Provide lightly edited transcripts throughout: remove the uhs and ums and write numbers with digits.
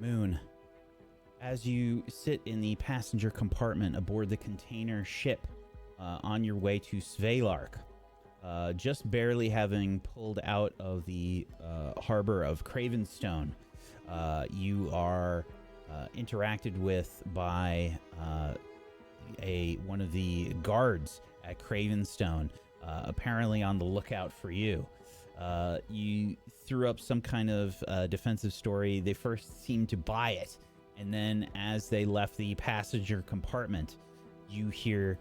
Muhn, as you sit in the passenger compartment aboard the container ship on your way to Sveylark, just barely having pulled out of the harbor of Cravenstone, you are interacted with by one of the guards at Cravenstone, apparently on the lookout for you. You threw up some kind of defensive story. They first seemed to buy it, and then as they left the passenger compartment, you hear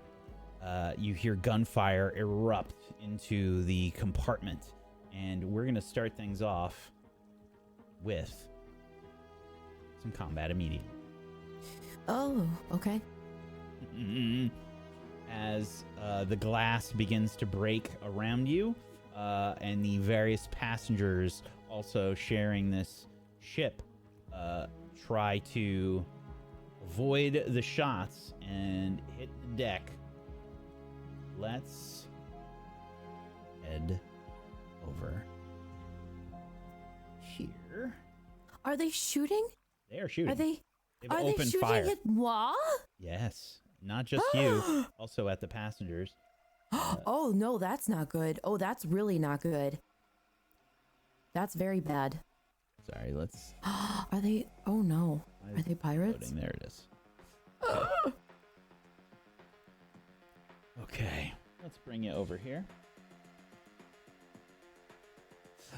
gunfire erupt into the compartment, and we're gonna start things off with some combat immediately. Oh, okay. As the glass begins to break around you, and the various passengers also sharing this ship try to avoid the shots and hit the deck. Let's head over here. Are they shooting? They are shooting. Are they opened shooting fire. at moi? Yes, not just you, also at the passengers. Oh no, that's not good. Oh, that's really not good. That's very bad. Sorry, let's. Are they? Oh no, are they pirates? There it is. Okay, let's bring you over here.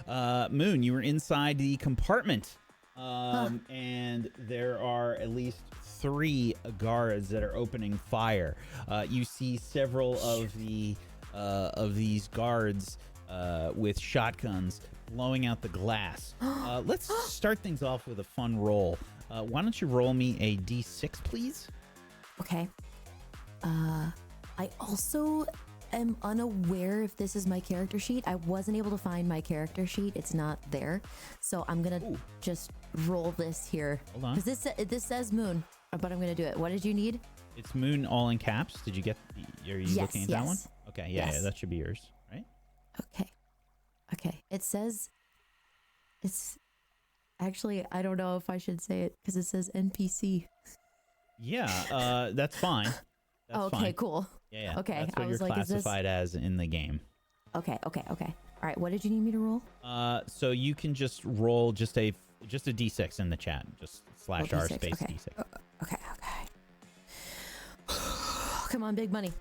Muhn, you were inside the compartment, and there are at least 3 guards that are opening fire. You see several of these guards with shotguns blowing out the glass. Let's start things off with a fun roll. Why don't you roll me a d6, please? Okay. I also am unaware if this is my character sheet. I wasn't able to find my character sheet. It's not there. So I'm going to just roll this here. Hold on. Because this says Muhn, but I'm going to do it. What did you need? It's Muhn all in caps. Did you get... Are you looking at that one? Okay, yeah, that should be yours, right? Okay. It says... It's... Actually, I don't know if I should say it because it says NPC. Yeah, that's fine. That's okay, fine. Cool. Yeah. Okay, That's what I was you're like, classified as in the game. Okay. All right, what did you need me to roll? So you can just roll just a d6 in the chat. Just /r D6. space Okay. d6. Okay. Come on, big money.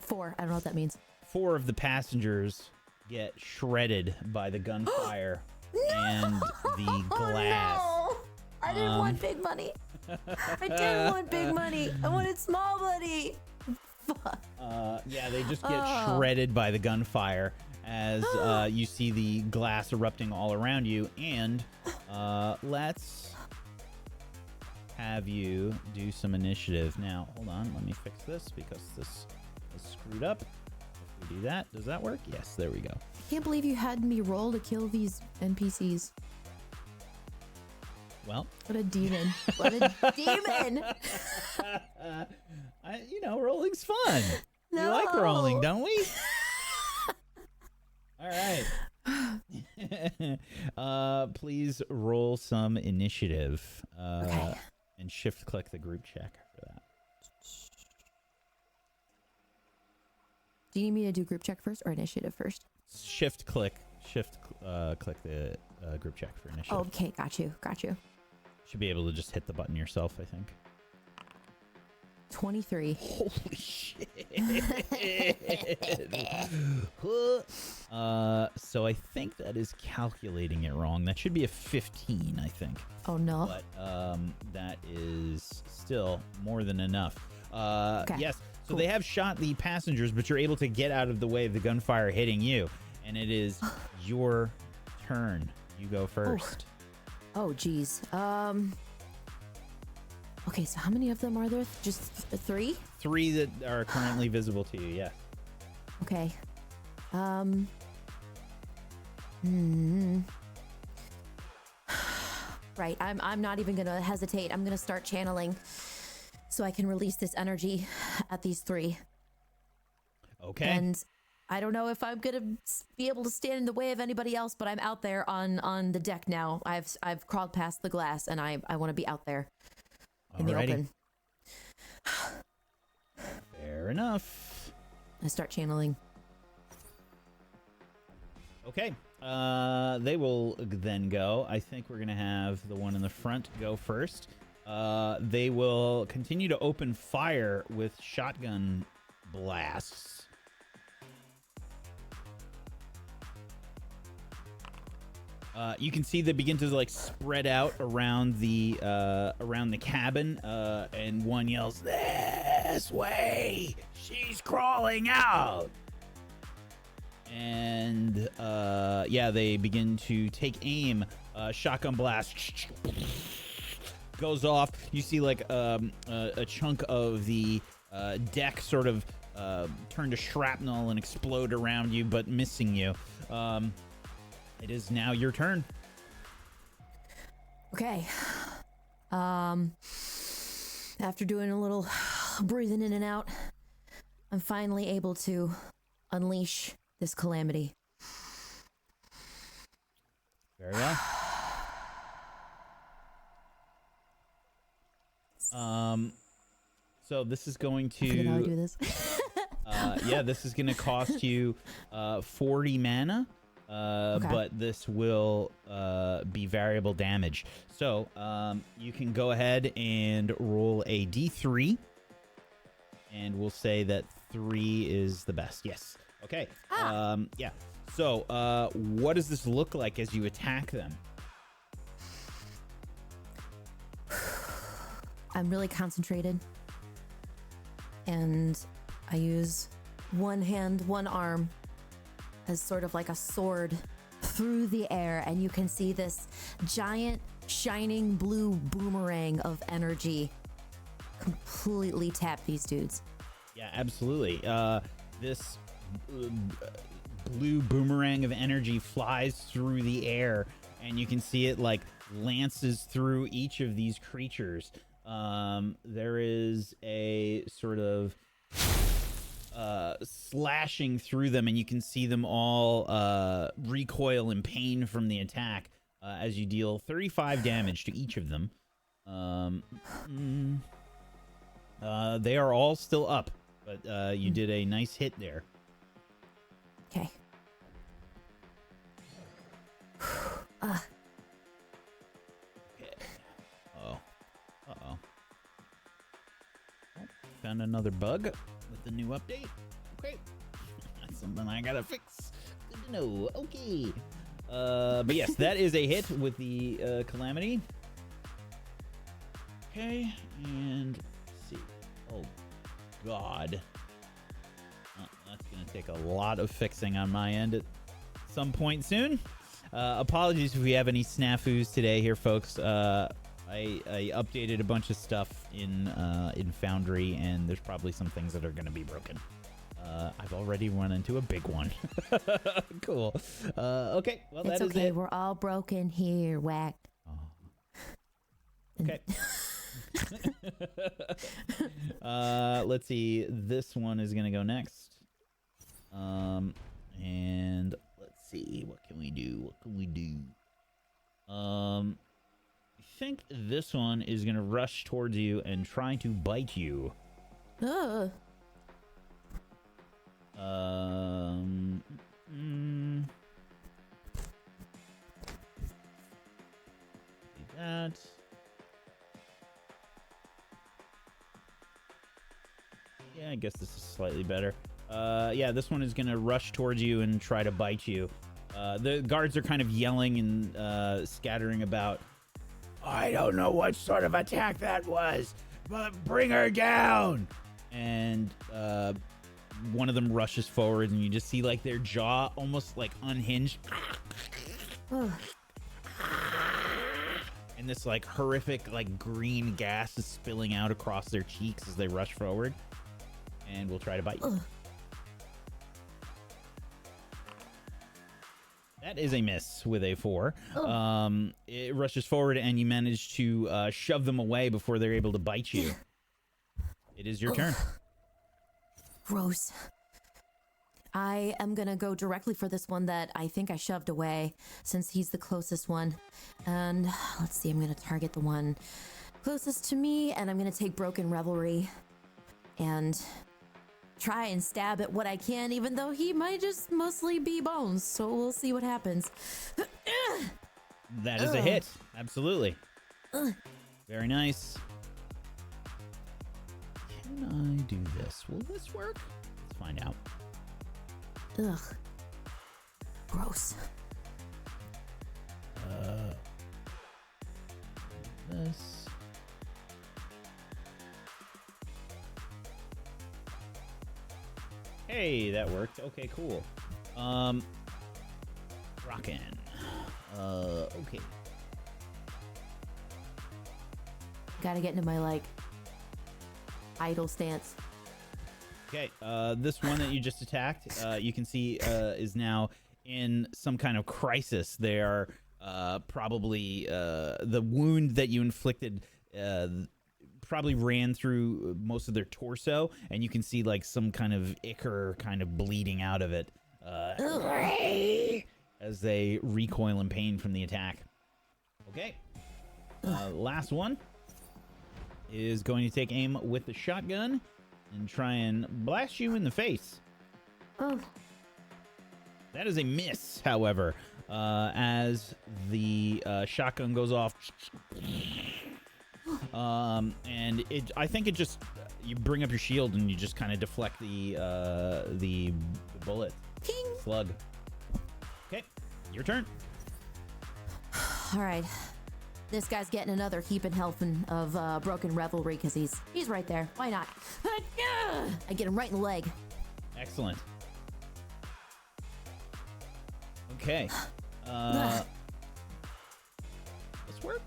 4. I don't know what that means. 4 of the passengers get shredded by the gunfire and the glass. Oh, no. I didn't want big money. I didn't want big money. I wanted small money. Fuck. Yeah, they just get shredded by the gunfire as you see the glass erupting all around you. And let's have you do some initiative. Now, hold on. Let me fix this because this is screwed up. If we do that, does that work? Yes, there we go. I can't believe you had me roll to kill these NPCs. Well, what a demon. What a demon. Rolling's fun. No. We like rolling, don't we? All right. Please roll some initiative. Okay. And shift click the group check for that. Do you need me to do group check first or initiative first? Shift click the group check for initiative. Okay, got you. Should be able to just hit the button yourself, I think. 23. Holy shit. So I think that is calculating it wrong. That should be a 15, I think. Oh no. But that is still more than enough. Okay. Yes. So Cool. they have shot the passengers, but you're able to get out of the way of the gunfire hitting you. And it is your turn. You go first. Oh, geez. Okay, so how many of them are there? Just 3? 3 that are currently visible to you, yeah. Okay. Right, I'm not even gonna hesitate. I'm gonna start channeling so I can release this energy at these 3. Okay. And I don't know if I'm gonna be able to stand in the way of anybody else, but I'm out there on the deck now. I've crawled past the glass, and I want to be out there in the open. Fair enough. I start channeling. Okay. They will then go. I think we're gonna have the one in the front go first. They will continue to open fire with shotgun blasts. You can see they begin to like spread out around the cabin, and one yells, "This way! She's crawling out!" And yeah, they begin to take aim. Shotgun blast goes off. You see like a chunk of the deck sort of turn to shrapnel and explode around you, but missing you. It is now your turn. Okay. After doing a little breathing in and out, I'm finally able to unleash this calamity. Very well. So this is going to. I forget how I do this. Yeah, this is going to cost you 40 mana. Okay. But this will be variable damage. So you can go ahead and roll a d3. And we'll say that 3 is the best. Yes. Okay. Yeah. So what does this look like as you attack them? I'm really concentrated. And I use one hand, one arm as sort of like a sword through the air, and you can see this giant shining blue boomerang of energy completely tap these dudes. Yeah, absolutely. This blue boomerang of energy flies through the air, and you can see it like lances through each of these creatures. There is a sort of slashing through them, and you can see them all recoil in pain from the attack as you deal 35 damage to each of them. They are all still up, but you did a nice hit there. Okay. Okay. Oh. Uh-oh. Oh, found another bug with the new update. Okay. That's something I gotta fix. Good to know. Okay. But yes, that is a hit with the calamity. Okay, and let's see. Oh, God. That's gonna take a lot of fixing on my end at some point soon. Apologies if we have any snafus today here, folks. I updated a bunch of stuff in Foundry, and there's probably some things that are going to be broken. I've already run into a big one. Cool. Okay. Well, it's that is okay. it. We're all broken here, Whack. Oh. Okay. Let's see. This one is going to go next. And let's see. What can we do? I think this one is going to rush towards you and try to bite you. Do that. Yeah, I guess this is slightly better. Yeah, this one is going to rush towards you and try to bite you. The guards are kind of yelling and scattering about. I don't know what sort of attack that was, but bring her down. And one of them rushes forward, and you just see like their jaw almost like unhinged. And this like horrific like green gas is spilling out across their cheeks as they rush forward. And we'll try to bite you. That is a miss with a 4. It rushes forward, and you manage to shove them away before they're able to bite you. It is your turn. Gross. I am gonna go directly for this one that I think I shoved away, since he's the closest one. And let's see, I'm gonna target the one closest to me, and I'm gonna take Broken Revelry and try and stab at what I can, even though he might just mostly be bones. So we'll see what happens. That is a hit. Absolutely. Very nice. Can I do this? Will this work? Let's find out. Ugh. Gross. This. Hey, that worked. Okay, cool. Rockin'. Okay. Gotta get into my, like, idle stance. Okay, this one that you just attacked, you can see is now in some kind of crisis. They are probably the wound that you inflicted probably ran through most of their torso, and you can see like some kind of ichor kind of bleeding out of it as they recoil in pain from the attack. Okay, last one is going to take aim with the shotgun and try and blast you in the face. Oh. That is a miss, however, as the shotgun goes off. And I think it just, you bring up your shield and you just kind of deflect the bullet. Ping. Slug. Okay, your turn. All right. This guy's getting another heap and health of Broken Revelry because he's right there. Why not? I get him right in the leg. Excellent. Okay. This work?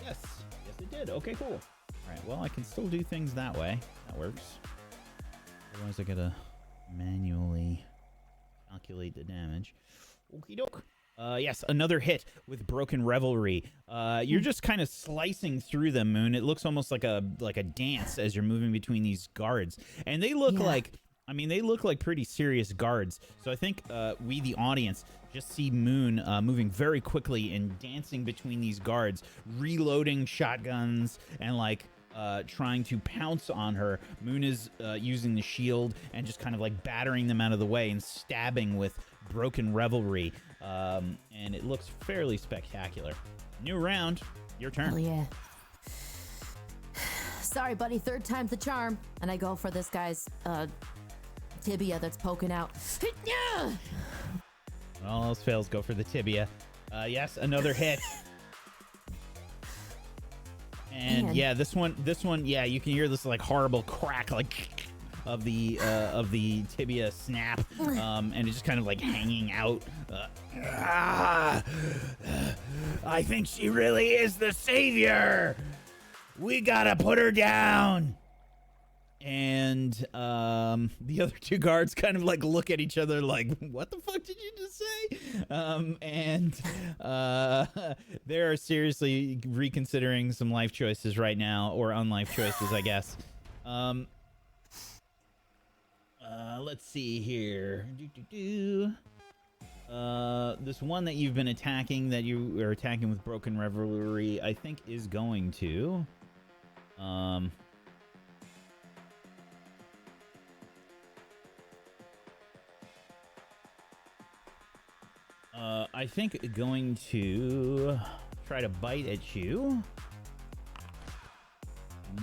Yes. Yes, it did. Okay, cool. All right. Well, I can still do things that way. That works. Otherwise, I gotta manually calculate the damage. Okie doke. Yes, another hit with Broken Revelry. You're just kind of slicing through them, Muhn. It looks almost like a dance as you're moving between these guards, and they look like, I mean, they look like pretty serious guards. So I think we, the audience, just see Muhn moving very quickly and dancing between these guards, reloading shotguns and like trying to pounce on her. Muhn is using the shield and just kind of like battering them out of the way and stabbing with Broken Revelry. And it looks fairly spectacular. New round, your turn. Oh yeah. Sorry, buddy. Third time's the charm. And I go for this guy's tibia that's poking out. When all else fails, go for the tibia. Yes, another hit. And Man. yeah, this one, yeah, you can hear this like horrible crack, like of the tibia snap, and it's just kind of like hanging out. I think she really is the savior. We gotta put her down. And the other two guards kind of like look at each other like, what the fuck did you just say? And they are seriously reconsidering some life choices right now, or unlife choices, I guess. Let's see here. This one that you've been attacking, that you are attacking with Broken Revelry, I think is going to I think going to try to bite at you.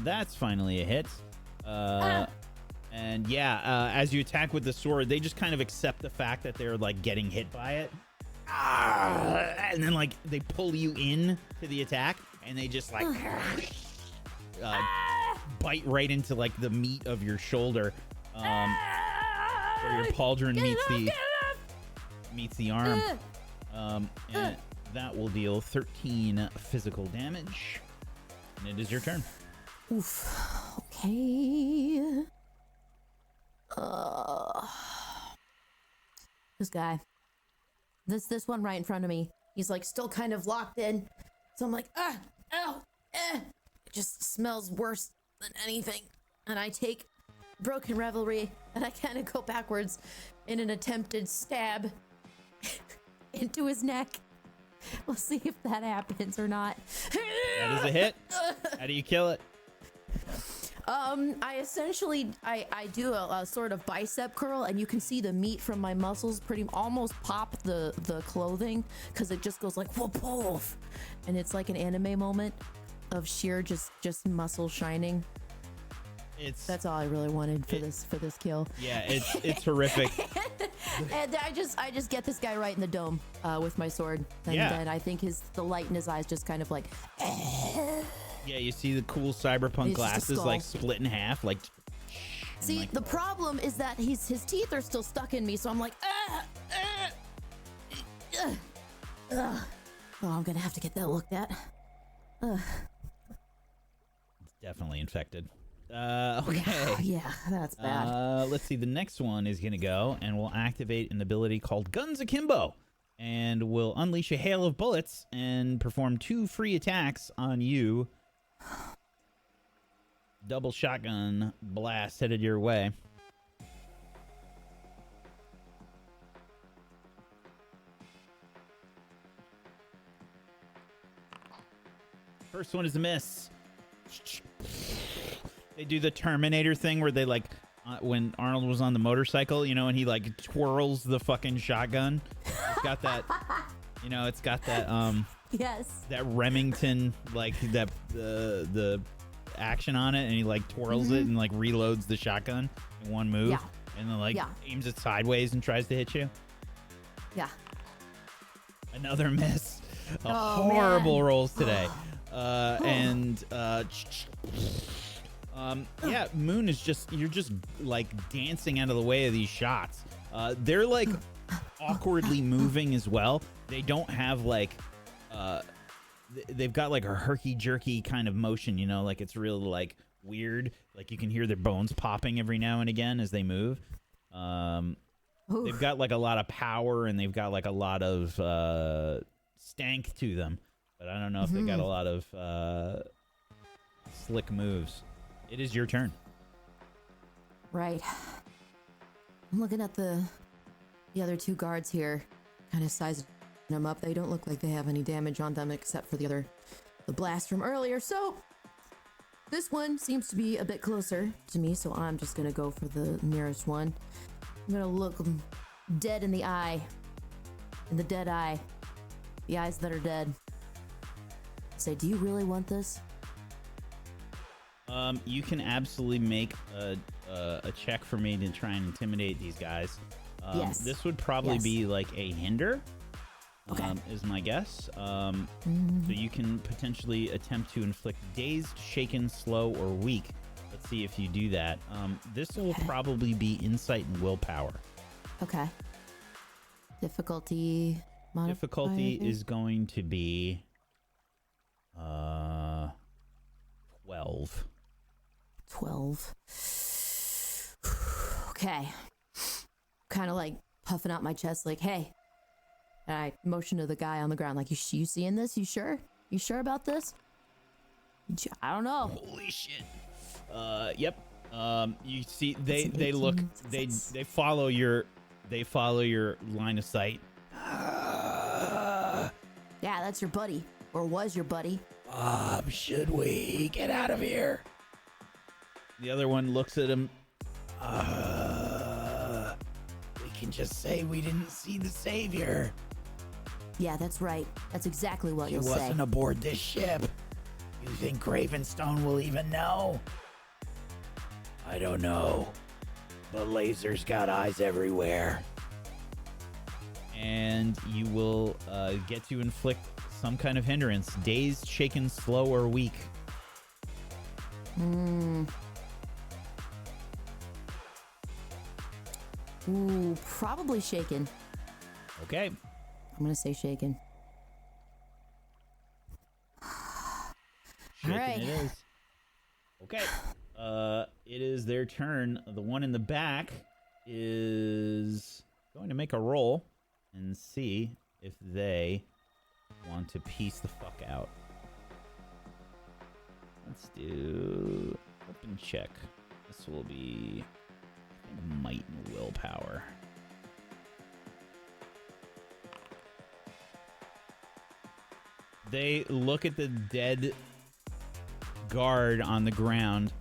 That's finally a hit. And yeah, as you attack with the sword, they just kind of accept the fact that they're like getting hit by it. And then like they pull you in to the attack, and they just like bite right into like the meat of your shoulder, where your pauldron meets the arm. And that will deal 13 physical damage. And it is your turn. Oof. Okay. This guy. This one right in front of me. He's like still kind of locked in. So I'm like, ow, it just smells worse than anything. And I take broken revelry, and I kind of go backwards in an attempted stab into his neck. We'll see if that happens or not. That is a hit. How do you kill it? I essentially do a sort of bicep curl, and you can see the meat from my muscles almost pop the clothing, because it just goes like whoop woof, and it's like an anime moment of sheer just muscle shining. That's all I really wanted for this kill. Yeah, it's horrific. And I just get this guy right in the dome with my sword, and then I think the light in his eyes just kind of like. Yeah, you see the cool cyberpunk glasses like split in half, like. See, the problem is that his teeth are still stuck in me, so I'm like, oh, I'm gonna have to get that looked at. It's definitely infected. Okay. Yeah, that's bad. Let's see. The next one is gonna go, and we'll activate an ability called Guns Akimbo, and will unleash a hail of bullets and perform 2 free attacks on you. Double shotgun blast headed your way. First one is a miss. They do the Terminator thing where they like, when Arnold was on the motorcycle, you know, and he like twirls the fucking shotgun. It's got that, you know, it's got that, yes, that Remington, like that, the action on it, and he like twirls it and like reloads the shotgun in one move, and then like aims it sideways and tries to hit you. Yeah. Another miss. Horrible rolls today. Muhn is you're just like dancing out of the way of these shots. They're like awkwardly moving as well. They don't have like, they've got like a herky-jerky kind of motion, you know, like it's real like weird. Like you can hear their bones popping every now and again as they move. They've got like a lot of power, and they've got like a lot of stank to them. But I don't know if they got a lot of slick moves. It is your turn. Right. I'm looking at the other 2 guards here, kind of sizing them up. They don't look like they have any damage on them except for the blast from earlier. So this one seems to be a bit closer to me, so I'm just gonna go for the nearest one. I'm gonna look them dead in the eye, in the dead eye, the eyes that are dead. Say, do you really want this? You can absolutely make a check for me to try and intimidate these guys. Yes. This would probably be like a hinder, is my guess. So you can potentially attempt to inflict dazed, shaken, slow, or weak. Let's see if you do that. This will probably be insight and willpower. Okay. Difficulty modifier? Difficulty is going to be 12. 12. Okay. Kind of like puffing out my chest like, hey. And I motion to the guy on the ground like, you seeing this? You sure? You sure about this? I don't know. Holy shit. Yep. You see, they look, they follow your line of sight. Yeah, that's your buddy, or was your buddy. Should we get out of here? The other one looks at him. We can just say we didn't see the savior. Yeah, that's right. That's exactly what you'll say. He wasn't aboard this ship. You think Gravenstone will even know? I don't know. The laser's got eyes everywhere. And you will get to inflict some kind of hindrance. Dazed, shaken, slow, or weak. Ooh, probably shaken. Okay. I'm gonna say shaken. Shaken All right. it is. Okay. It is their turn. The one in the back is going to make a roll and see if they want to piece the fuck out. Let's do open check. This will be willpower. They look at the dead guard on the ground.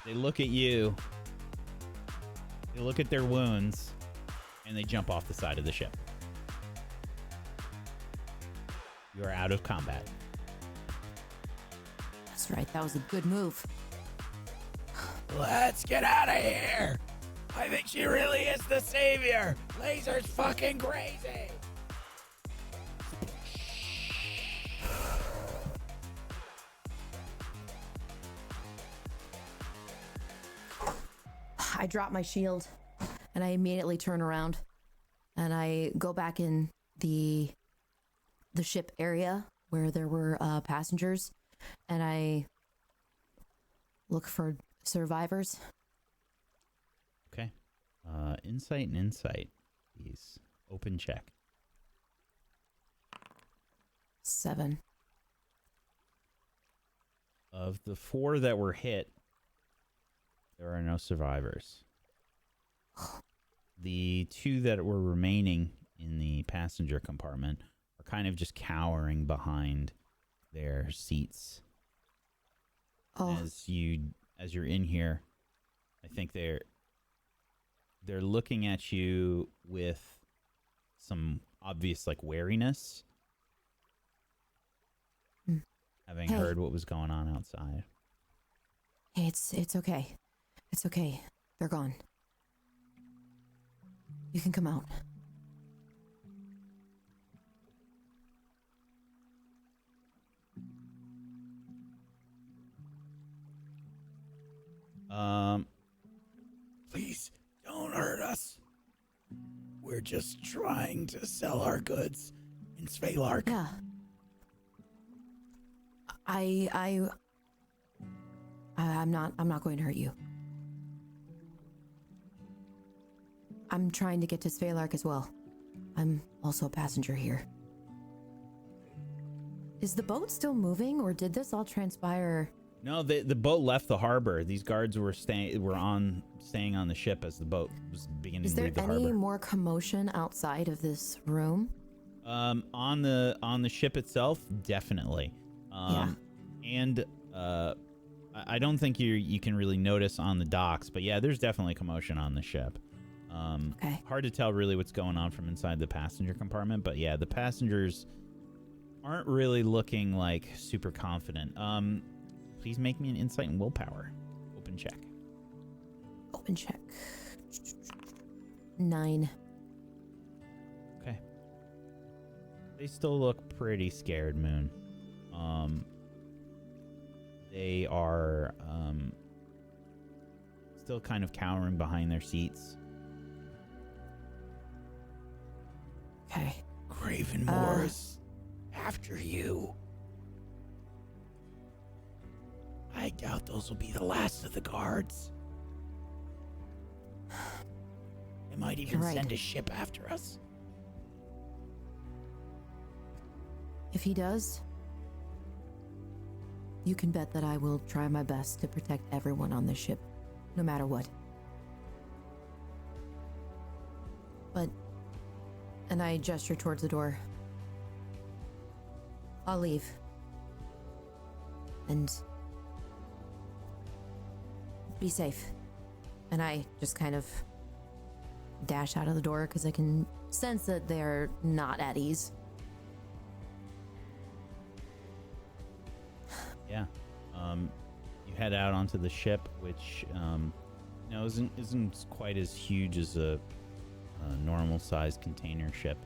They look at you. They look at their wounds, and they jump off the side of the ship. You are out of combat. That's right. That was a good move. Let's get out of here. I think she really is the savior. Laser's fucking crazy. I drop my shield and I immediately turn around and I go back in the ship area where there were passengers, and I look for survivors. Okay. Insight and insight, please. Open check. 7. Of the 4 that were hit, there are no survivors. The 2 that were remaining in the passenger compartment are kind of just cowering behind their seats. Oh. As you're in here, I think they're looking at you with some obvious like wariness, having heard what was going on outside. Hey, it's okay. It's okay. They're gone. You can come out. Please don't hurt us. We're just trying to sell our goods in Sveylark. Yeah. I'm not going to hurt you. I'm trying to get to Sveylark as well. I'm also a passenger here. Is the boat still moving, or did this all transpire? No, the boat left the harbor. These guards were staying on the ship as the boat was beginning to leave the harbor. Is there any more commotion outside of this room? On the ship itself, definitely. And I don't think you can really notice on the docks, but yeah, there's definitely commotion on the ship. Okay. Hard to tell really what's going on from inside the passenger compartment, but yeah, the passengers aren't really looking like super confident. Please make me an insight and willpower. Open check. Open check. 9. Okay. They still look pretty scared, Muhn. They are still kind of cowering behind their seats. Okay. Craven Moors, after you. I doubt those will be the last of the guards. They might even send a ship after us. If he does, you can bet that I will try my best to protect everyone on this ship, no matter what. And I gesture towards the door. I'll leave. And be safe. And I just kind of dash out of the door because I can sense that they're not at ease. Yeah. You head out onto the ship, which isn't quite as huge as a normal sized container ship.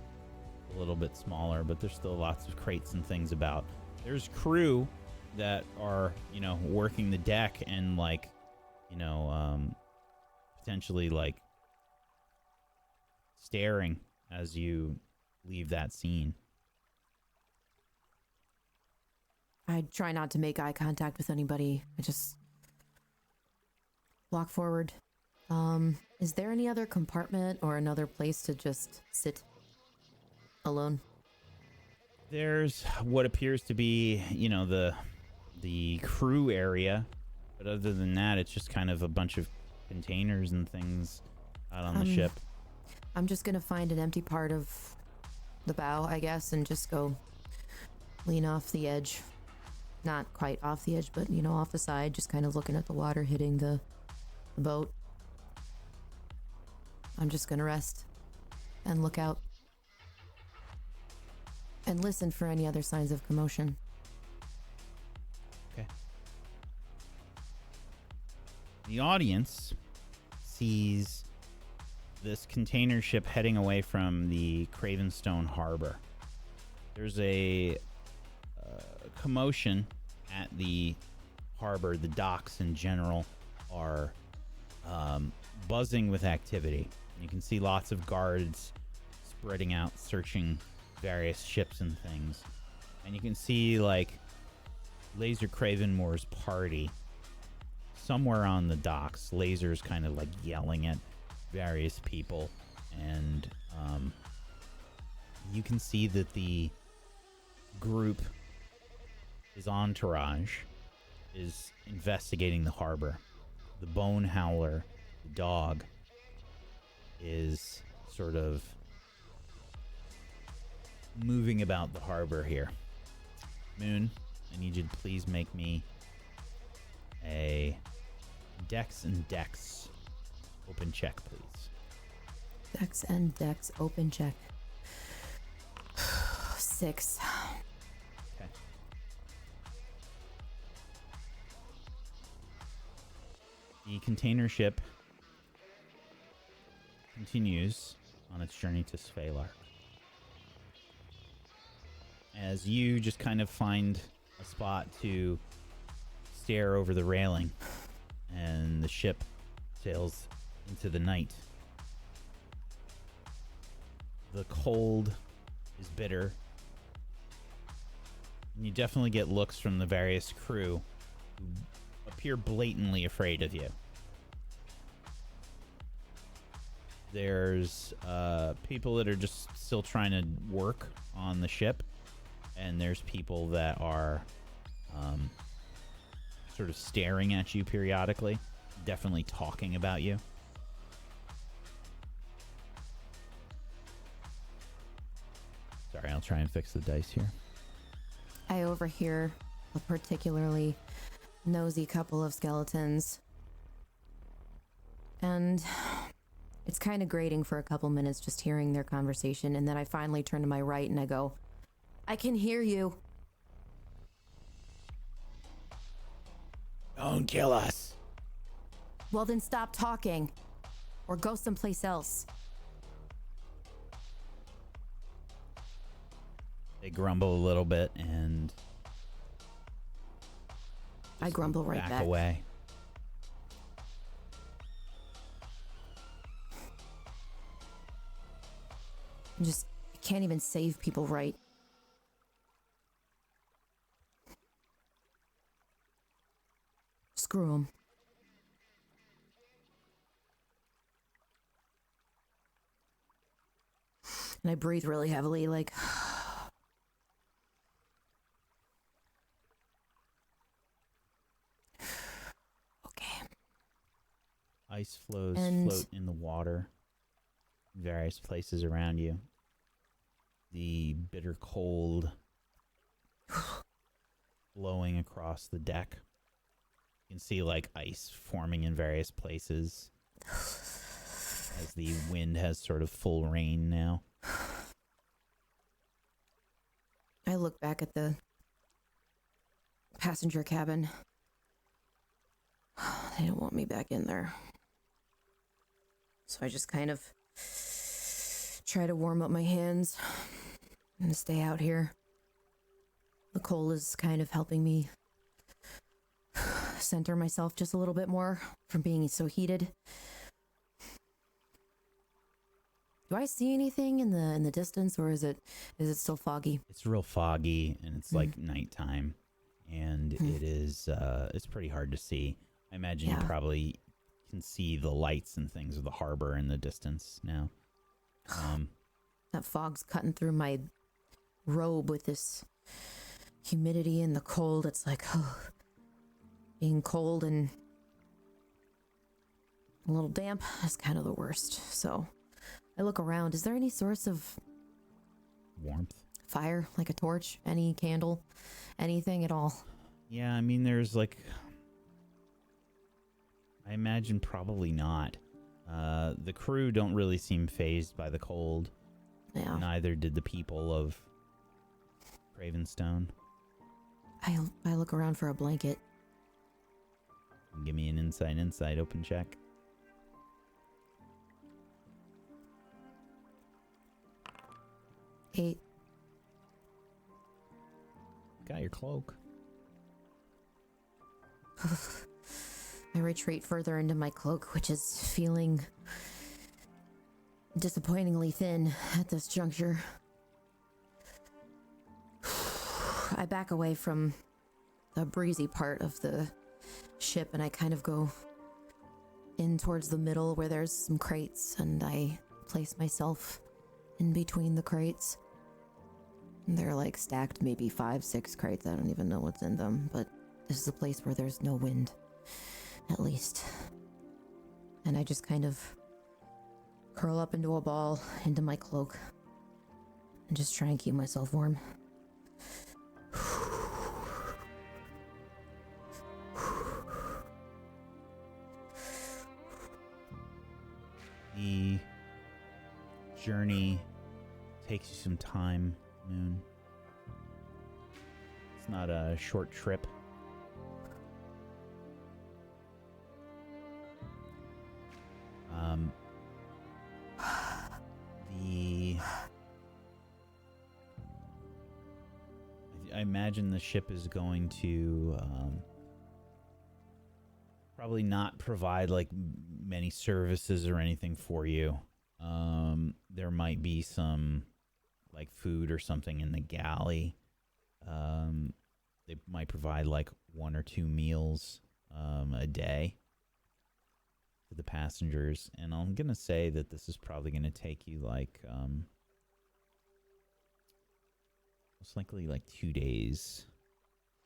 A little bit smaller, but there's still lots of crates and things about. There's crew that are, working the deck and potentially staring as you leave that scene. I try not to make eye contact with anybody. I just walk forward. Is there any other compartment or another place to just sit alone? There's what appears to be, the crew area. But other than that, it's just kind of a bunch of containers and things out on the ship. I'm just gonna find an empty part of the bow, I guess, and just go lean off the edge. Not quite off the edge, but, you know, off the side, just kind of looking at the water hitting the boat. I'm just gonna rest and look out and listen for any other signs of commotion. Okay. The audience sees this container ship heading away from the Cravenstone Harbor. There's a commotion at the harbor. The docks in general are buzzing with activity. You can see lots of guards spreading out, searching various ships and things. And you can see, like, Laser Cravenmore's party somewhere on the docks. Laser's kind of, like, yelling at various people. And you can see that the group, his entourage, is investigating the harbor. The Bone Howler, the dog, is sort of moving about the harbor here. Muhn, I need you to please make me a Dex and Dex open check, please. Dex and Dex open check. 6. Okay. The container ship continues on its journey to Sveylark. As you just kind of find a spot to stare over the railing, and the ship sails into the night. The cold is bitter, and you definitely get looks from the various crew who appear blatantly afraid of you. There's people that are just still trying to work on the ship, and there's people that are sort of staring at you periodically, definitely talking about you. Sorry, I'll try and fix the dice here. I overhear a particularly nosy couple of skeletons. And it's kind of grating for a couple minutes just hearing their conversation, and then I finally turn to my right and I go, I can hear you. Don't kill us. Well, then stop talking. Or go someplace else. They grumble a little bit and I grumble right back. away. I can't even save people right. Screw them. And I breathe really heavily, like... Okay. Ice floes float in the water in various places around you. The bitter cold blowing across the deck. You can see, like, ice forming in various places as the wind has sort of full reign now. I look back at the passenger cabin. They don't want me back in there. So I just kind of try to warm up my hands and stay out here. The cold is kind of helping me center myself just a little bit more from being so heated. Do I see anything in the distance, or is it still foggy? It's real foggy, and it's like nighttime, and it is it's pretty hard to see. I imagine you probably can see the lights and things of the harbor in the distance now. That fog's cutting through my robe with this humidity and the cold. It's like being cold and A little damp is kind of the worst. So I look around. Is there any source of Warmth? fire, like a torch, any candle, anything at all? Yeah, I mean, there's like... I imagine probably not. The crew don't really seem fazed by the cold. Yeah. Neither did the people of Ravenstone. I look around for a blanket. Give me an insight open check. Eight. Got your cloak. I retreat further into my cloak, which is feeling disappointingly thin at this juncture. I back away from the breezy part of the ship and I kind of go in towards the middle where there's some crates, and I place myself in between the crates. They're like stacked, maybe 5, 6 crates. I don't even know what's in them, but this is a place where there's no wind, at least. And I just kind of curl up into a ball, into my cloak, and just try and keep myself warm. The journey takes you some time, Muhn. It's not a short trip. I imagine the ship is going to probably not provide like many services or anything for you. There might be some like food or something in the galley. They might provide like 1 or 2 meals a day for the passengers, and I'm gonna say that this is probably gonna take you like most likely like 2 days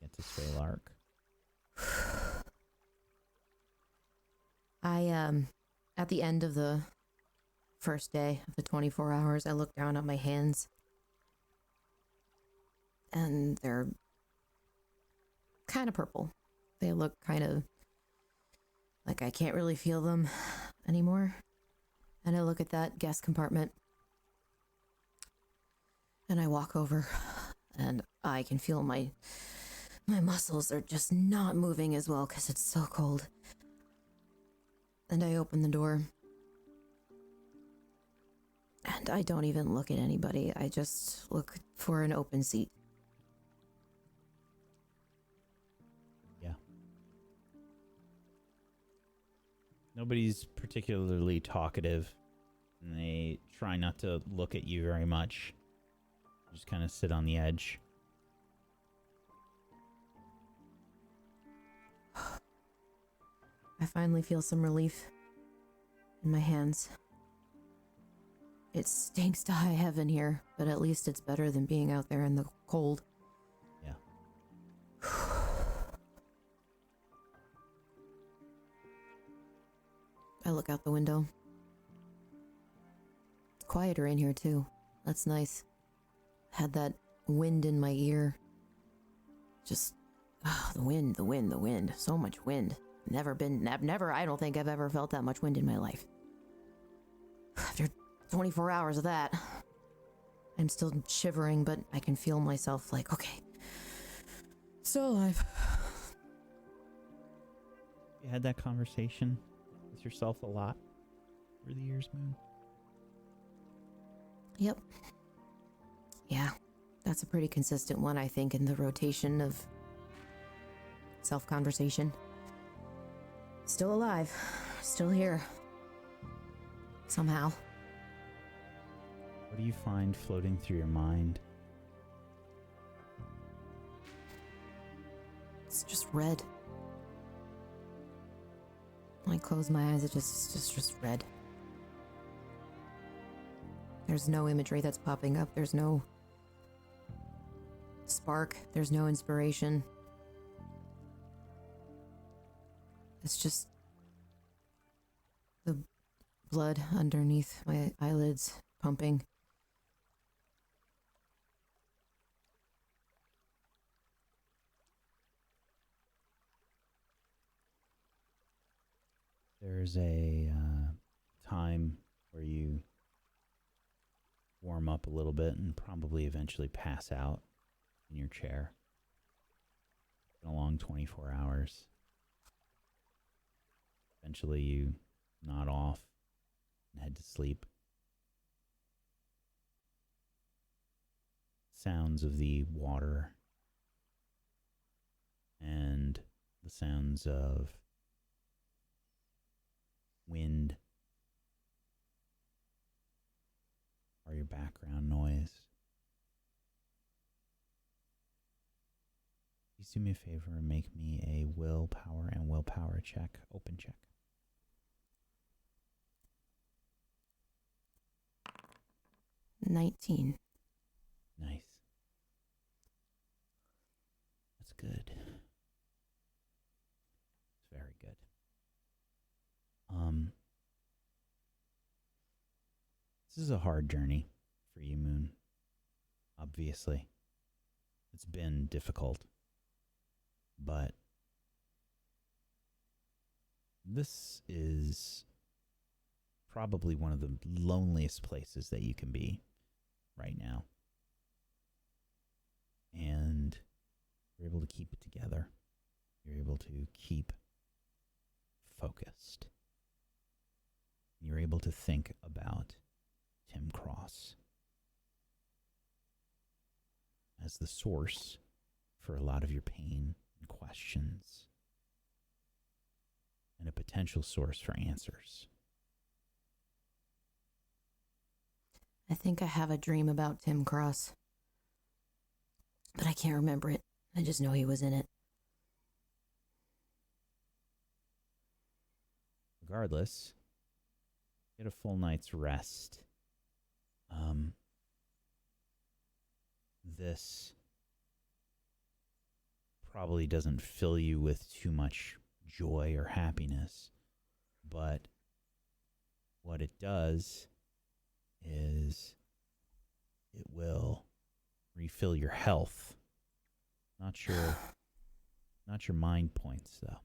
to get to Sveylark. At the end of the first day of the 24 hours, I look down at my hands, and they're kind of purple. They look kind of like I can't really feel them anymore. And I look at that guest compartment, and I walk over, and I can feel my muscles are just not moving as well because it's so cold. And I open the door, and I don't even look at anybody. I just look for an open seat. Yeah. Nobody's particularly talkative, and they try not to look at you very much. Just kind of sit on the edge. I finally feel some relief in my hands. It stinks to high heaven here, but at least it's better than being out there in the cold. Yeah. I look out the window. It's quieter in here too. That's nice. Had that wind in my ear. Just, the wind. So much wind. I don't think I've ever felt that much wind in my life. After 24 hours of that, I'm still shivering, but I can feel myself like, okay, still alive. You had that conversation with yourself a lot over the years, Muhn? Yep. Yeah, that's a pretty consistent one, I think, in the rotation of self-conversation. Still alive. Still here. Somehow. What do you find floating through your mind? It's just red. When I close my eyes, it's just red. There's no imagery that's popping up. There's no spark. There's no inspiration. It's just The blood underneath my eyelids pumping. There's a time where you warm up a little bit and probably eventually pass out in your chair. It's been a long 24 hours. Eventually you nod off and head to sleep. Sounds of the water and the sounds of wind are your background noise. Please do me a favor and make me a willpower check, open check. 19. Nice. That's good. It's very good. This is a hard journey for you, Muhn. Obviously. It's been difficult. But this is probably one of the loneliest places that you can be right now. And you're able to keep it together. You're able to keep focused. You're able to think about Tim Cross as the source for a lot of your pain and questions, and a potential source for answers. I think I have a dream about Tim Cross, but I can't remember it. I just know he was in it. Regardless, get a full night's rest. This probably doesn't fill you with too much joy or happiness, but what it does is it will refill your health. Not your mind points, though.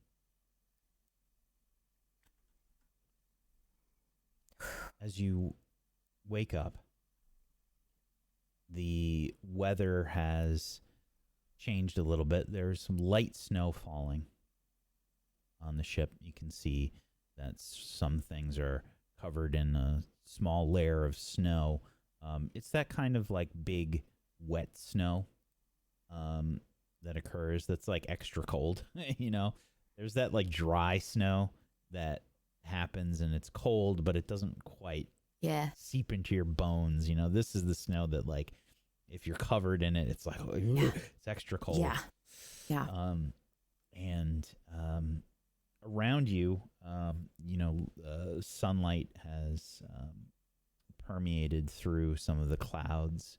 As you wake up, the weather has changed a little bit. There's some light snow falling on the ship. You can see that some things are covered in a small layer of snow. It's that kind of like big wet snow that occurs that's like extra cold. You know, there's that like dry snow that happens and it's cold, but it doesn't quite seep into your bones. You know, this is the snow that like if you're covered in it, it's like it's extra cold. And around you, sunlight has permeated through some of the clouds,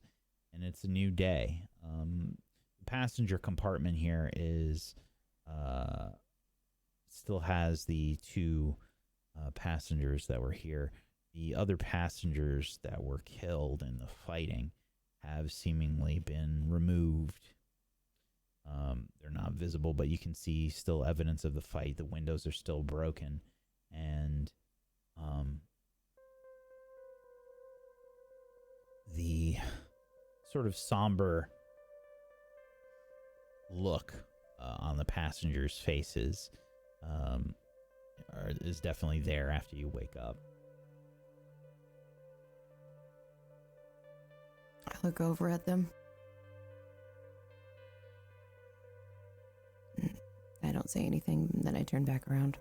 and it's a new day. The passenger compartment here is still has the two passengers that were here. The other passengers that were killed in the fighting have seemingly been removed. They're not visible, but you can see still evidence of the fight. The windows are still broken, and the sort of somber look on the passengers' faces is definitely there after you wake up. I look over at them. I don't say anything, then I turn back around.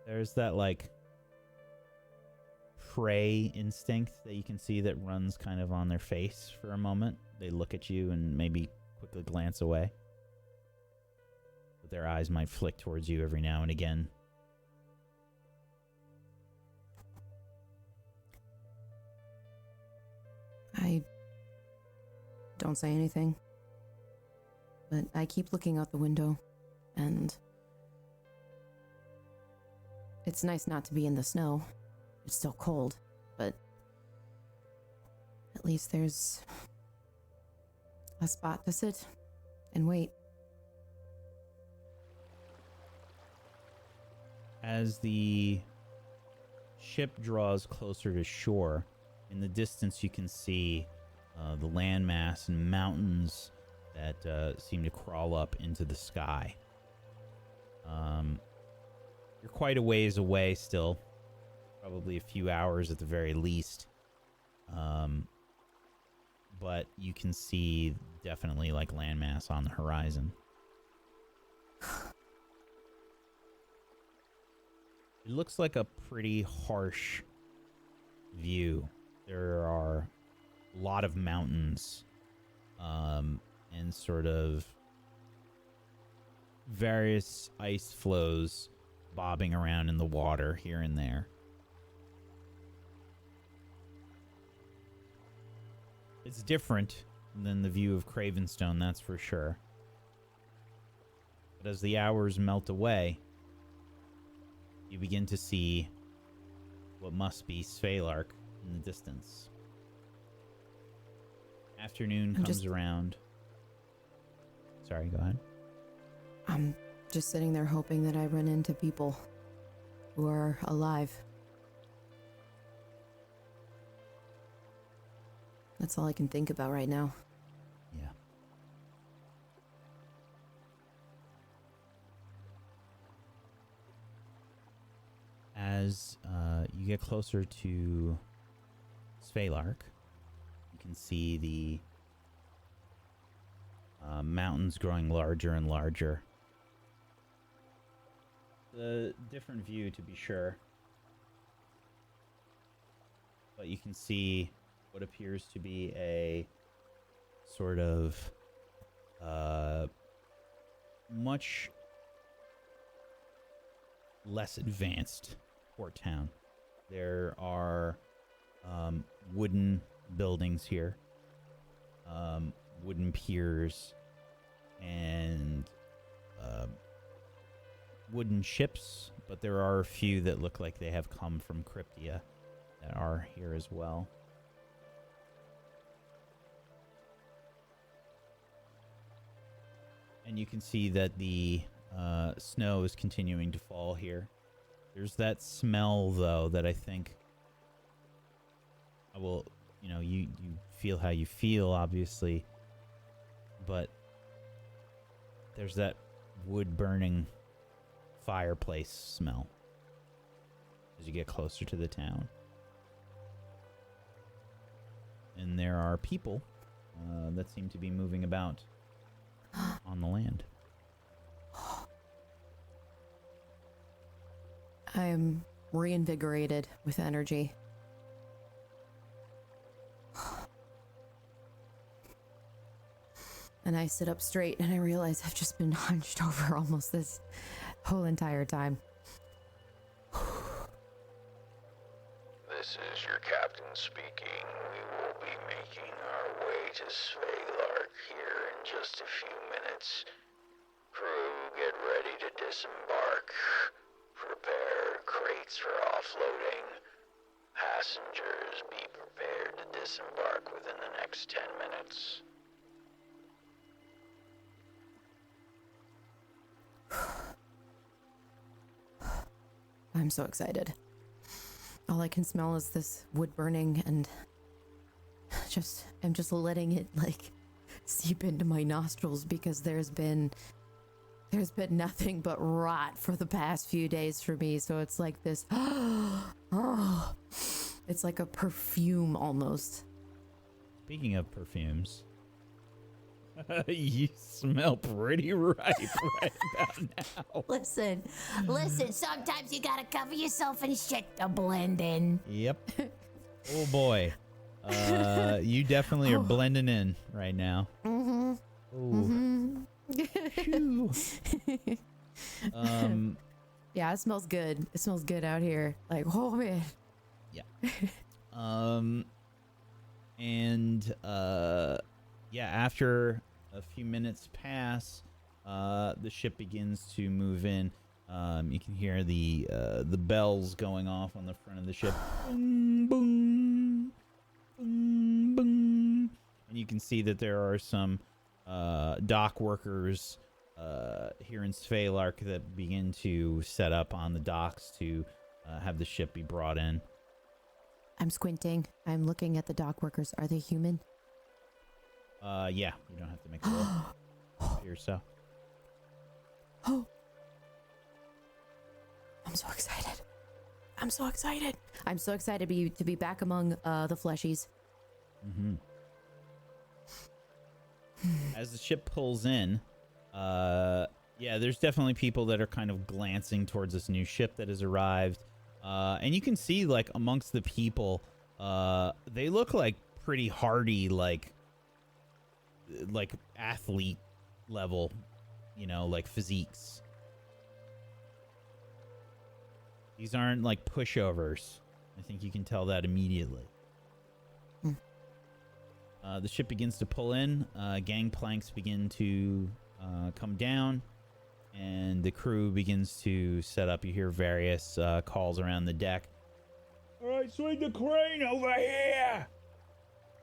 There's that like prey instinct that you can see that runs kind of on their face for a moment. They look at you and maybe quickly glance away. But their eyes might flick towards you every now and again. I don't say anything, but I keep looking out the window, and It's nice not to be in the snow. It's still cold, but at least there's a spot to sit and wait. As the ship draws closer to shore, in the distance you can see the landmass and mountains that seem to crawl up into the sky. You're quite a ways away still, probably a few hours at the very least. But you can see definitely like landmass on the horizon. It looks like a pretty harsh view. There are a lot of mountains, and sort of various ice flows bobbing around in the water here and there. It's different than the view of Cravenstone, that's for sure. But as the hours melt away, you begin to see what must be Sveylark in the distance. Afternoon comes around. Sorry, go ahead. I'm just sitting there hoping that I run into people who are alive. That's all I can think about right now. Yeah. As you get closer to Sveylark, you can see the mountains growing larger and larger. A different view, to be sure. But you can see what appears to be a sort of much less advanced port town. There are wooden buildings here, wooden piers, and wooden ships, but there are a few that look like they have come from Cryptia that are here as well. And you can see that the snow is continuing to fall here. There's that smell, though, that I think I will, you feel how you feel, obviously, but there's that wood burning fireplace smell as you get closer to the town. And there are people that seem to be moving about on the land. I am reinvigorated with energy. And I sit up straight and I realize I've just been hunched over almost this whole entire time. This is your captain speaking. We will be making our way to Sveylark here in just a few minutes. Crew, get ready to disembark. Prepare crates for offloading. Passengers, be prepared to disembark within the next 10 minutes. I'm so excited. All I can smell is this wood burning, and I'm just letting it seep into my nostrils because there's been nothing but rot for the past few days for me. So it's like this, it's like a perfume almost. Speaking of perfumes, you smell pretty ripe right about now. Listen, sometimes you gotta cover yourself in shit to blend in. Yep. Oh boy. You definitely are blending in right now. Mm-hmm. Ooh. Mm-hmm. Yeah, it smells good. It smells good out here. Like, oh man. Yeah. Yeah, after a few minutes pass, the ship begins to move in. You can hear the bells going off on the front of the ship. Boom, boom, boom, boom. And you can see that there are some dock workers here in Sveylark that begin to set up on the docks to have the ship be brought in. I'm squinting. I'm looking at the dock workers. Are they human? Yeah, you don't have to make a roll. Here, so. Oh. I'm so excited. I'm so excited. I'm so excited to be back among the fleshies. Mm-hmm. As the ship pulls in, yeah, there's definitely people that are kind of glancing towards this new ship that has arrived. And you can see, like, amongst the people, they look like pretty hardy, like athlete level, you know, like physiques. These aren't like pushovers. I think you can tell that immediately. The ship begins to pull in. Gangplanks begin to come down, and the crew begins to set up. You hear various calls around the deck. All right, swing the crane over here.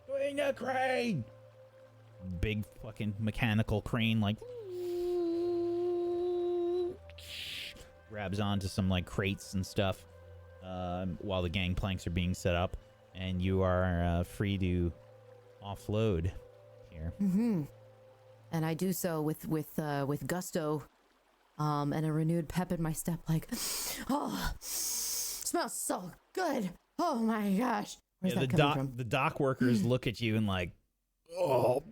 Swing the crane. Big fucking mechanical crane, like, grabs onto some like crates and stuff while the gangplanks are being set up, and you are free to offload here. Mm-hmm. And I do so with gusto, and a renewed pep in my step. Like, oh, smells so good. Oh my gosh. Where's that coming from? The dock workers look at you and like, oh.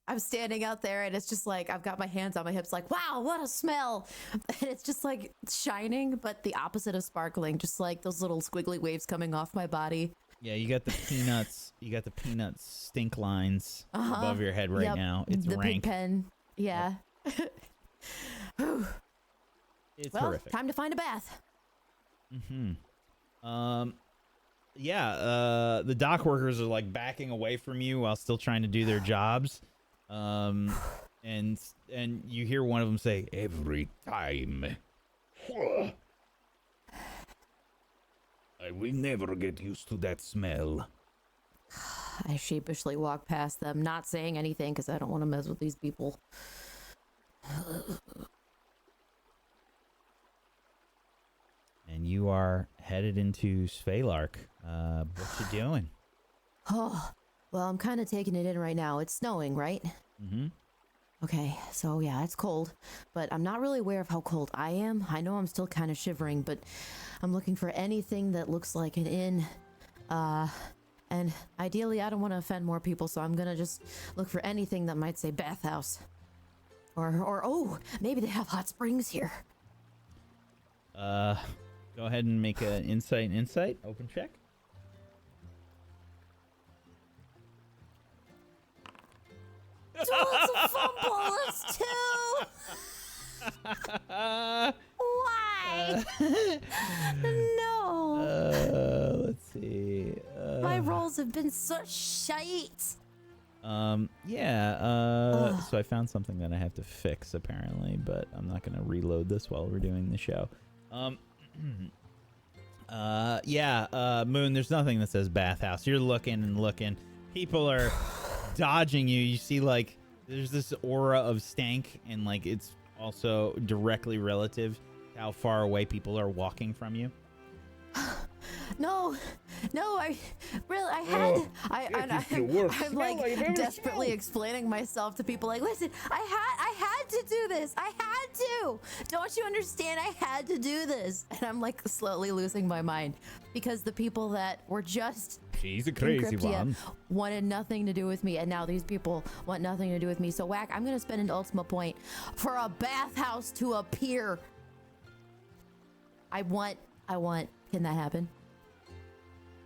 I'm standing out there, and it's just like I've got my hands on my hips, like, wow, what a smell! And it's just like shining, but the opposite of sparkling, just like those little squiggly waves coming off my body. Yeah, you got the peanuts. You got the peanuts stink lines above your head right now. It's the rank. Big Pen. Yeah. Yep. It's horrific. Time to find a bath. Mm-hmm. Yeah. The dock workers are like backing away from you while still trying to do their jobs. And you hear one of them say, "Every time. I will never get used to that smell." I sheepishly walk past them, not saying anything because I don't want to mess with these people. And you are headed into Sveylark. What you doing? Oh, well, I'm kind of taking it in right now. It's snowing, right? Mm-hmm. Okay, so yeah, it's cold, but I'm not really aware of how cold I am. I know I'm still kind of shivering, but I'm looking for anything that looks like an inn. And ideally, I don't want to offend more people, so I'm gonna just look for anything that might say bathhouse. Or oh, maybe they have hot springs here. Go ahead and make an insight open check. Oh, it's a fumble. It's two. Why? No. Let's see. My rolls have been such shite. Yeah. So I found something that I have to fix apparently, but I'm not gonna reload this while we're doing the show. Yeah. Muhn, there's nothing that says bathhouse. You're looking and looking. People are dodging you. You see, like, there's this aura of stank, and like it's also directly relative to how far away people are walking from you. No, I'm like desperately explaining myself to people, like, listen, I had to do this. I had to. Don't you understand? I had to do this. And I'm like slowly losing my mind because the people that were just She's a crazy one. Wanted nothing to do with me, and now these people want nothing to do with me. So Whack, I'm gonna spend an ultimate point for a bathhouse to appear. I want. Can that happen?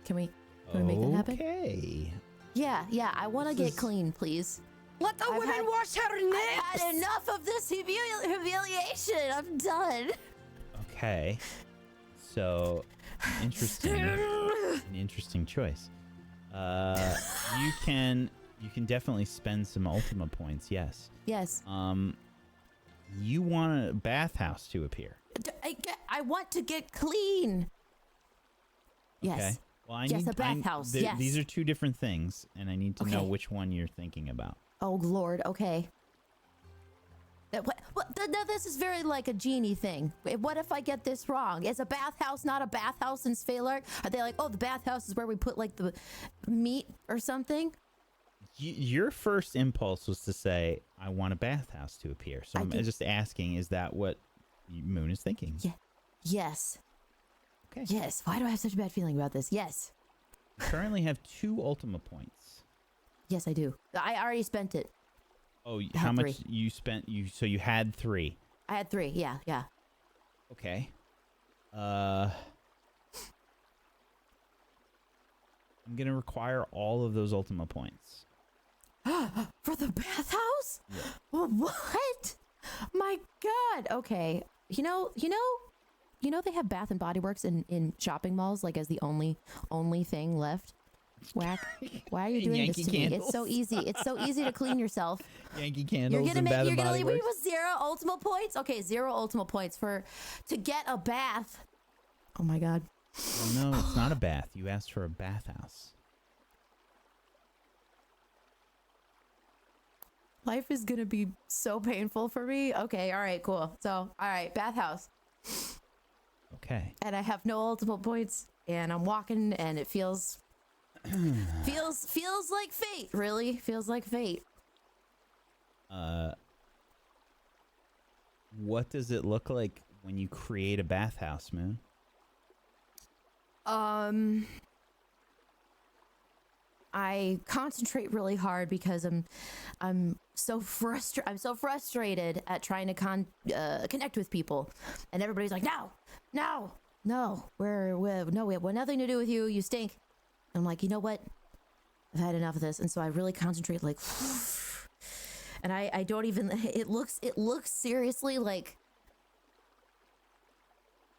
Can we make that happen? Okay. Yeah, I want to get clean, please. Let the women wash her nips! I've had enough of this humiliation. I'm done. Okay. So, an interesting choice. You can You can definitely spend some Ultima points, yes. Yes. You want a bathhouse to appear. I want to get clean. Yes. Okay. Well, Yes, a bathhouse, yes. These are two different things, and I need to know Okay. which one you're thinking about. Oh, Lord. Okay. No, this is very like a genie thing. What if I get this wrong? Is a bathhouse not a bathhouse in Sveylark? Are they like, oh, the bathhouse is where we put like the meat or something? Your first impulse was to say, I want a bathhouse to appear. So I'm just asking, is that what Muhn is thinking? Yeah. Yes. Okay. Yes. Why do I have such a bad feeling about this? Yes. You currently have 2 Ultima points. Yes, I do. I already spent it. Oh, I how had much 3. you spent? So you had 3. I had 3. Yeah, yeah. Okay. I'm gonna require all of those Ultima points. For the bathhouse? Yeah. What? My God. Okay. You know they have Bath and Body Works in shopping malls like as the only thing left. Whack. Why are you doing Yankee this to candles. me? It's so easy. It's so easy to clean yourself. Yankee Candles You're gonna and Bath and Body leave me Works. with 0 Ultima points? Okay, 0 Ultima points to get a bath. Oh my God. Oh, no, it's not a bath. You asked for a bathhouse. Life is gonna be so painful for me. Okay, all right, cool. So, all right, bathhouse. Okay. And I have no ultimate points, and I'm walking, and it feels like fate. Really, feels like fate. What does it look like when you create a bathhouse, Muhn? I concentrate really hard because I'm so frustrated at trying to connect with people, and everybody's like, no, we have nothing to do with you. You stink. I'm like, you know what? I've had enough of this, and so I really concentrate, like, and I don't even. It looks seriously like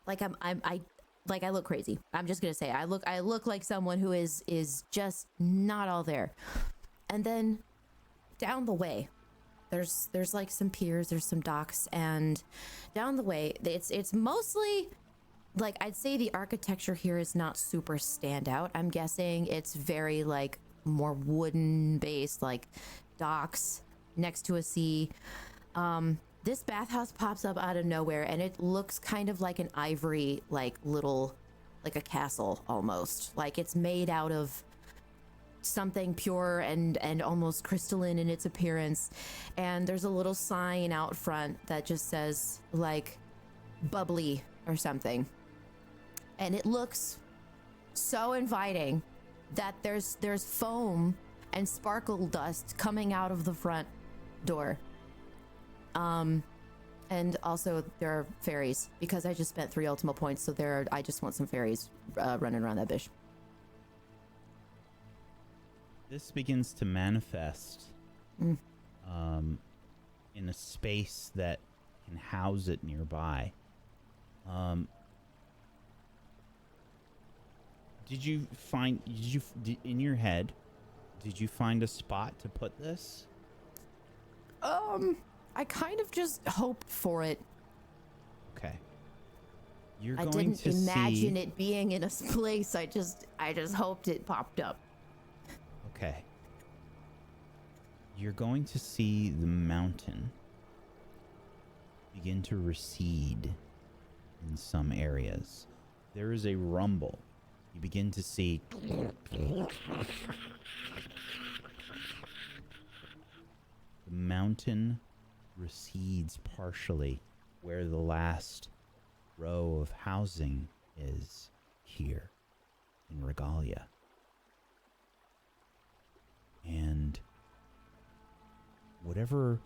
I look crazy. I'm just gonna say I look like someone who is just not all there. And then down the way, there's like some piers, there's some docks, and down the way it's mostly like I'd say the architecture here is not super standout. I'm guessing it's very like more wooden based, like docks next to a sea. This bathhouse pops up out of nowhere, and it looks kind of like an ivory, like little, like a castle almost. Like it's made out of something pure and almost crystalline in its appearance. And there's a little sign out front that just says like bubbly or something. And it looks so inviting that there's foam and sparkle dust coming out of the front door. And also there are fairies because I just spent 3 Ultima points, so I just want some fairies running around that bitch. This begins to manifest in a space that can house it nearby. In your head, did you find a spot to put this? I kind of just hoped for it. Okay. I I didn't imagine it being in a place. I just hoped it popped up. Okay. You're going to see the mountain begin to recede in some areas. There is a rumble. You begin to see the mountain recedes partially where the last row of housing is here in Regalia. And whatever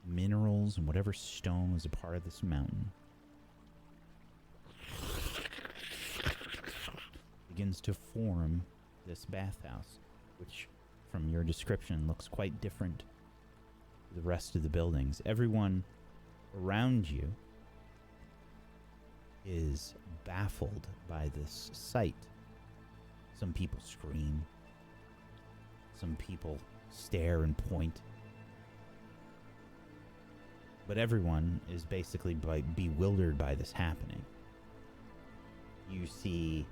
minerals and whatever stone is a part of this mountain begins to form this bathhouse, which from your description looks quite different to the rest of the buildings. Everyone around you is baffled by this sight. Some people scream. Some people stare and point. But everyone is basically bewildered by this happening. You see,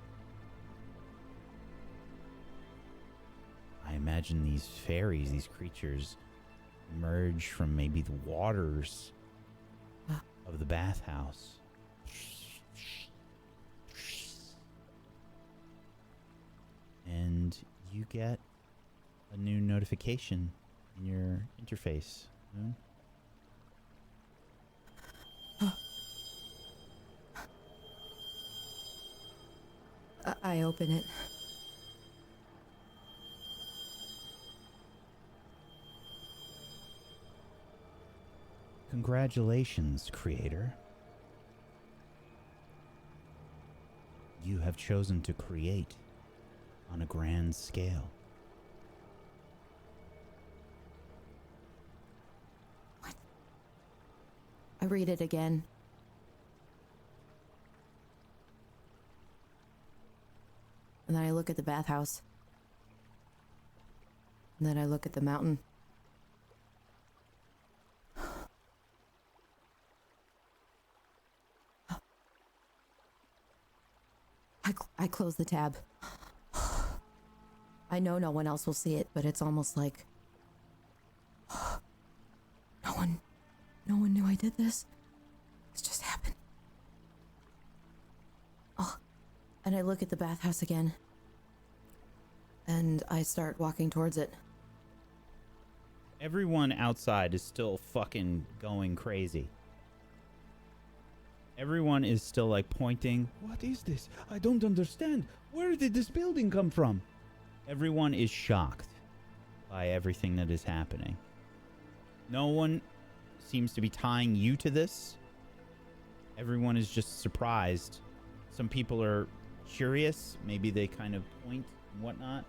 I imagine these fairies, these creatures, emerge from maybe the waters of the bathhouse. And you get a new notification in your interface. Moon. I open it. Congratulations, creator. You have chosen to create on a grand scale. What? I read it again. And then I look at the bathhouse. And then I look at the mountain. I close the tab. I know no one else will see it, but it's almost like no one knew I did this. This just happened. Oh, and I look at the bathhouse again, and I start walking towards it. Everyone outside is still fucking going crazy. Everyone is still like pointing. What is this? I don't understand. Where did this building come from? Everyone is shocked by everything that is happening. No one seems to be tying you to this. Everyone is just surprised. Some people are curious. Maybe they kind of point and whatnot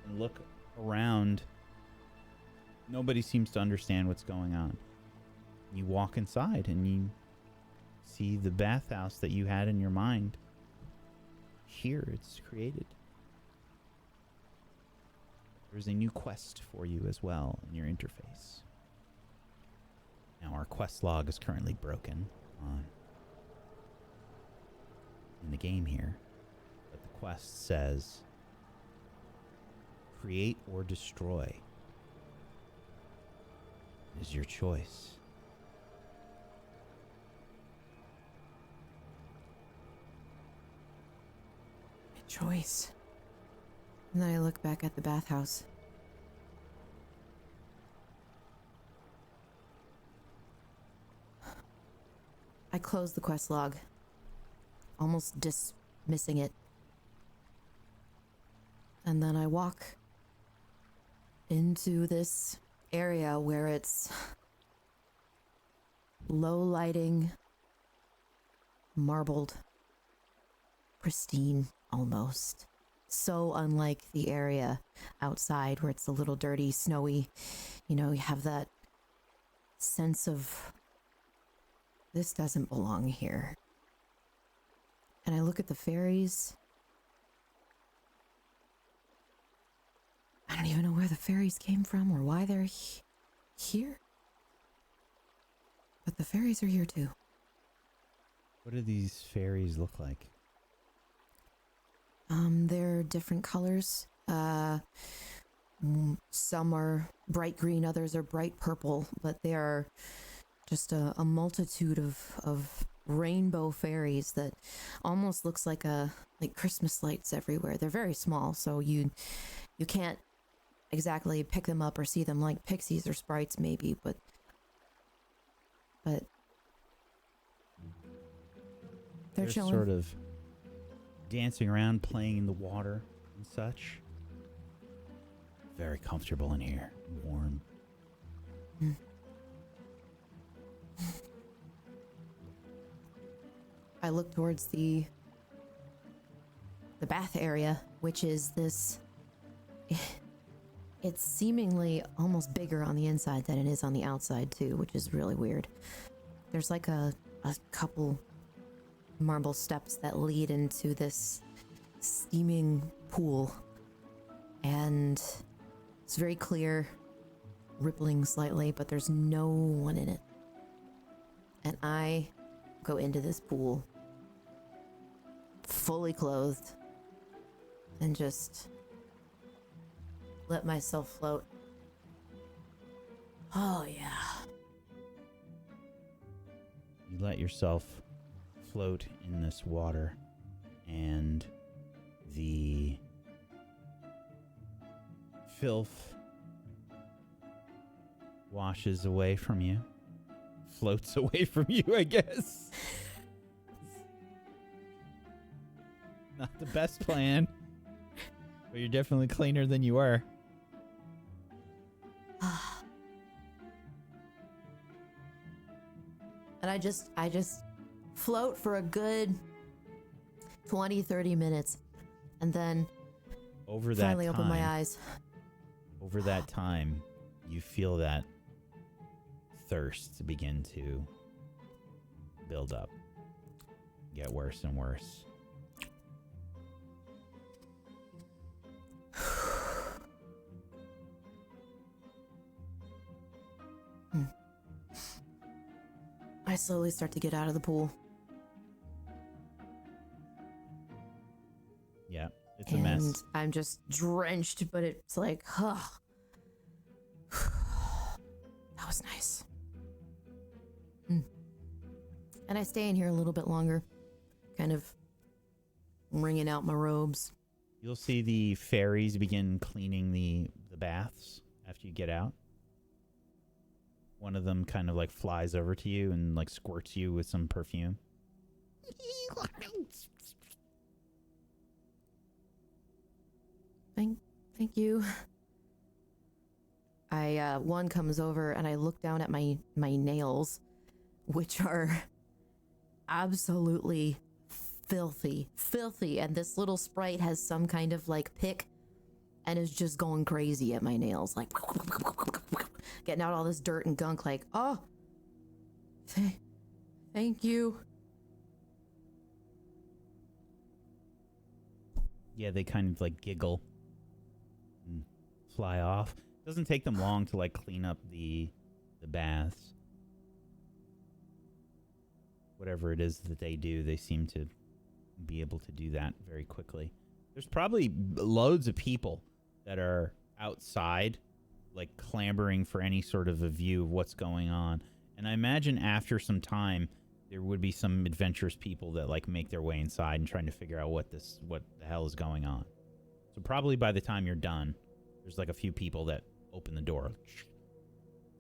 and look around. Nobody seems to understand what's going on. You walk inside and you see the bathhouse that you had in your mind. Here it's created. There's a new quest for you as well in your interface. Now our quest log is currently broken in the game here. But the quest says, create or destroy is your choice. Choice. And then I look back at the bathhouse. I close the quest log, almost dismissing it. And then I walk into this area where it's low lighting, marbled, pristine. Almost. So unlike the area outside where it's a little dirty, snowy. You know, you have that sense of this doesn't belong here. And I look at the fairies. I don't even know where the fairies came from or why they're here. But the fairies are here too. What do these fairies look like? They're different colors. Some are bright green, others are bright purple, but they are just a multitude of rainbow fairies that almost looks like Christmas lights everywhere. They're very small, so you can't exactly pick them up or see them like pixies or sprites maybe, but they're chilling. Sort of dancing around, playing in the water and such. Very comfortable in here. Warm. I look towards the bath area, which is this... It's seemingly almost bigger on the inside than it is on the outside, too, which is really weird. There's like a couple marble steps that lead into this steaming pool. And it's very clear, rippling slightly, but there's no one in it. And I go into this pool fully clothed and just let myself float. Oh, yeah. You let yourself float in this water, and the filth washes away from you. Floats away from you, I guess. Not the best plan, but you're definitely cleaner than you were. And I just float for a good 20-30 minutes, and then Over that finally time, open my eyes. Over that time, you feel that thirst to begin to build up, get worse and worse. I slowly start to get out of the pool. Yeah, it's a mess. And I'm just drenched, but it's like, huh. That was nice. And I stay in here a little bit longer, kind of wringing out my robes. You'll see the fairies begin cleaning the baths after you get out. One of them kind of like flies over to you and like squirts you with some perfume. Thank you. One comes over and I look down at my nails, which are absolutely filthy. And this little sprite has some kind of like pick and is just going crazy at my nails, like getting out all this dirt and gunk, like, oh, thank you. Yeah, they kind of like giggle and fly off. Doesn't take them long to like clean up the baths. Whatever it is that they do, they seem to be able to do that very quickly. There's probably loads of people that are outside, like clamoring for any sort of a view of what's going on. And I imagine after some time, there would be some adventurous people that like make their way inside and trying to figure out what the hell is going on. So probably by the time you're done, there's like a few people that open the door.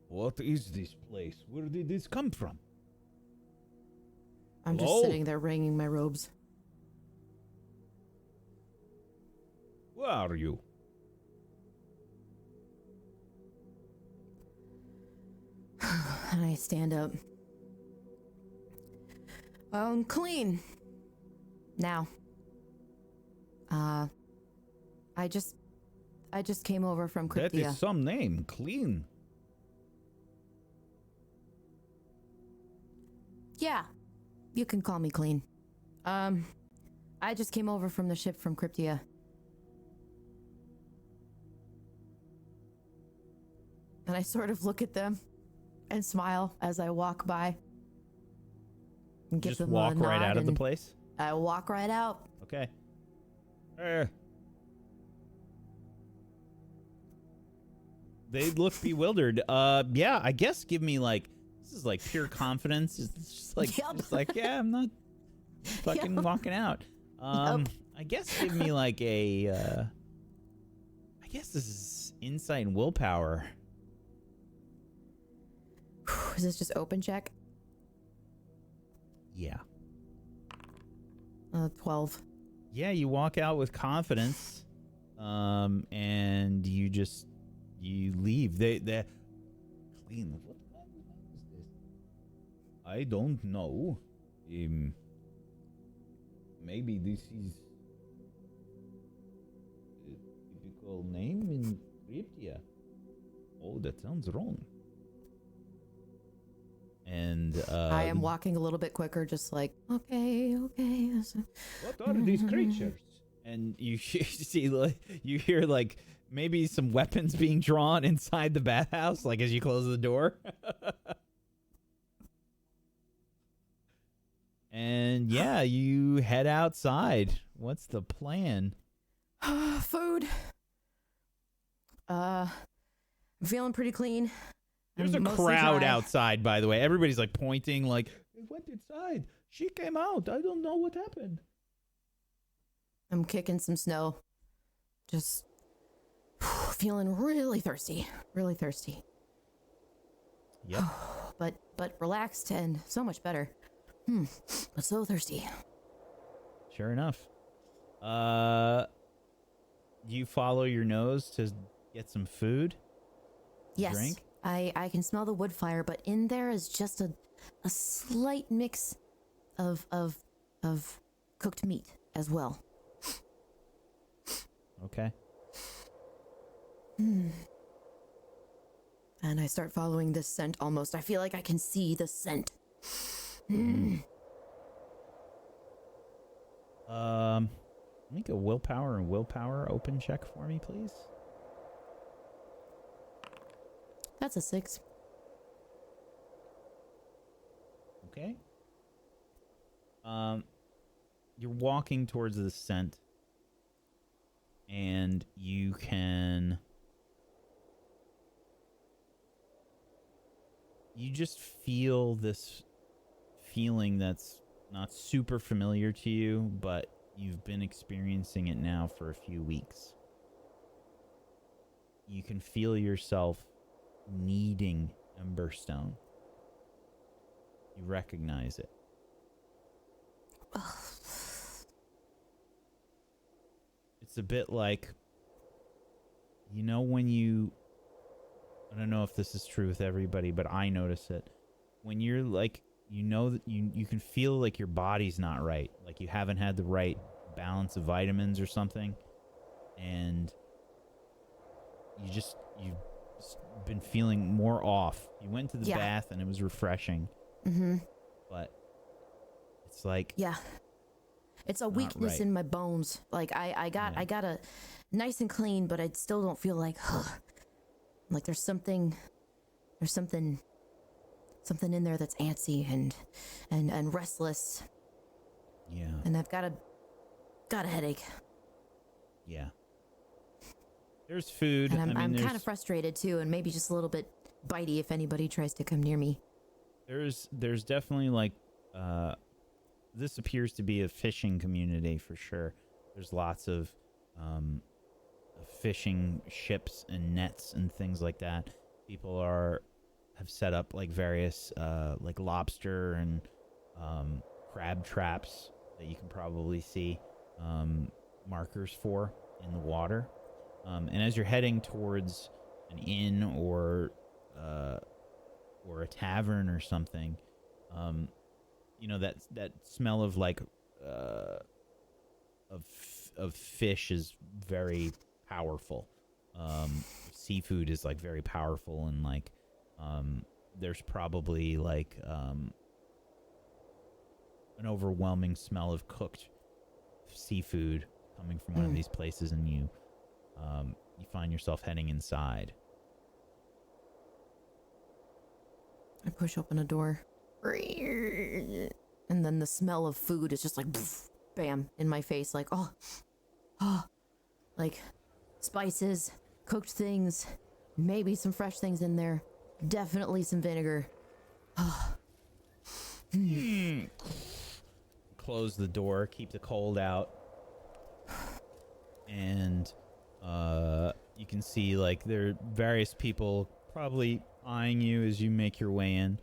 What is this place? Where did this come from? I'm just sitting there wringing my robes. Where are you? And I stand up. I'm clean. Now. I just came over from Cryptia. That is some name. Clean. Yeah. You can call me clean. I just came over from the ship from Cryptia. And I sort of look at them and smile as I walk by. And give Just them walk a nod right out of the and place? I walk right out. Okay. They look bewildered. Yeah, I guess give me like, this is like pure confidence. It's just like, Yep. just like, yeah, I'm not fucking Yep. walking out. Yep. I guess give me like a, I guess this is insight and willpower. Is this just open check? Yeah. 12. Yeah, you walk out with confidence, and you leave. They clean. What is this? I don't know. Maybe this is a typical name in Cryptia. Oh, that sounds wrong. And I am walking a little bit quicker, just like, okay. what are these creatures? and you see, like, you hear like maybe some weapons being drawn inside the bathhouse, like as you close the door. And yeah, you head outside. What's the plan? Food. I'm feeling pretty clean. There's a Mostly crowd dry. outside, by the way. Everybody's like pointing, like, "They went inside. She came out. I don't know what happened." I'm kicking some snow. Just feeling really thirsty. Really thirsty. Yep. But relaxed and so much better. But so thirsty. Sure enough. You follow your nose to get some food? Yes. Drink? I can smell the wood fire, but in there is just a slight mix of cooked meat as well. Okay. And I start following this scent almost. I feel like I can see the scent. Make a willpower open check for me, please. That's a 6. Okay. You're walking towards the scent, and you just feel this feeling that's not super familiar to you, but you've been experiencing it now for a few weeks. You can feel yourself needing Emberstone. You recognize it. It's a bit like, you know, when you, I don't know if this is true with everybody, but I notice it. When you're like, you know that you can feel like your body's not right. Like you haven't had the right balance of vitamins or something. And you've been feeling more off. You went to the bath and it was refreshing. But it's like, it's a weakness in my bones. Like I got a nice and clean, but I still don't feel like there's something in there that's antsy and restless. Yeah. And I've got a headache. Yeah. There's food. And I'm kind of frustrated too, and maybe just a little bit bitey if anybody tries to come near me. There's definitely like, this appears to be a fishing community for sure. There's lots of fishing ships and nets and things like that. People have set up like various like lobster and crab traps that you can probably see markers for in the water. And as you're heading towards an inn or a tavern or something, you know, that smell of like of fish is very powerful. Seafood is like very powerful, and like there's probably like an overwhelming smell of cooked seafood coming from one of these places, and you find yourself heading inside. I push open a door. And then the smell of food is just like, bam, in my face. Like, like spices, cooked things, maybe some fresh things in there. Definitely some vinegar. Close the door, keep the cold out. And you can see like there are various people probably eyeing you as you make your way in.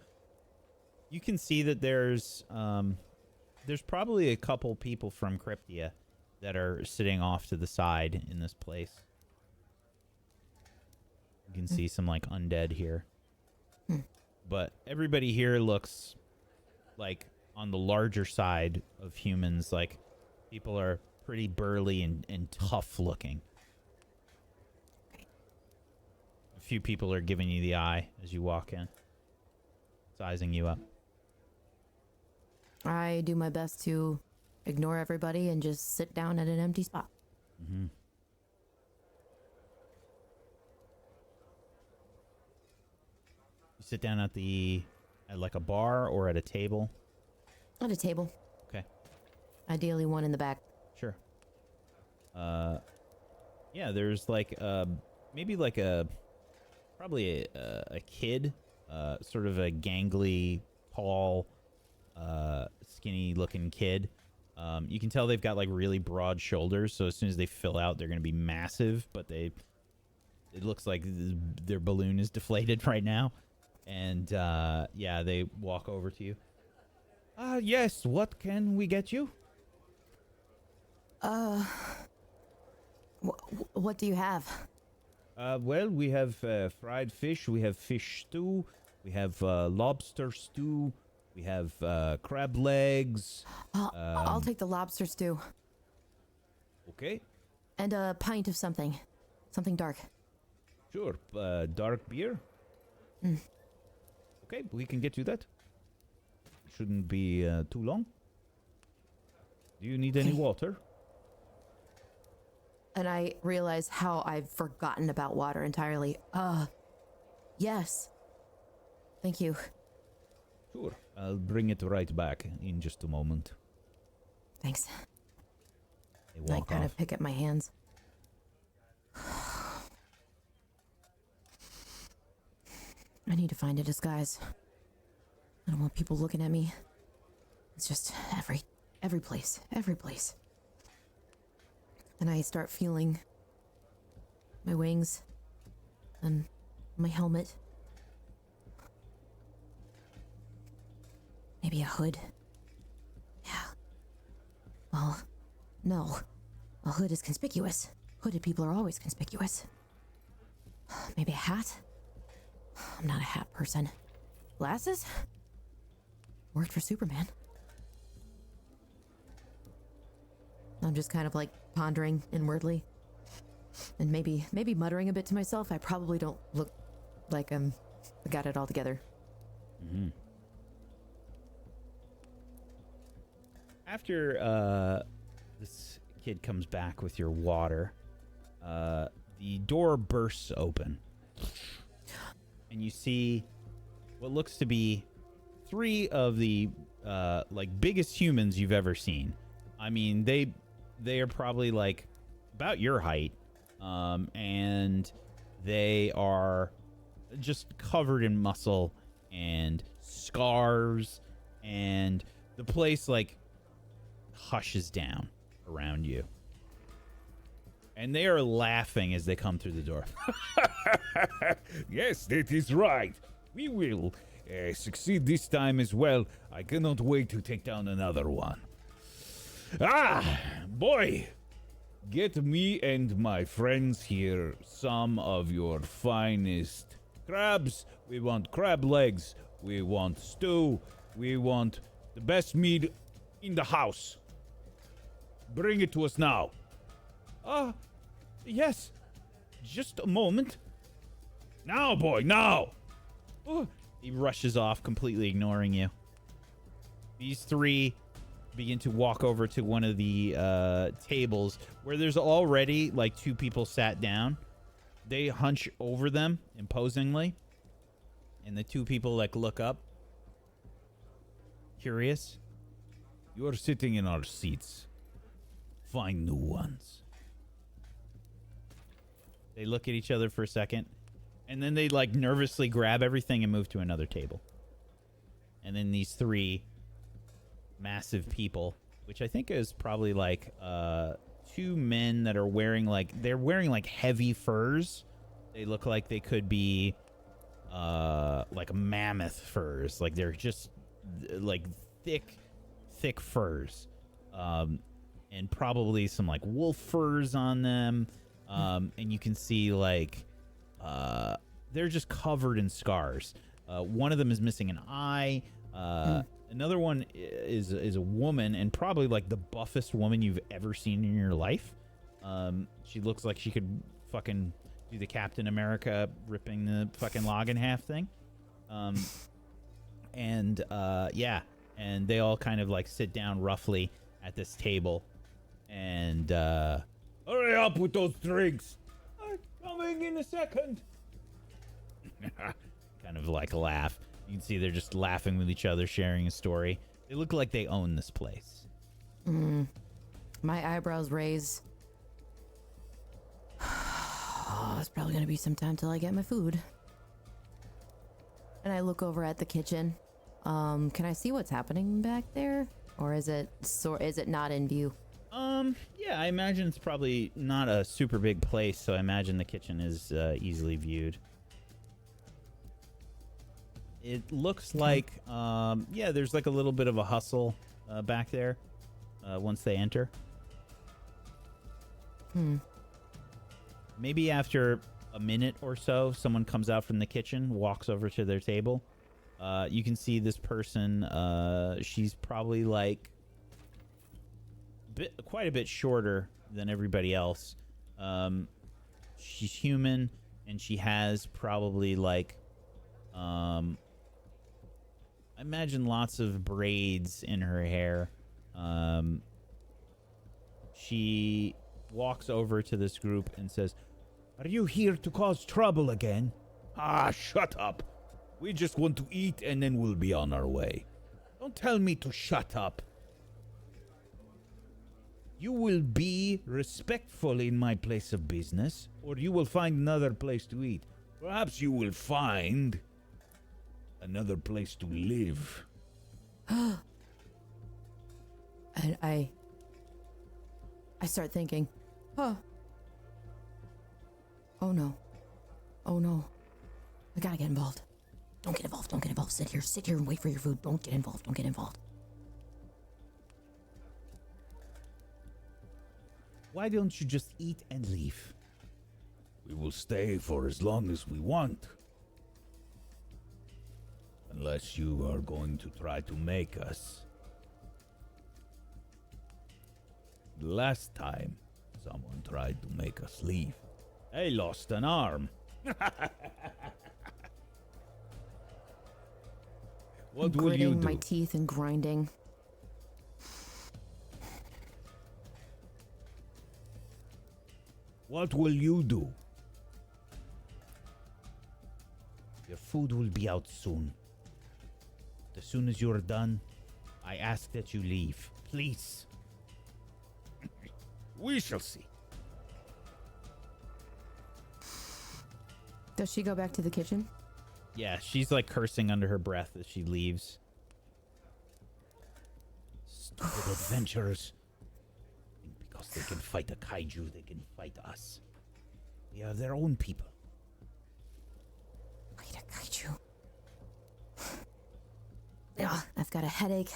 You can see that there's probably a couple people from Cryptia that are sitting off to the side in this place. You can see some like undead here. But everybody here looks like on the larger side of humans. Like people are pretty burly and tough looking. A few people are giving you the eye as you walk in, sizing you up. I do my best to ignore everybody and just sit down at an empty spot. Mm-hmm. You sit down at like a bar or at a table? At a table. Okay. Ideally one in the back. Sure. Yeah, there's like maybe like probably a kid, sort of a gangly, tall, skinny looking kid. You can tell they've got like really broad shoulders, so as soon as they fill out, they're going to be massive, but it looks like their balloon is deflated right now. And yeah, they walk over to you. Yes, what can we get you? What do you have? Well, we have fried fish, we have fish stew, we have lobster stew, we have crab legs. I'll take the lobster stew. Okay, And a pint of something. Something dark. sure. Dark beer? Okay, we can get you that. Shouldn't be too long. Do you need any water? And I realize how I've forgotten about water entirely. Yes. Thank you. Sure. I'll bring it right back in just a moment. Thanks. They I walk kind off. of pick up my hands. I need to find a disguise. I don't want people looking at me. It's just every place. And I start feeling my wings and my helmet. Maybe a hood. Yeah. Well, no. A hood is conspicuous. Hooded people are always conspicuous. Maybe a hat? I'm not a hat person. Glasses? Worked for Superman. I'm just kind of like pondering inwardly. And maybe muttering a bit to myself. I probably don't look like I got it all together. Mm-hmm. After this kid comes back with your water, the door bursts open. And you see what looks to be 3 of the like biggest humans you've ever seen. I mean, they are probably like about your height, and they are just covered in muscle and scars, and the place like hushes down around you. And they are laughing as they come through the door. Yes, that is right. We will succeed this time as well. I cannot wait to take down another one. Boy, get me and my friends here some of your finest crabs. We want crab legs. We want stew. We want the best meat in the house. Bring it to us now. Yes. Just a moment. Now, boy, now. He rushes off, completely ignoring you. These 3 begin to walk over to one of the tables where there's already like 2 people sat down. They hunch over them imposingly, and the 2 people like look up, curious. You are sitting in our seats. Find new ones. They look at each other for a second, and then they like nervously grab everything and move to another table. And then these 3 massive people, which I think is probably like 2 men that are wearing like heavy furs. They look like they could be like mammoth furs. Like they're just like thick furs. And probably some like wolf furs on them. And you can see like they're just covered in scars. One of them is missing an eye. Another one is a woman, and probably like the buffest woman you've ever seen in your life. She looks like she could fucking do the Captain America ripping the fucking log in half thing. Yeah, and they all kind of like sit down roughly at this table, and Hurry up with those drinks. I'm coming in a second. Kind of like a laugh. You can see they're just laughing with each other, sharing a story. They look like they own this place. My eyebrows raise. Oh, it's probably gonna be some time till I get my food. And I look over at the kitchen. Can I see what's happening back there? Or is it not in view? Yeah, I imagine it's probably not a super big place, so I imagine the kitchen is easily viewed. It looks like, yeah, there's like a little bit of a hustle back there once they enter. Maybe after a minute or so, someone comes out from the kitchen, walks over to their table. You can see this person, she's probably like quite a bit shorter than everybody else. She's human, and she has probably like, I imagine lots of braids in her hair. She walks over to this group and says, "Are you here to cause trouble again?" Ah, shut up. We just want to eat and then we'll be on our way. Don't tell me to shut up. You will be respectful in my place of business, or you will find another place to eat. Perhaps you will find another place to live. And I start thinking, oh no. I gotta get involved. Don't get involved. Sit here and wait for your food. Don't get involved. Why don't you just eat and leave? We will stay for as long as we want. Unless you are going to try to make us. Last time, someone tried to make us leave. I lost an arm. What will you Gritting do? my teeth and grinding. What will you do? Your food will be out soon. As soon as you're done, I ask that you leave. Please. We shall see. Does she go back to the kitchen? Yeah, she's like cursing under her breath as she leaves. Stupid adventurers. Because they can fight a kaiju, they can fight us. We are their own people. Fight a kaiju. Ugh, I've got a headache.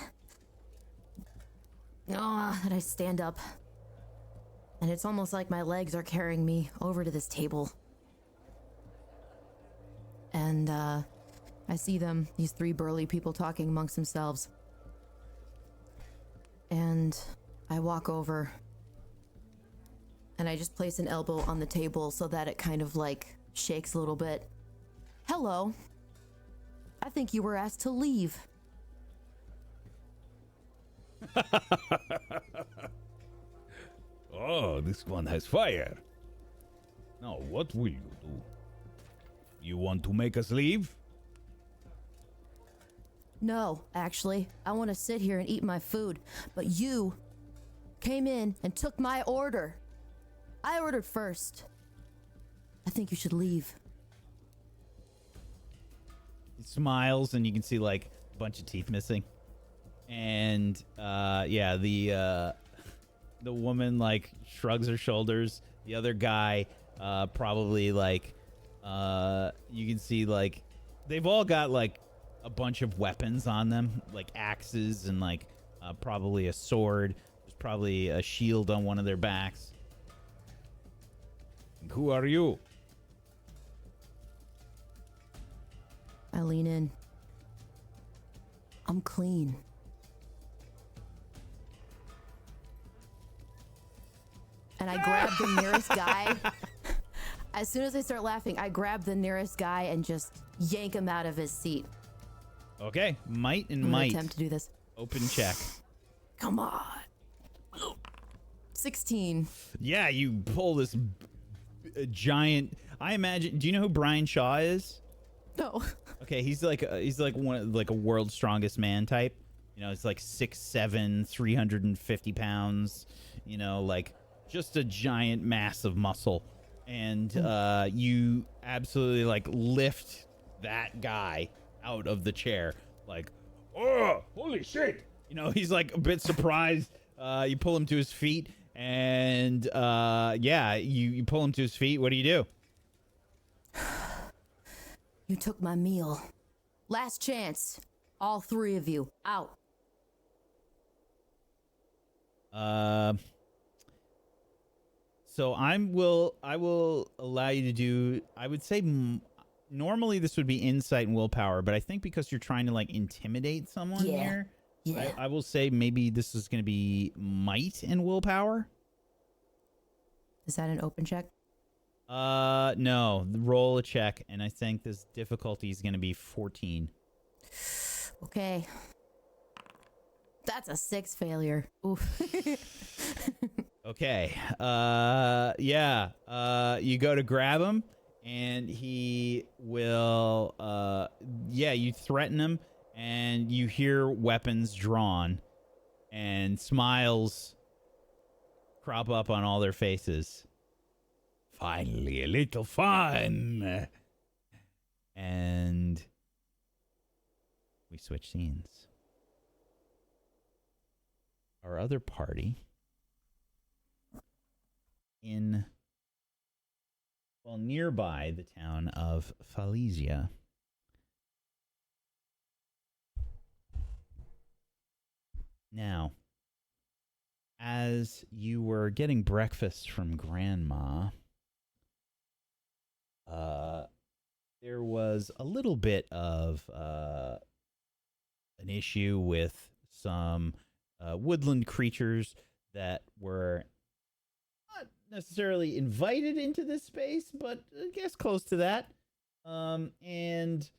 And I stand up. And it's almost like my legs are carrying me over to this table. And I see them, these three burly people talking amongst themselves. And I walk over. And I just place an elbow on the table so that it kind of like shakes a little bit. Hello. I think you were asked to leave. Oh, this one has fire. Now, what will you do? You want to make us leave? No, actually, I want to sit here and eat my food. But you came in and took my order. I ordered first. I think you should leave. He smiles, and you can see like a bunch of teeth missing. And yeah, the woman like shrugs her shoulders. The other guy probably like you can see like they've all got like a bunch of weapons on them, like axes and like probably a sword. There's probably a shield on one of their backs. And who are you? I lean in. I'm clean. And I grab the nearest guy. As soon as I start laughing, I grab the nearest guy and just yank him out of his seat. Okay, might and I'm gonna might. attempt to do this. Open check. Come on. 16. Yeah, you pull this giant. I imagine. Do you know who Brian Shaw is? No. Okay, he's like a world's strongest man type. You know, it's like 6'7", 350 pounds. You know, like just a giant mass of muscle. And you absolutely like lift that guy out of the chair. Like, oh, holy shit! You know, he's like a bit surprised. You pull him to his feet, and yeah, you pull him to his feet. What do you do? You took my meal. Last chance. All three of you. Out. So I will allow you to do, I would say normally this would be insight and willpower, but I think because you're trying to like intimidate someone here, I will say maybe this is going to be might and willpower. Is that an open check? No, roll a check, and I think this difficulty is going to be 14. Okay. That's a 6 failure. Oof. Okay. Yeah. You go to grab him, and he will. Yeah. You threaten him, and you hear weapons drawn, and smiles crop up on all their faces. Finally, a little fun. And we switch scenes. Our other party nearby the town of Falaesia. Now, as you were getting breakfast from Grandma, there was a little bit of an issue with some woodland creatures that were not necessarily invited into this space, but I guess close to that. And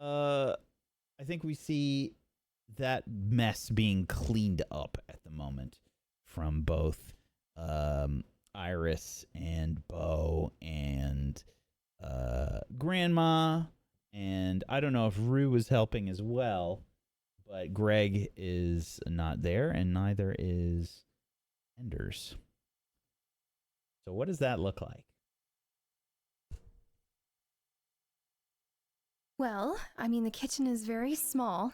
I think we see that mess being cleaned up at the moment from both Iris and Bo and Grandma, and I don't know if Rue was helping as well, but Greg is not there, and neither is Enders. So what does that look like? Well, I mean, the kitchen is very small,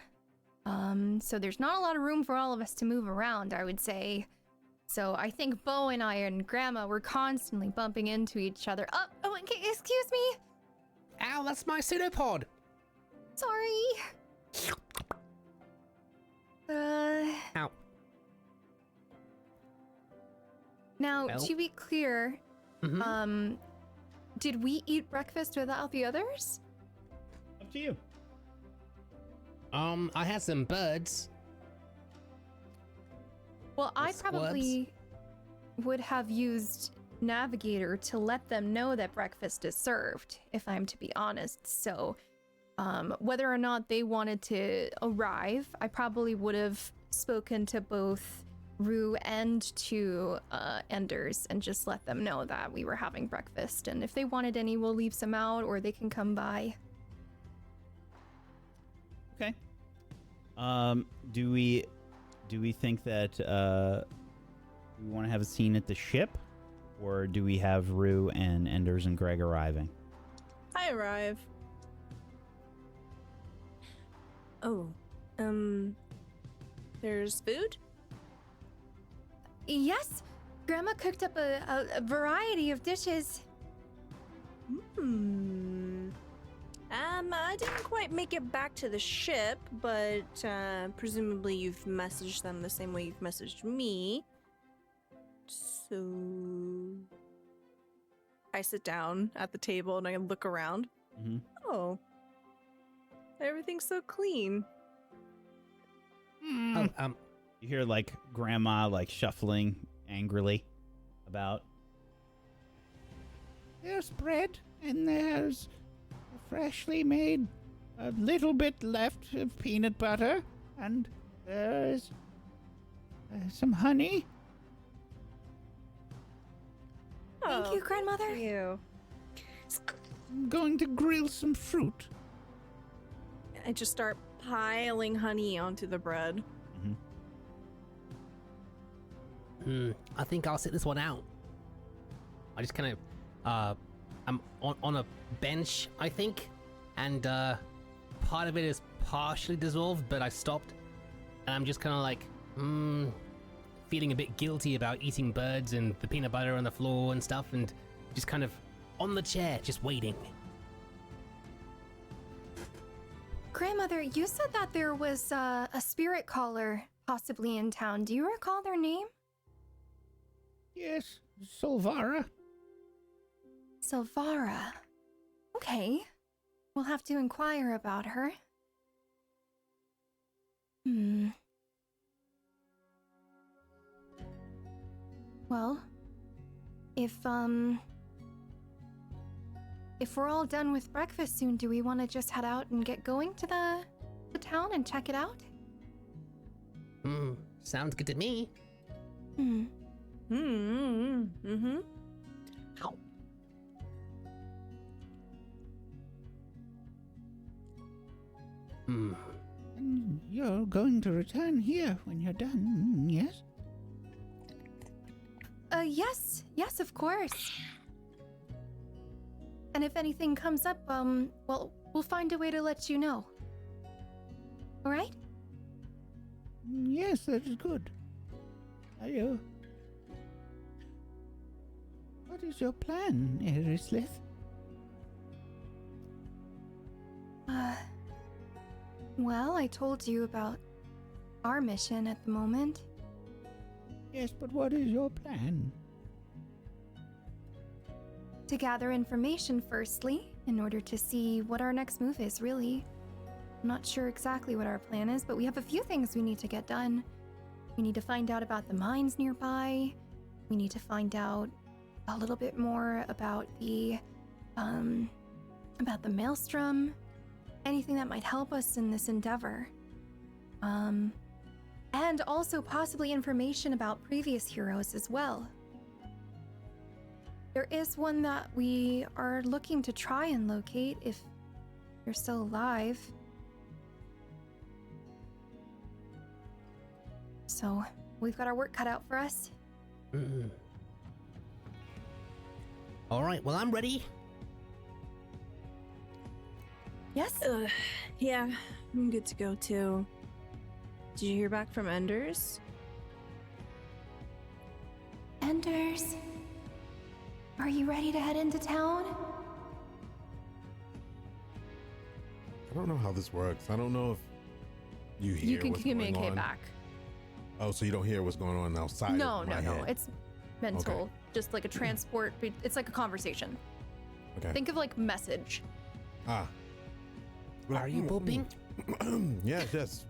so there's not a lot of room for all of us to move around, I would say. So I think Bo and I and Grandma were constantly bumping into each other. Oh, okay, excuse me. Ow, that's my pseudopod. Sorry. Ow. Now, Well. to be clear, did we eat breakfast without the others? Up to you. I had some birds. Well, I Squibs? probably would have used Navigator to let them know that breakfast is served, if I'm to be honest. So, whether or not they wanted to arrive, I probably would have spoken to both Rue and to Enders and just let them know that we were having breakfast. And if they wanted any, we'll leave some out or they can come by. Okay. Do we think that we want to have a scene at the ship, or do we have Rue and Enders and Greg arriving? I arrive. Oh, there's food? Yes, Grandma cooked up a variety of dishes. I didn't quite make it back to the ship, but presumably you've messaged them the same way you've messaged me. So I sit down at the table and I look around. Mm-hmm. Oh, everything's so clean. Oh, You hear like Grandma like shuffling angrily about. There's bread and there's freshly made a little bit left of peanut butter, and there's some honey. Thank you, grandmother. Thank you. I'm going to grill some fruit. I just start piling honey onto the bread. I think I'll sit this one out. I just kind of, I'm on a bench, I think, and part of it is partially dissolved, but I stopped, and I'm just kind of like, feeling a bit guilty about eating birds and the peanut butter on the floor and stuff, and just kind of on the chair, just waiting. Grandmother, you said that there was a spirit caller possibly in town. Do you recall their name? Yes, Solvara. Silvara. Okay. We'll have to inquire about her. Well, if we're all done with breakfast soon, do we want to just head out and get going to the town and check it out? Sounds good to me. Ow. And you're going to return here when you're done, yes? Yes, of course. And if anything comes up, well, we'll find a way to let you know. All right? Yes, that is good. Hello. What is your plan, Erislith? Well, I told you about our mission at the moment. Yes, but what is your plan? To gather information firstly, in order to see what our next move is, really. I'm not sure exactly what our plan is, but we have a few things we need to get done. We need to find out about the mines nearby. We need to find out a little bit more about the maelstrom. Anything that might help us in this endeavor. And also possibly information about previous heroes as well. There is one that we are looking to try and locate if you're still alive. So, we've got our work cut out for us. All right, well, I'm ready. Yes? Yeah, I'm good to go too. Did you hear back from Enders? Enders, are you ready to head into town? I don't know how this works. I don't know if you hear You can what's going communicate on. back. Oh, so you don't hear what's going on outside No, of my head. It's mental. Okay. Just like a transport. It's like a conversation. Okay. Think of like message. Ah. Are you pooping? Yes.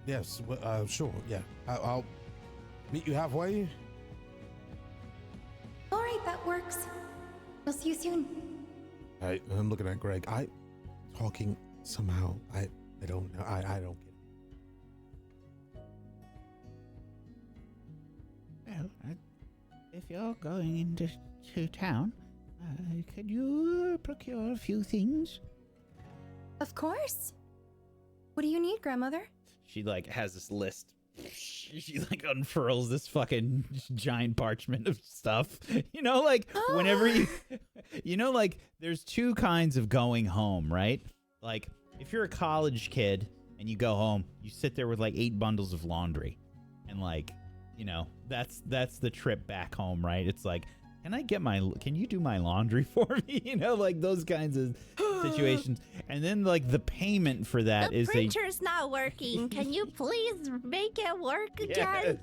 Well, sure, yeah. I'll meet you halfway. All right, that works. We'll see you soon. I'm looking at Greg. Talking somehow. I don't know. I don't get it. Well, if you're going into town, could you procure a few things? Of course. What do you need, grandmother? She like has this list. She like unfurls this fucking giant parchment of stuff. You know, like whenever like there's two kinds of going home, right? Like if you're a college kid and you go home, you sit there with like 8 bundles of laundry, and like, you know, that's the trip back home, right? It's like, can you do my laundry for me? You know, like those kinds of situations. And then like the payment for that The printer's not working. Can you please make it work again?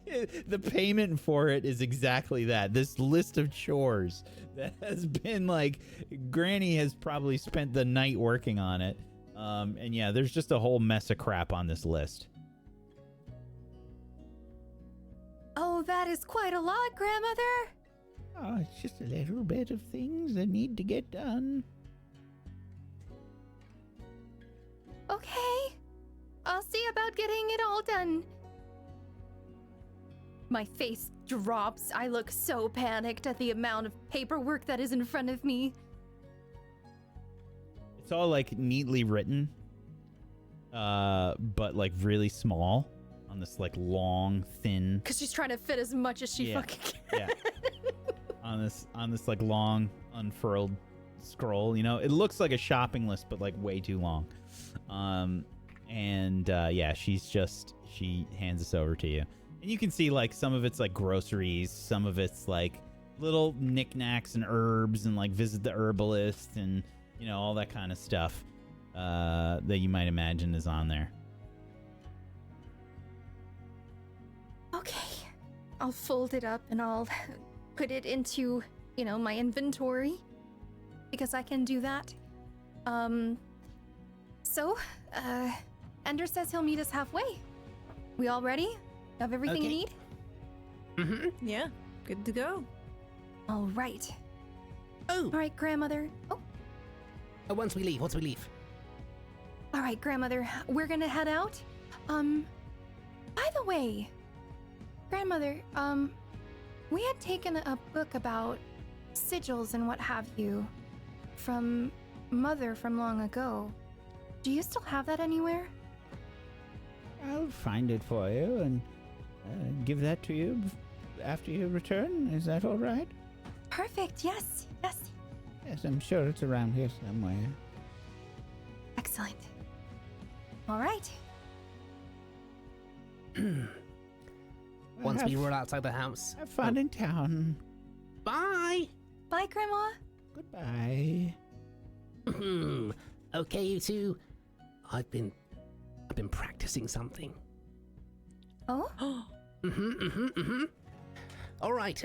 Yes. The payment for it is exactly that. This list of chores that has been like, Granny has probably spent the night working on it. And yeah, there's just a whole mess of crap on this list. Oh, that is quite a lot, grandmother. Oh, it's just a little bit of things that need to get done. Okay. I'll see about getting it all done. My face drops. I look so panicked at the amount of paperwork that is in front of me. It's all like neatly written, but like really small on this like long, thin. Because she's trying to fit as much as she fucking can. Yeah. on this like long unfurled scroll. You know, it looks like a shopping list, but like way too long. Yeah, she hands this over to you. And you can see like some of it's like groceries, some of it's like little knickknacks and herbs and like visit the herbalist and, you know, all that kind of stuff that you might imagine is on there. Okay. I'll fold it up and I'll put it into, you know, my inventory. Because I can do that. Ender says he'll meet us halfway. We all ready? Have everything you need? Mm-hmm. Yeah, good to go. All right. Oh. All right, grandmother. Oh. Once we leave. All right, grandmother. We're gonna head out. By the way, grandmother, we had taken a book about sigils and what have you from Mother from long ago. Do you still have that anywhere? I'll find it for you and give that to you after you return. Is that all right? Perfect. Yes. Yes, I'm sure it's around here somewhere. Excellent. All right. Once we roll outside the house. Have fun in town. Bye. Bye, Grandma. Goodbye. Okay, you two. I've been practicing something. Oh? All right.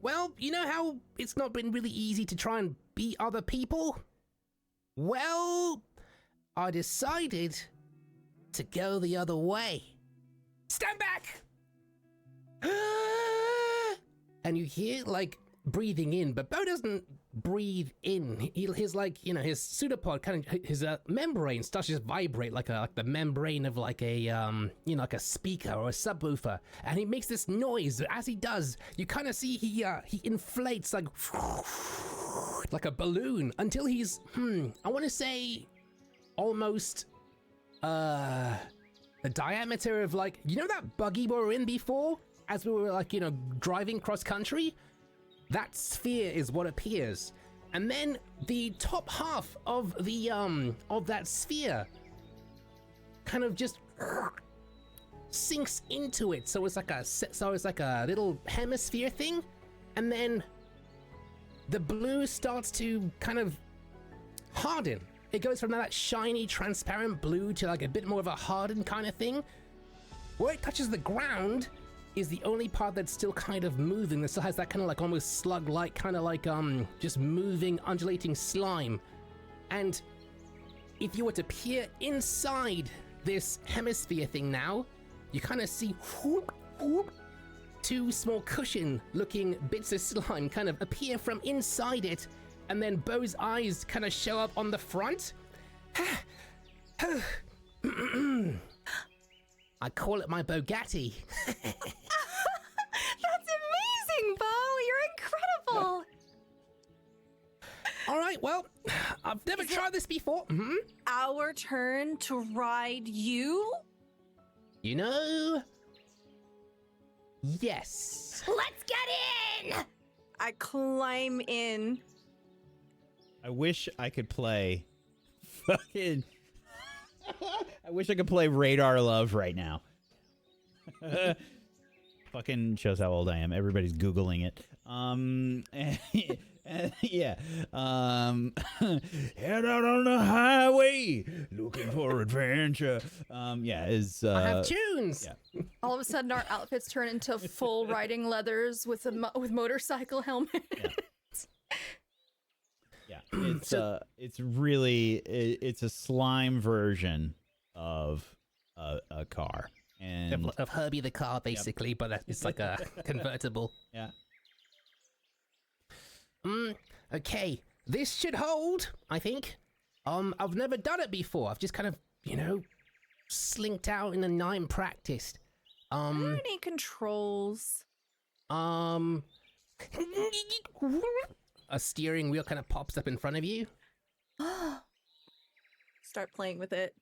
Well, you know how it's not been really easy to try and beat other people? Well, I decided to go the other way. Stand back! And you hear, like, breathing in, but Bo doesn't breathe in. His like, you know, his pseudopod kind of, his membrane starts to just vibrate like the membrane of like a you know, like a speaker or a subwoofer, and he makes this noise. As he does, you kind of see he inflates like a balloon until he's I want to say almost the diameter of, like, you know that buggy we were in before as we were, like, you know, driving cross country? That sphere is what appears, and then the top half of the of that sphere kind of just sinks into it. So it's like a little hemisphere thing, and then the blue starts to kind of harden. It goes from that shiny, transparent blue to like a bit more of a hardened kind of thing. Where it touches the ground is the only part that's still kind of moving, that still has that kind of like almost slug-like, kind of like just moving, undulating slime. And if you were to peer inside this hemisphere thing now, you kind of see two small cushion-looking bits of slime kind of appear from inside it, and then Bo's eyes kind of show up on the front. I call it my Bogatti. That's amazing, Bo! You're incredible! All right, well, I've never tried this before. Our turn to ride you? You know... Yes. Let's get in! I climb in. I wish I could play fucking... I wish I could play Radar Love right now. Fucking shows how old I am. Everybody's Googling it. Yeah. Head out on the highway, looking for adventure. Yeah, is I have tunes. Yeah. All of a sudden, our outfits turn into full riding leathers with with motorcycle helmets. Yeah, it's really it's a slime version of a car, and Of Herbie the car, basically, but it's like a convertible. Yeah. Okay, this should hold, I think. I've never done it before. I've just kind of, you know, slinked out in the night and practiced. Are there any controls? A steering wheel kind of pops up in front of you. Start playing with it.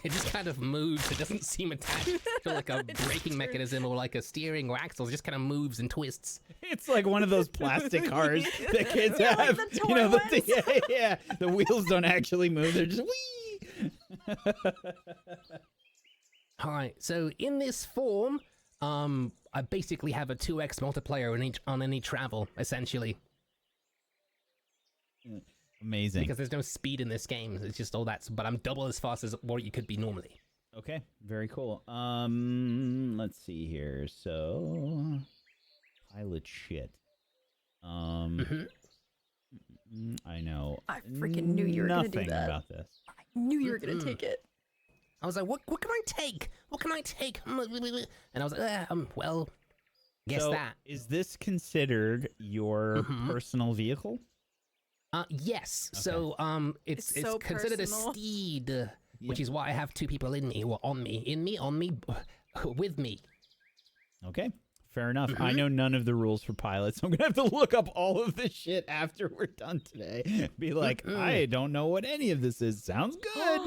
It just kind of moves. It doesn't seem attached to like a braking mechanism or like a steering or axle. It just kind of moves and twists. It's like one of those plastic cars that kids Yeah, have. like the toy you know, ones. yeah, the wheels don't actually move. They're just wee. All right. So in this form, I basically have a 2x multiplier on any travel, essentially. Amazing. Because there's no speed in this game. It's just all that. But I'm double as fast as what you could be normally. Okay, very cool. Let's see here. So, pilot shit. I know. I freaking knew you were gonna do nothing that. about this. I knew you were gonna take it. I was like, what can I take? What can I take? And I was like, well, guess So, that. is this considered your personal vehicle? Yes. Okay. So, it's so considered personal. a steed, which is why I have two people in me, or on me, with me. Okay, fair enough. I know none of the rules for pilots, so I'm gonna have to look up all of this shit after we're done today. Be like, I don't know what any of this is. Sounds good.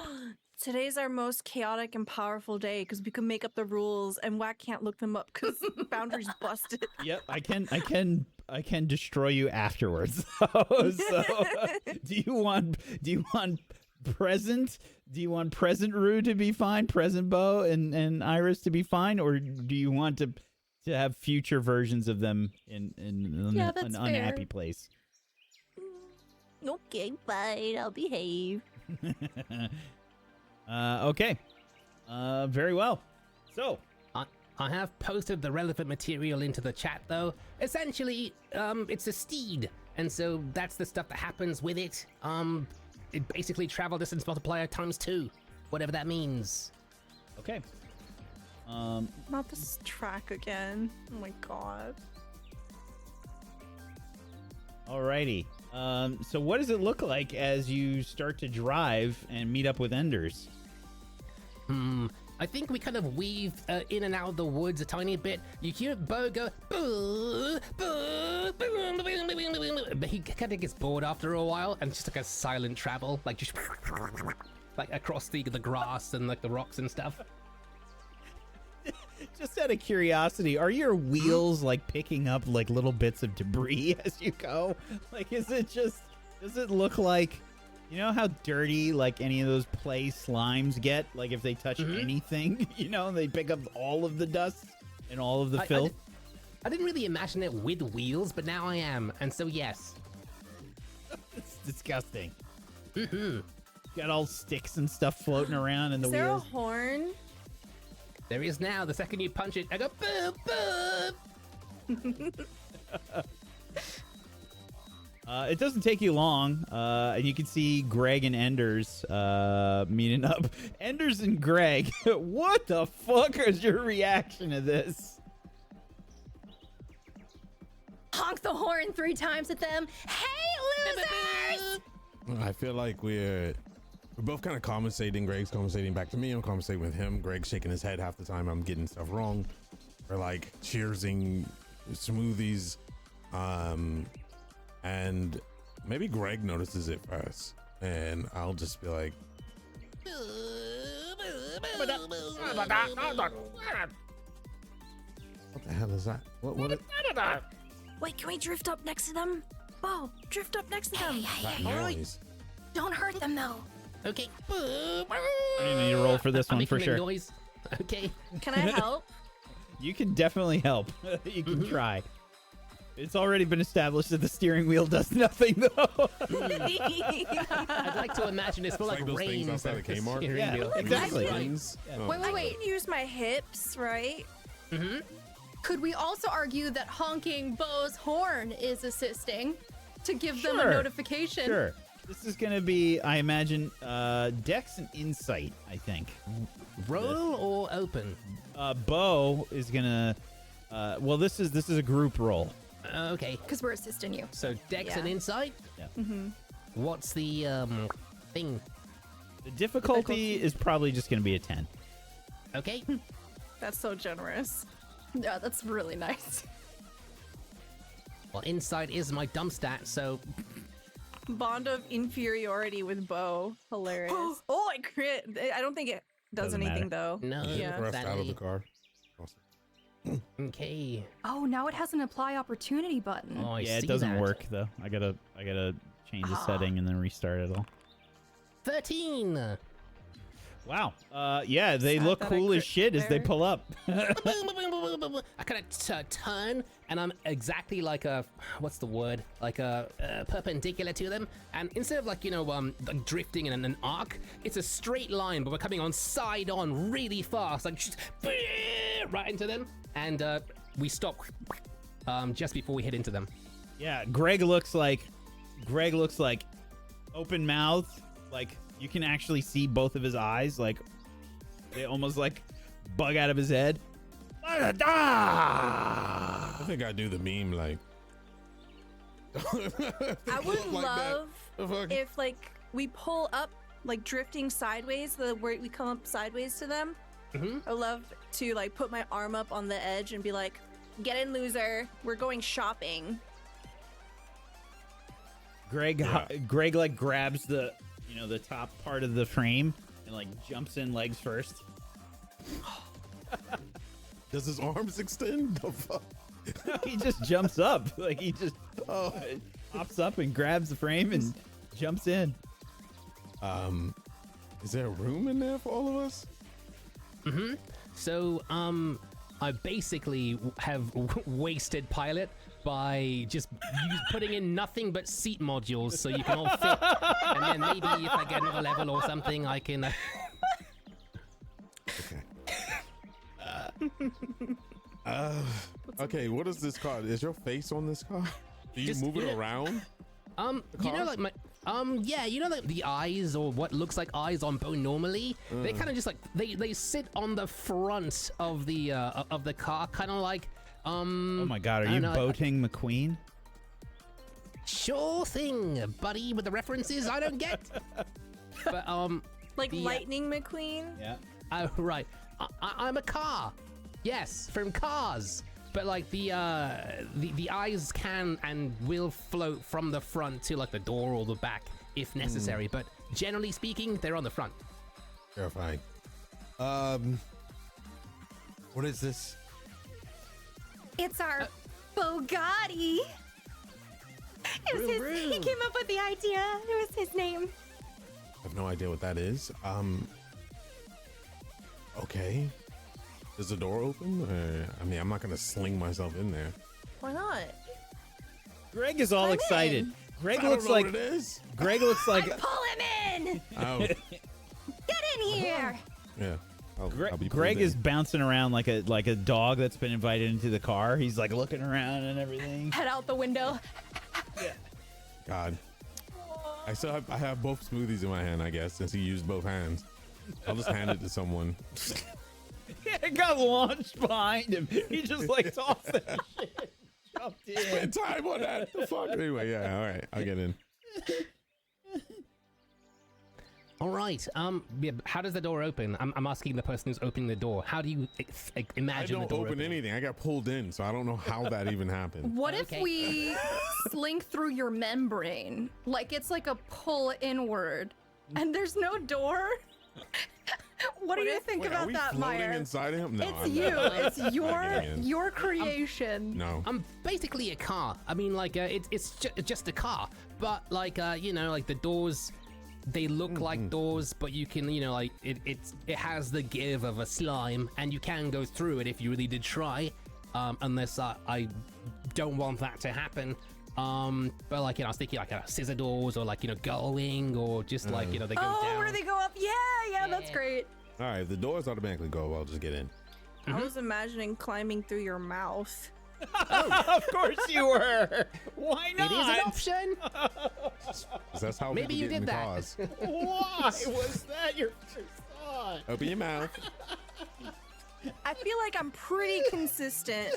Today's our most chaotic and powerful day because we can make up the rules and Whack can't look them up because boundaries busted. Yep, I can destroy you afterwards. So, do you want present? Do you want present Rue to be fine, present Bo and Iris to be fine, or do you want to have future versions of them in Yeah, an that's unhappy fair. place? Okay, fine. I'll behave. Okay. Very well. So, I have posted the relevant material into the chat, though. Essentially, it's a steed, and so that's the stuff that happens with it. It basically travel distance multiplier times 2, whatever that means. okay. Not this track again. Oh my god. Alrighty. So what does it look like as you start to drive and meet up with Enders? I think we kind of weave in and out of the woods a tiny bit. You hear Bo go, boo, boo, boo, boo, boo, boo, but he kind of gets bored after a while, and it's just like a silent travel, like just like across the grass and like the rocks and stuff. Just out of curiosity, are your wheels like picking up like little bits of debris as you go? Like, does it look like, you know how dirty like any of those play slimes get? Like if they touch anything, you know, they pick up all of the dust and all of the filth. I didn't really imagine it with wheels, but now I am, and so yes. It's disgusting. Got all sticks and stuff floating around in the Is there a wheels. horn? There is now. The second you punch it, I go boop boop. It doesn't take you long, and you can see Greg and Enders meeting up. Enders and Greg, what the fuck is your reaction to this? Honk the horn 3 times at them. Hey, losers! I feel like we're both kind of compensating. Greg's compensating back to me. I'm compensating with him. Greg's shaking his head half the time. I'm getting stuff wrong. We're like cheersing smoothies. And maybe Greg notices it first. And I'll just be like, what the hell is that? What is Wait, can we drift up next to them? Whoa, drift up next to them. that noise? Don't hurt them though. Okay. You need to roll for this I'm one for making a sure. noise. Okay. Can I help? You can definitely help. You can try. It's already been established that the steering wheel does nothing, though. I'd like to imagine it's more It's like, like those things reins outside than of the Kmart. steering Yeah, wheel. exactly. Rings? Oh. Wait, I wait. can use my hips, right? Could we also argue that honking Bo's horn is assisting to give them a Sure. notification? Sure. This is going to be, I imagine, Dex and Insight, I think. Roll or open? Bo is going to, well, this is a group roll. Okay. Because we're assisting you. So Dex Yeah. and Insight. Yeah. What's the thing? The difficulty is probably just going to be a 10. Okay. That's so generous. Yeah, that's really nice. Well, inside is my dump stat, so Bond of inferiority with bow. Hilarious. Oh, I crit. I don't think it does Doesn't anything matter. though. no. Yeah. Rest out of the sadly. car. Awesome. Okay. Oh, now it has an apply opportunity button. Oh, I Yeah, it see doesn't that. work though. I gotta change the setting and then restart it all. 13. Wow. Yeah, they Sad look that I cool as crit shit as they there. pull up. I kind of turn, and I'm exactly like a, what's the word? Like a perpendicular to them. And instead of like, like drifting in an arc, it's a straight line, but we're coming on side on really fast, like just right into them. And we stop just before we hit into them. Yeah, Greg looks like open mouth, like you can actually see both of his eyes, like they almost like bug out of his head. I think I do the meme like. I would love if like we pull up like drifting sideways, where we come up sideways to them. I love to like put my arm up on the edge and be like, "Get in, loser. We're going shopping." Greg like grabs the the top part of the frame and like jumps in legs first. Does his arms extend? The fuck? He just jumps up, like he just pops up and grabs the frame and jumps in. Is there room in there for all of us? So, I basically have wasted pilot by just putting in nothing but seat modules so you can all fit. And then maybe if I get another level or something, I can... Okay, what is this car? Is your face on this car? Do you Just- move it around? like my... yeah, like the eyes or what looks like eyes on Bone normally, they kind of just like, they sit on the front of the car, kind of like... Oh my god, are I you don't know, boating McQueen? Sure thing, buddy, with the references I don't get. But Like The, Lightning McQueen. Yeah. oh right, I'm a car. Yes, from Cars. But like the eyes can and will float from the front to like the door or the back if necessary. But generally speaking, they're on the front. Terrifying. What is this? It's our Bugatti. It was he came up with the idea. It was his name. I have no idea what that is. Okay. Does the door open? I mean, I'm not gonna sling myself in there. Why not? Greg is all Climb excited. in. Greg I don't looks know like what it is. Greg looks like Pull him in! Oh, Get in here! yeah. I'll be Greg pulled is in. bouncing around like a dog that's been invited into the car. He's like looking around and everything. Head out the window. God. I have both smoothies in my hand, I guess, since he used both hands. I'll just hand it to someone. It got launched behind him. He just like tossed that shit. Jumped in. Spend time on that. The fuck? Anyway, yeah, all right. I'll get in. All right. Yeah, how does the door open? I'm asking the person who's opening the door. How do you imagine I the don't door open anything. I got pulled in, so I don't know how that even happened. What Okay. if we slink through your membrane? Like it's like a pull inward, and there's no door. What do you think Wait, are about we that, floating Meyer? inside him? No, It's I'm you. not. It's I'm not getting in. your creation. No. I'm basically a car. I mean, like it's just a car, but like like the doors, they look like doors, but you can like it has the give of a slime, and you can go through it if you really did try, unless I don't want that to happen. But like I was thinking like scissor doors or like going or just like they go down. Oh, where they go up? Yeah, that's great. All right, if the doors automatically go, I'll just get in. I was imagining climbing through your mouth. Of course you were. Why not? It is an option. 'Cause that's how Maybe people you get in did that. cars. Why was that your first thought? Open your mouth. I feel like I'm pretty consistent.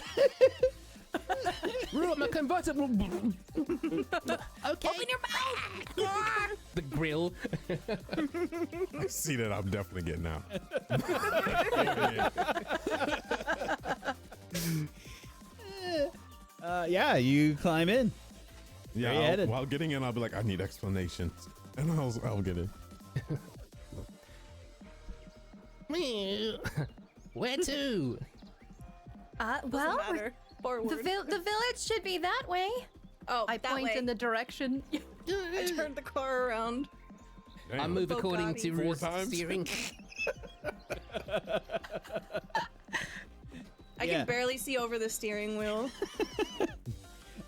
I'm a convertible. Okay. Open your mouth. The grill. I see that. I'm definitely getting out. Yeah, you climb in. Yeah, Where you headed? while getting in, I'll be like, I need explanations, and I'll get in. Where to? Well, Matter. Forward. the village should be that way. Oh, I that point way. in the direction. I turned the car around. I Damn. move according to 4 rules times? steering. I Yeah. can barely see over the steering wheel.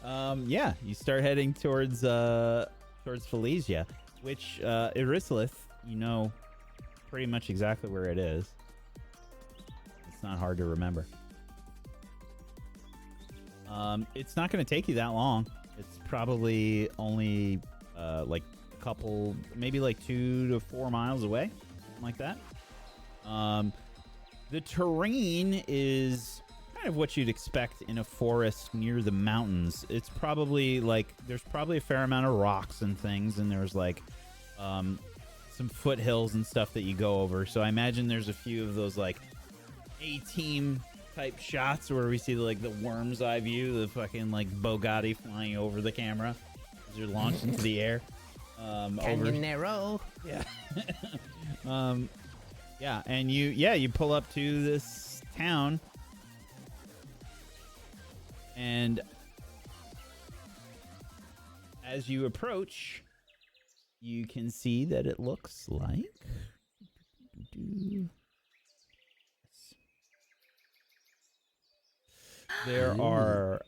Yeah, you start heading towards Falaesia, which Irislith, you know pretty much exactly where it is. It's not hard to remember. It's not going to take you that long. It's probably only like a couple, maybe like 2 to 4 miles away, something like that. The terrain is kind of what you'd expect in a forest near the mountains. It's probably like there's probably a fair amount of rocks and things, and there's like some foothills and stuff that you go over. So I imagine there's a few of those like A-team type shots where we see like the worm's eye view, the fucking like Bugatti flying over the camera as you're launched into the air. Canyonero. Yeah. Yeah, and you pull up to this town, and as you approach, you can see that it looks like there are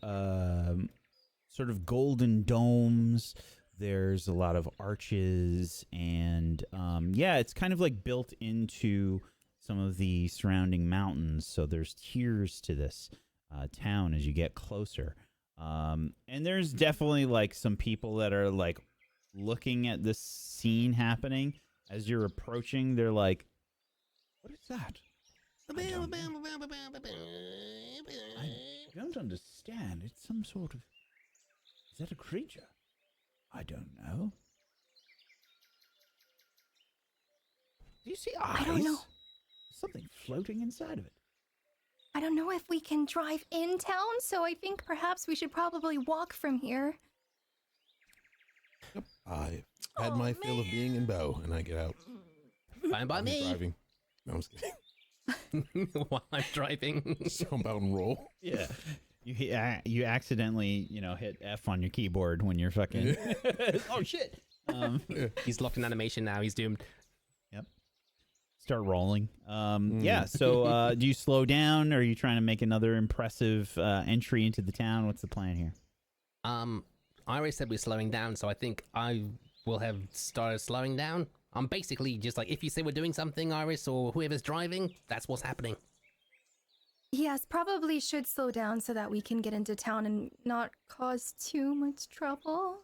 sort of golden domes. There's a lot of arches, and it's kind of like built into some of the surrounding mountains. So there's tiers to this town as you get closer. And there's definitely like some people that are like looking at this scene happening as you're approaching. They're like, "What is that? I don't understand. It's some sort of... Is that a creature? I don't know. Do you see eyes? I don't know. Something floating inside of it. I don't know if we can drive in town, so I think perhaps we should probably walk from here. I had my fill of being in Bow, and I get out. Fine by I'm me. driving. No, I'm just kidding. While I'm driving. Jump out and roll. Yeah. You accidentally, hit F on your keyboard when you're fucking... Oh, shit. He's locked in animation now. He's doomed. Yep. Start rolling. Yeah, so do you slow down, or are you trying to make another impressive entry into the town? What's the plan here? I already said we're slowing down, so I think I will have started slowing down. I'm basically just like, if you say we're doing something, Iris, or whoever's driving, that's what's happening. Yes, probably should slow down so that we can get into town and not cause too much trouble.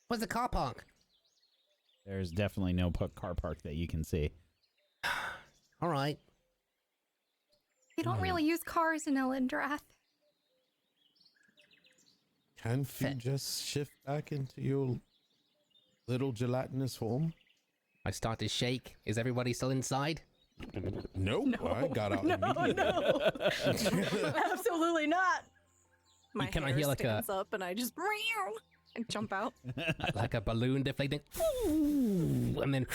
Where's the car park? There's definitely no car park that you can see. All right. They don't really use cars in Elendrath. Can't you just shift back into your little gelatinous form? I start to shake. Is everybody still inside? Nope. No. I got out No, immediately. no. Absolutely not. My Can I hair hear like stands up and I just and jump out. Like a balloon deflating. And then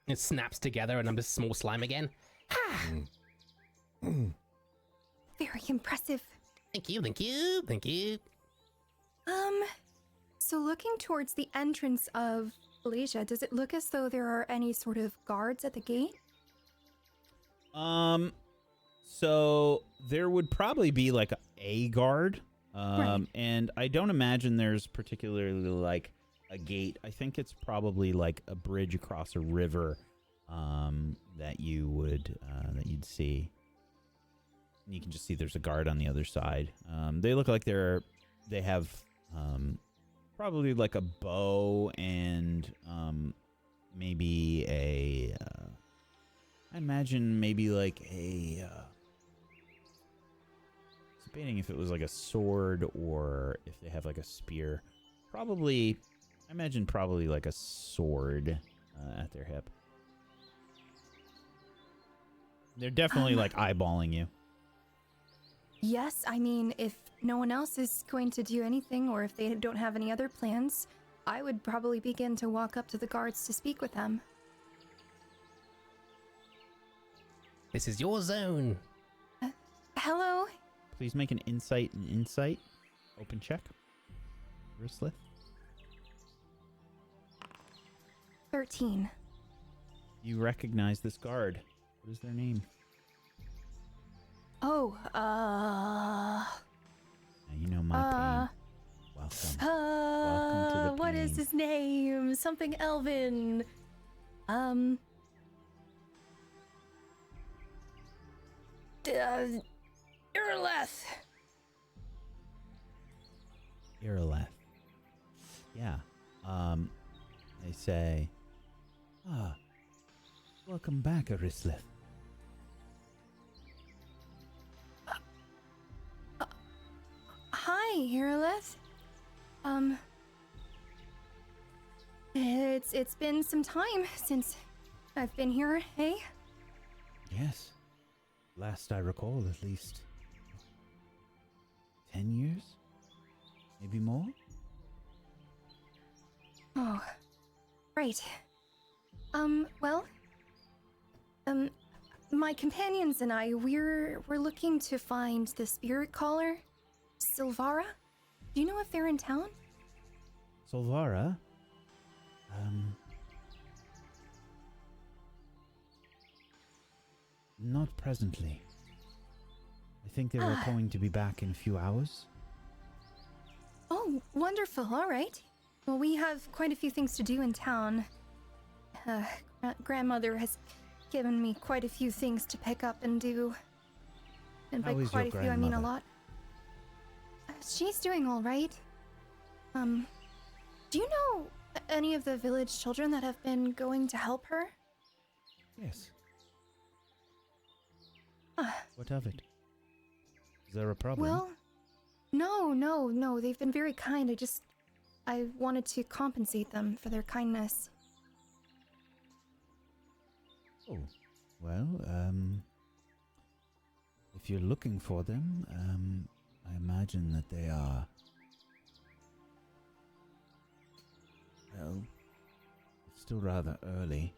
it snaps together and I'm just small slime again. Very impressive. Thank you, thank you, thank you. So looking towards the entrance of Falaesia, does it look as though there are any sort of guards at the gate? So there would probably be like a guard. Right. And I don't imagine there's particularly like a gate. I think it's probably like a bridge across a river that you'd see. And you can just see there's a guard on the other side. They look like they have probably like a bow and maybe I imagine maybe like some debating if it was like a sword or if they have like a spear. Probably, I imagine probably like a sword at their hip. They're definitely like eyeballing you. Yes, I mean, if no one else is going to do anything or if they don't have any other plans, I would probably begin to walk up to the guards to speak with them. This is your zone. Hello? Please make an insight open check. Rislith. 13. You recognize this guard. What is their name? Oh, Now you know my pain. Welcome. Welcome to the what is pain. his name? Something Elvin. Irleth. Irileth. Yeah. They say, welcome back, Arislith. Hi, Irleth. It's been some time since I've been here, hey? Yes. Last I recall, at least 10 years? Maybe more? Oh, right. My companions and I, we're looking to find the spirit caller, Silvara. Do you know if they're in town? Solvara? Not presently. I think they were going to be back in a few hours. Oh, wonderful. All right. Well, we have quite a few things to do in town. Grandmother has given me quite a few things to pick up and do. And by How is quite a your few, I mean a grandmother? lot. She's doing all right. Do you know any of the village children that have been going to help her? Yes. What of it? Is there a problem? Well, no. They've been very kind. I wanted to compensate them for their kindness. Oh, well, if you're looking for them, I imagine that they are, well, it's still rather early.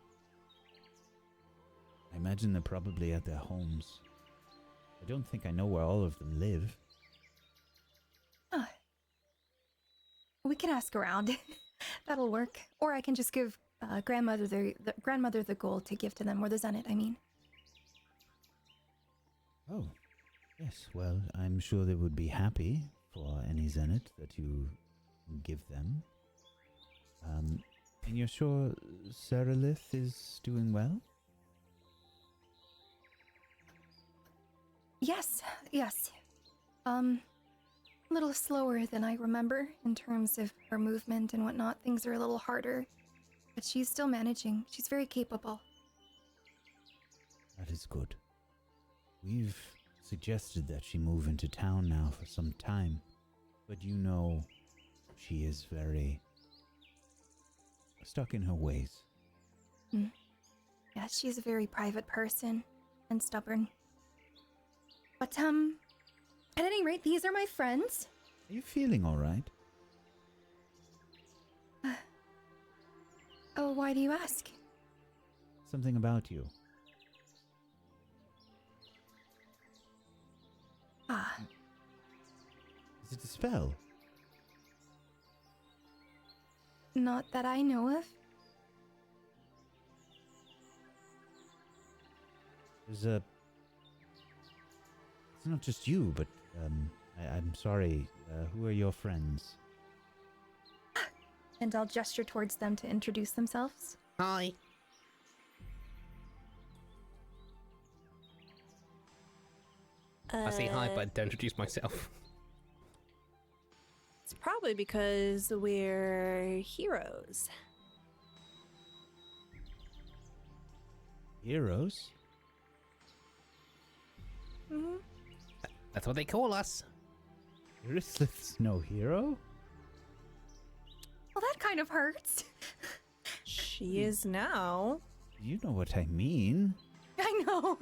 I imagine they're probably at their homes. I don't think I know where all of them live. We can ask around. That'll work. Or I can just give grandmother the gold to give to them, or the zenith, I mean. Oh, yes, well, I'm sure they would be happy for any zenith that you give them. And you're sure Seralith is doing well? Yes. A little slower than I remember in terms of her movement and whatnot. Things are a little harder, but she's still managing. She's very capable. That is good. We've suggested that she move into town now for some time, but you know she is very stuck in her ways. Yeah, she's a very private person and stubborn. But, at any rate, these are my friends. Are you feeling all right? Oh, why do you ask? Something about you. Is it a spell? Not that I know of. There's a... It's not just you, but, I'm sorry. Who are your friends? And I'll gesture towards them to introduce themselves. Hi. I say hi, but don't introduce myself. It's probably because we're heroes. Heroes? Mm-hmm. That's what they call us. Irilith's no hero? Well, that kind of hurts. She is now. You know what I mean. I know.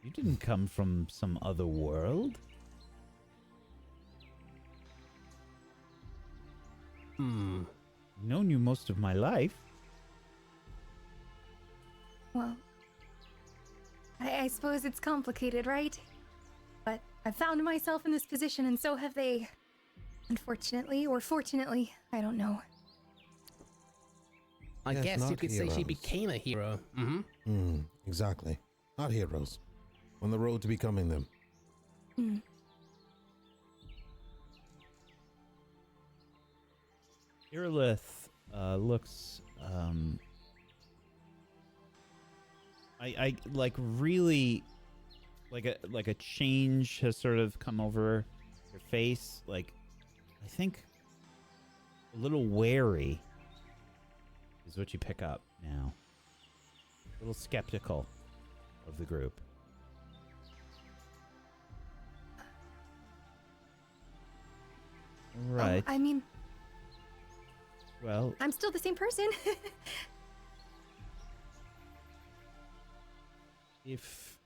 You didn't come from some other world. I've known you most of my life. Well, I suppose it's complicated, right? But I've found myself in this position, and so have they. Unfortunately, or fortunately, I don't know. I Yes, guess you not could say she heroes. became a hero. Mm-hmm. Exactly. Not heroes. On the road to becoming them. Irilith looks I like really like a change has sort of come over your face, like I think a little wary is what you pick up now. A little skeptical of the group. Right. I mean, Well, I'm still the same person. if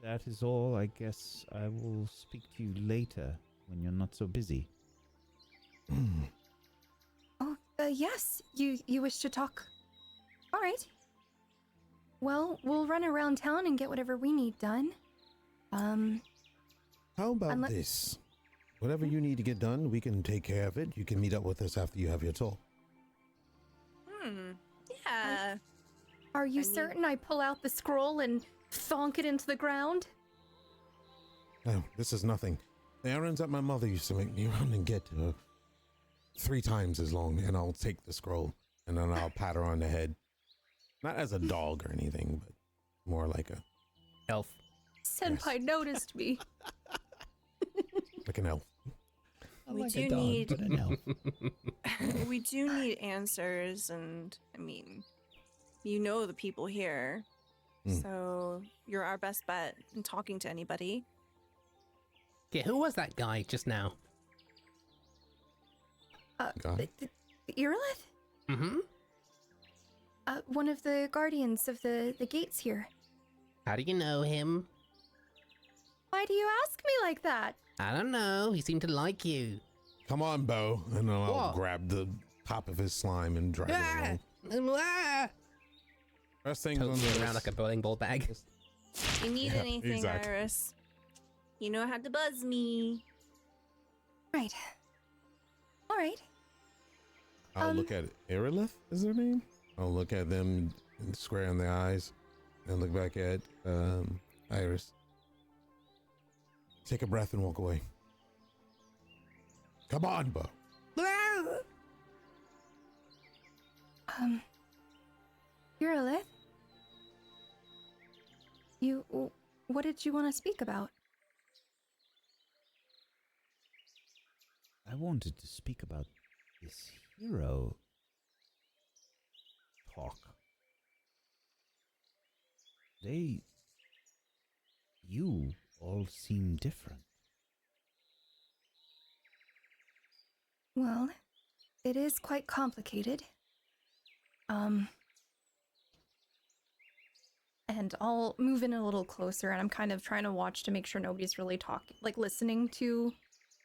that is all, I guess I will speak to you later when you're not so busy. Oh, yes. You wish to talk? All right. Well, we'll run around town and get whatever we need done. How about this? Whatever you need to get done, we can take care of it. You can meet up with us after you have your talk. Yeah. Are you certain I pull out the scroll and thonk it into the ground? No, this is nothing. The errands that my mother used to make me run and get 3 times as long, and I'll take the scroll, and then I'll pat her on the head. Not as a dog or anything, but more like a elf. Senpai noticed me. Like an elf. We do need answers, and I mean, you know the people here, so you're our best bet in talking to anybody. Okay, who was that guy just now? Guy? The Irilith? Mm-hmm. One of the guardians of the gates here. How do you know him? Why do you ask me like that? I don't know. He seemed to like you. Come on, Bo, and then I'll What? grab the top of his slime and drag it along. First things on Totes the it around list. like a bowling ball bag. If you need anything, exactly. Iris, you know how to buzz me. Right. All right. I'll look at Irilith, is their name? I'll look at them square in the eyes and look back at Iris. Take a breath and walk away. Come on, Bo. Irilith? What did you want to speak about? I wanted to speak about this hero talk. You all seem different. Well, it is quite complicated. And I'll move in a little closer, and I'm kind of trying to watch to make sure nobody's really talking, like listening to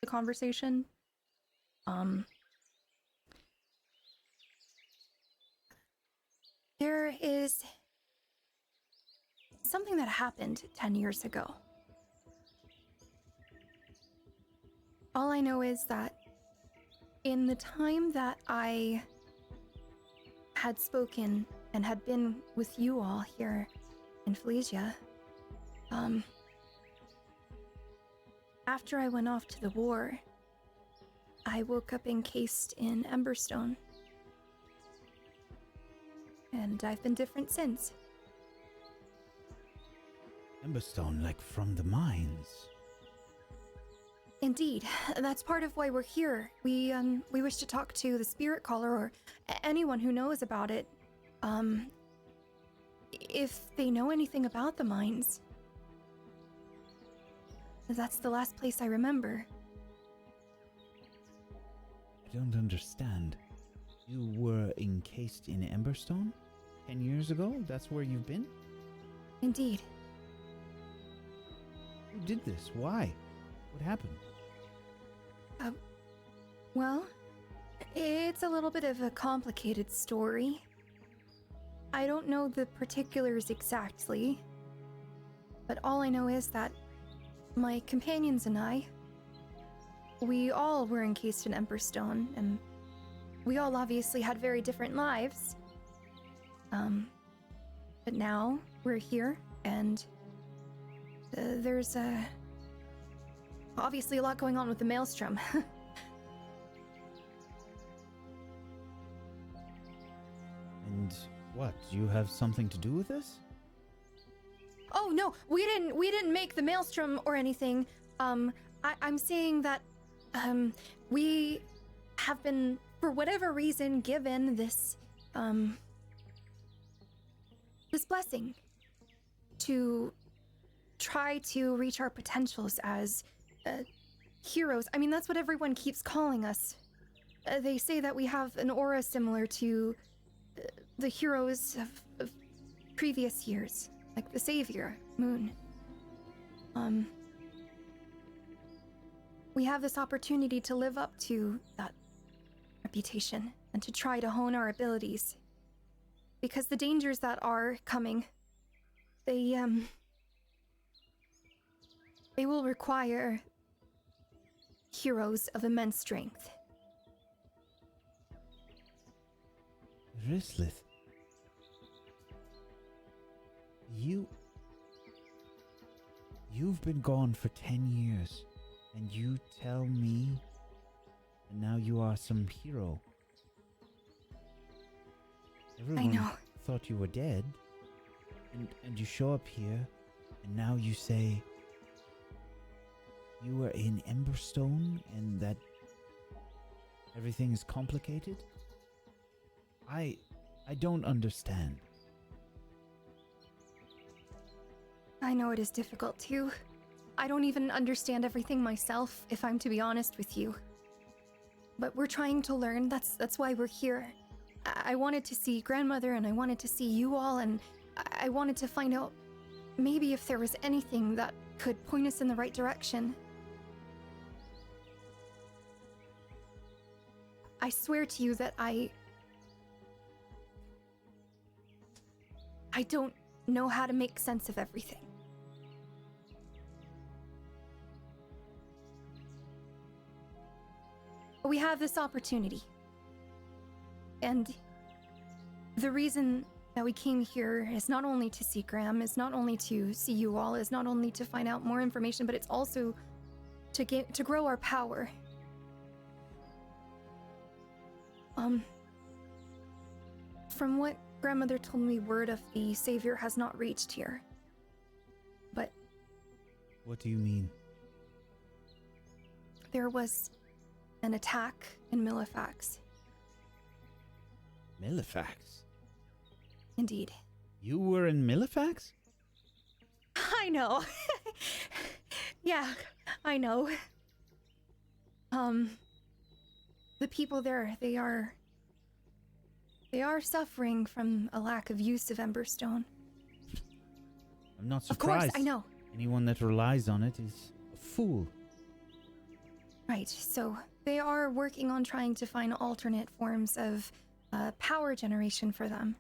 the conversation. There is something that happened 10 years ago. All I know is that in the time that I had spoken and had been with you all here in Falaesia, after I went off to the war, I woke up encased in Emberstone. And I've been different since. Emberstone, like from the mines. Indeed, that's part of why we're here. We wish to talk to the spirit caller or anyone who knows about it. if they know anything about the mines. That's the last place I remember. I don't understand. You were encased in Emberstone 10 years ago? That's where you've been? Indeed. Who did this? Why? What happened? Well, it's a little bit of a complicated story. I don't know the particulars exactly, but all I know is that my companions and I, we all were encased in Emberstone, and we all obviously had very different lives. But now we're here, and there's obviously a lot going on with the Maelstrom. And what? Do you have something to do with this? Oh no, we didn't make the Maelstrom or anything. I'm saying that we have been, for whatever reason, given this this blessing to try to reach our potentials as heroes. I mean, that's what everyone keeps calling us. They say that we have an aura similar to the heroes of previous years, like the Savior, Muhn. We have this opportunity to live up to that reputation and to try to hone our abilities. Because the dangers that are coming, they will require heroes of immense strength. Rislith. You've been gone for 10 years, and you tell me, and now you are some hero. Everyone I know. thought you were dead, and you show up here, and now you say you were in Emberstone, and that everything is complicated? I don't understand. I know it is difficult too. I don't even understand everything myself, if I'm to be honest with you. But we're trying to learn. That's why we're here. I wanted to see Grandmother, and I wanted to see you all, and I wanted to find out maybe if there was anything that could point us in the right direction. I swear to you that I don't know how to make sense of everything. We have this opportunity. And the reason that we came here is not only to see Graham, is not only to see you all, is not only to find out more information, but it's also to grow our power. From what Grandmother told me, word of the Savior has not reached here. But What do you mean? there was an attack in Millifax. Millifax? Indeed. You were in Millifax? I know. Yeah, I know. The people there, they are suffering from a lack of use of Emberstone. I'm not Of surprised. course, I know. Anyone that relies on it is a fool. Right, so they are working on trying to find alternate forms of power generation for them,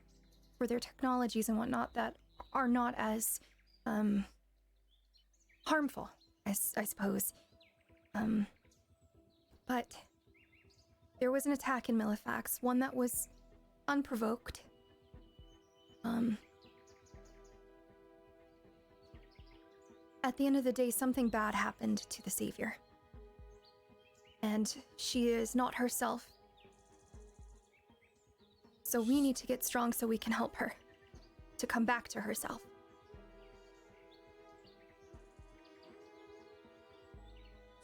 for their technologies and whatnot that are not as harmful, I suppose. But there was an attack in Millifax, one that was unprovoked. At the end of the day, something bad happened to the Savior. And she is not herself. So we need to get strong so we can help her to come back to herself.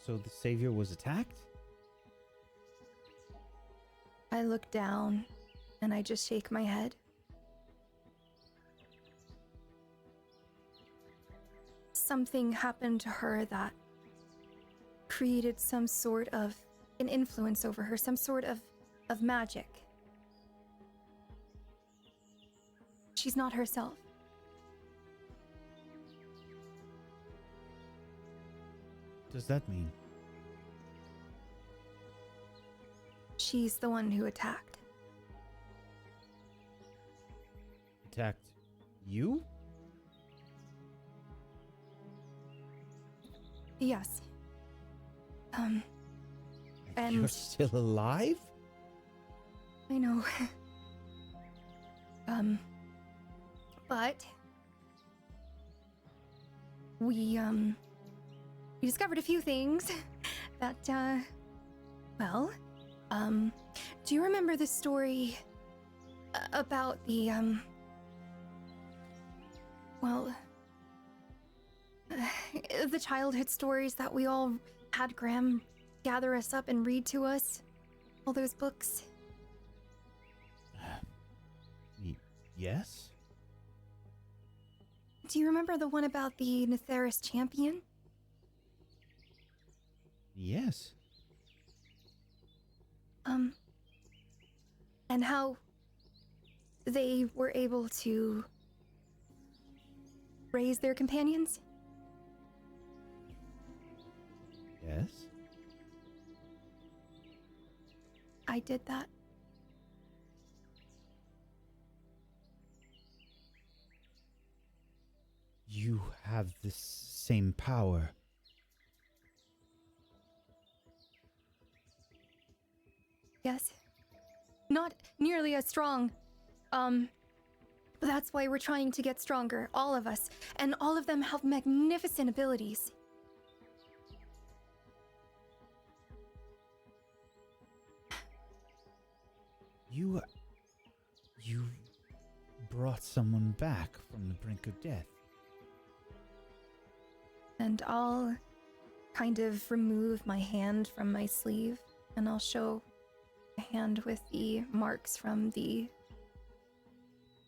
So the Savior was attacked? I look down and I just shake my head. something happened to her that created some sort of an influence over her, some sort of magic. She's not herself. What does that mean? She's the one who attacked. Attacked you? Yes. And You're still alive? I know. But we discovered a few things that do you remember the story about the the childhood stories that we all had Graham gather us up and read to us? All those books? Yes? Do you remember the one about the Netheris champion? Yes. And how they were able to raise their companions? Yes? I did that. You have the same power. Yes. Not nearly as strong. That's why we're trying to get stronger, all of us. And all of them have magnificent abilities. You brought someone back from the brink of death. And I'll kind of remove my hand from my sleeve, and I'll show a hand with the marks from the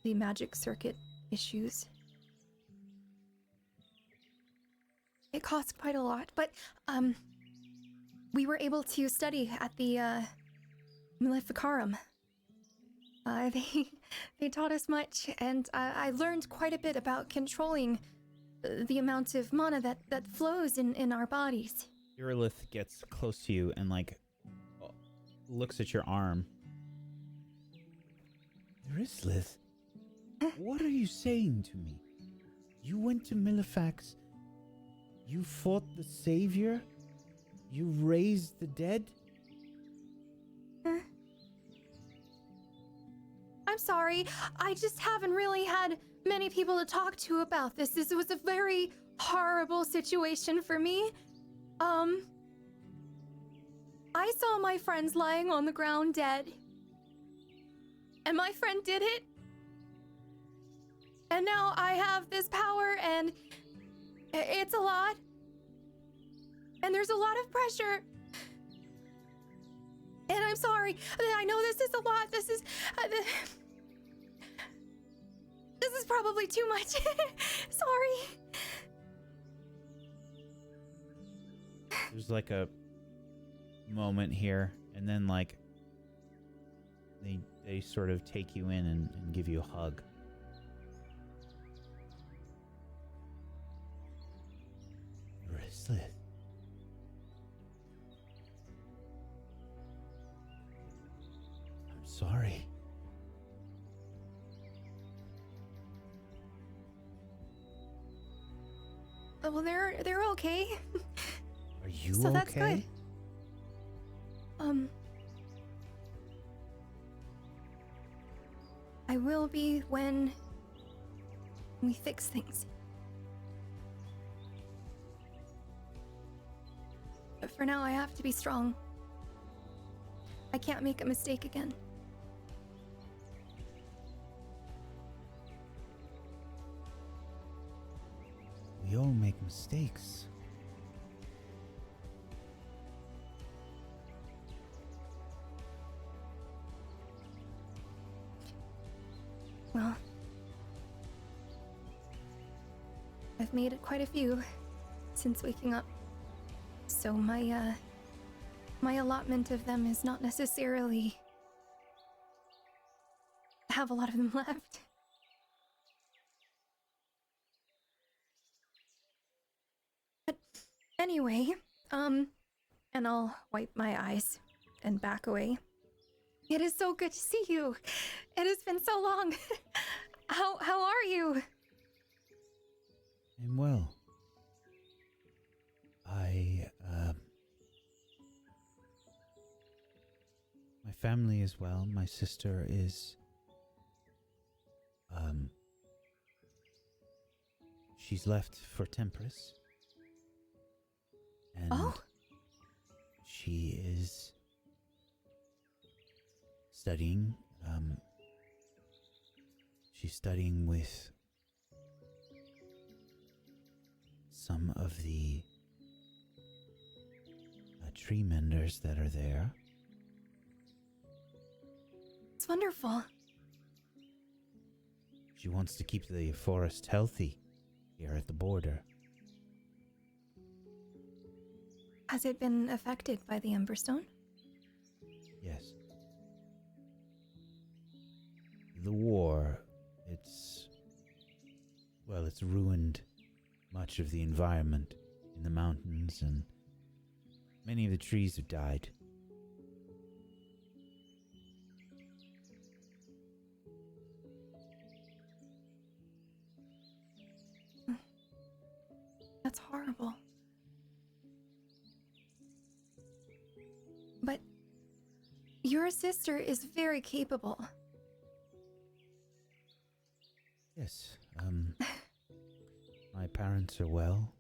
magic circuit issues. It cost quite a lot, but we were able to study at the Maleficarum. They taught us much, and I learned quite a bit about controlling the amount of mana that flows in our bodies. Irilith gets close to you and looks at your arm. Irilith, what are you saying to me? You went to Malefax. You fought the Savior. You raised the dead. I'm sorry. I just haven't really had many people to talk to about this. This was a very horrible situation for me. I saw my friends lying on the ground dead. And my friend did it. And now I have this power, and it's a lot. And there's a lot of pressure. And I'm sorry. I know this is a lot. This is probably too much. Sorry. There's like a moment here, and then they sort of take you in and give you a hug. Irilith. I'm sorry. Well, they're okay. Are you so okay? That's good. I will be when we fix things. But for now, I have to be strong. I can't make a mistake again. We all make mistakes. Well, I've made it quite a few since waking up. So my allotment of them is not necessarily have a lot of them left. But anyway, and I'll wipe my eyes and back away. It is so good to see you. It has been so long. How are you? I'm well. My family is well. My sister is, she's left for Temperance. And she is studying. She's studying with some of the tree menders that are there. It's wonderful. She wants to keep the forest healthy here at the border. Has it been affected by the Emberstone? Yes. The war, it's ruined much of the environment in the mountains, and many of the trees have died. That's horrible. But your sister is very capable. Yes, my parents are well.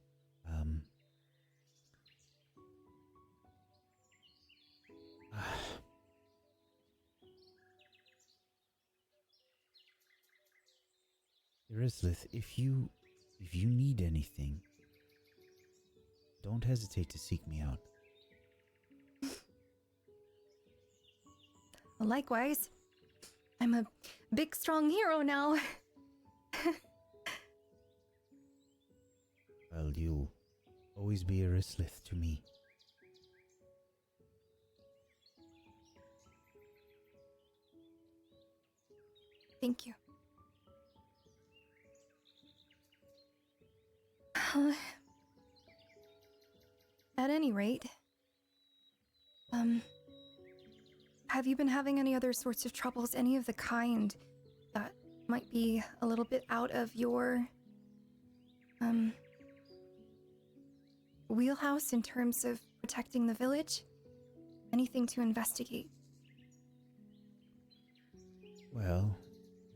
Irislyth, if you need anything, don't hesitate to seek me out. Likewise. I'm a big, strong hero now. Well, you'll always be Irislyth to me. Thank you. At any rate, have you been having any other sorts of troubles, any of the kind that might be a little bit out of your, wheelhouse in terms of protecting the village? Anything to investigate? Well,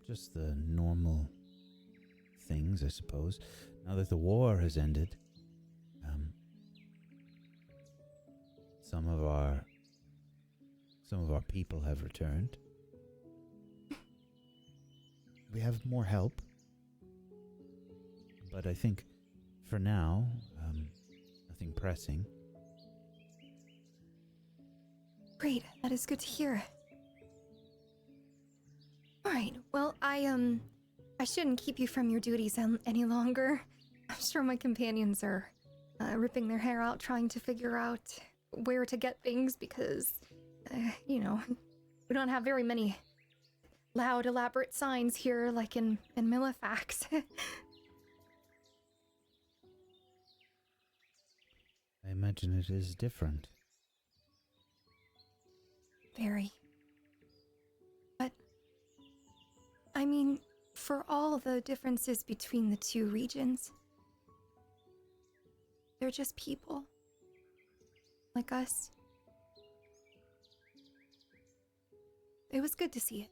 just the normal things, I suppose. Now that the war has ended, some of our people have returned. We have more help, but I think for now, nothing pressing. Great, that is good to hear. Alright, well, I shouldn't keep you from your duties any longer. I'm sure my companions are ripping their hair out trying to figure out where to get things because, we don't have very many loud, elaborate signs here like in Millifax. I imagine it is different. Very. But, I mean, for all the differences between the two regions, they're just people. Like us. It was good to see it.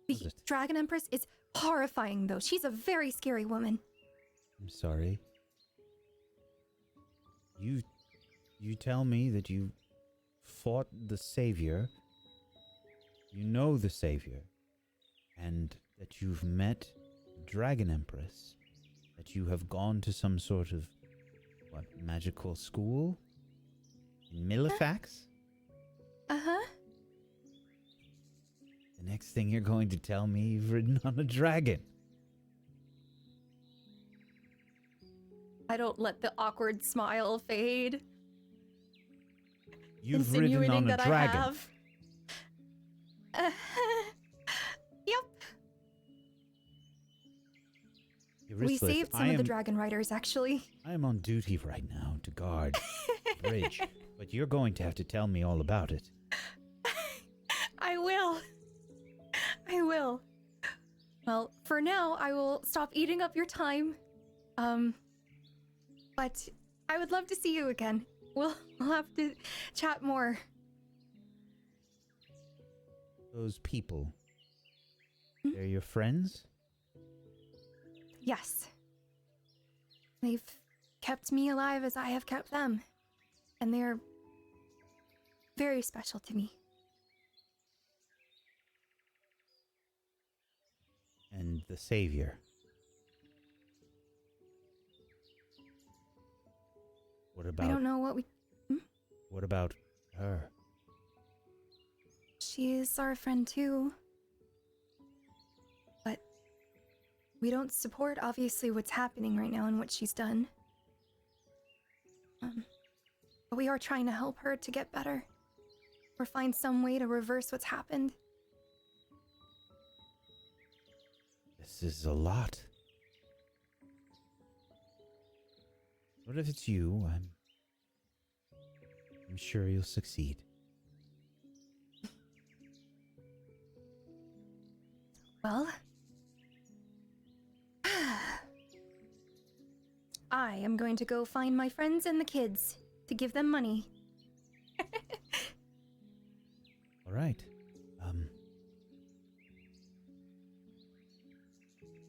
The Dragon Empress is horrifying, though. She's a very scary woman. I'm sorry. You tell me that you fought the Savior, you know the Savior, and that you've met Dragon Empress, that you have gone to some sort of, magical school? In Millifax? Uh-huh. The next thing you're going to tell me, you've ridden on a dragon. I don't let the awkward smile fade. You've ridden Insinuating on a that dragon. I have. Yep. We Eurysthus, saved some of the dragon riders, actually. I am on duty right now to guard the bridge, but you're going to have to tell me all about it. I will. I will. Well, for now, I will stop eating up your time. But I would love to see you again. We'll have to chat more. Those people, they're your friends? Yes. They've kept me alive as I have kept them. And they're very special to me. And the Savior. What about... I don't know what we... What about her? She is our friend too. But we don't support, obviously, what's happening right now and what she's done. But we are trying to help her to get better. Or find some way to reverse what's happened. This is a lot. What if it's you? I'm sure you'll succeed. Well, I am going to go find my friends and the kids to give them money. All right.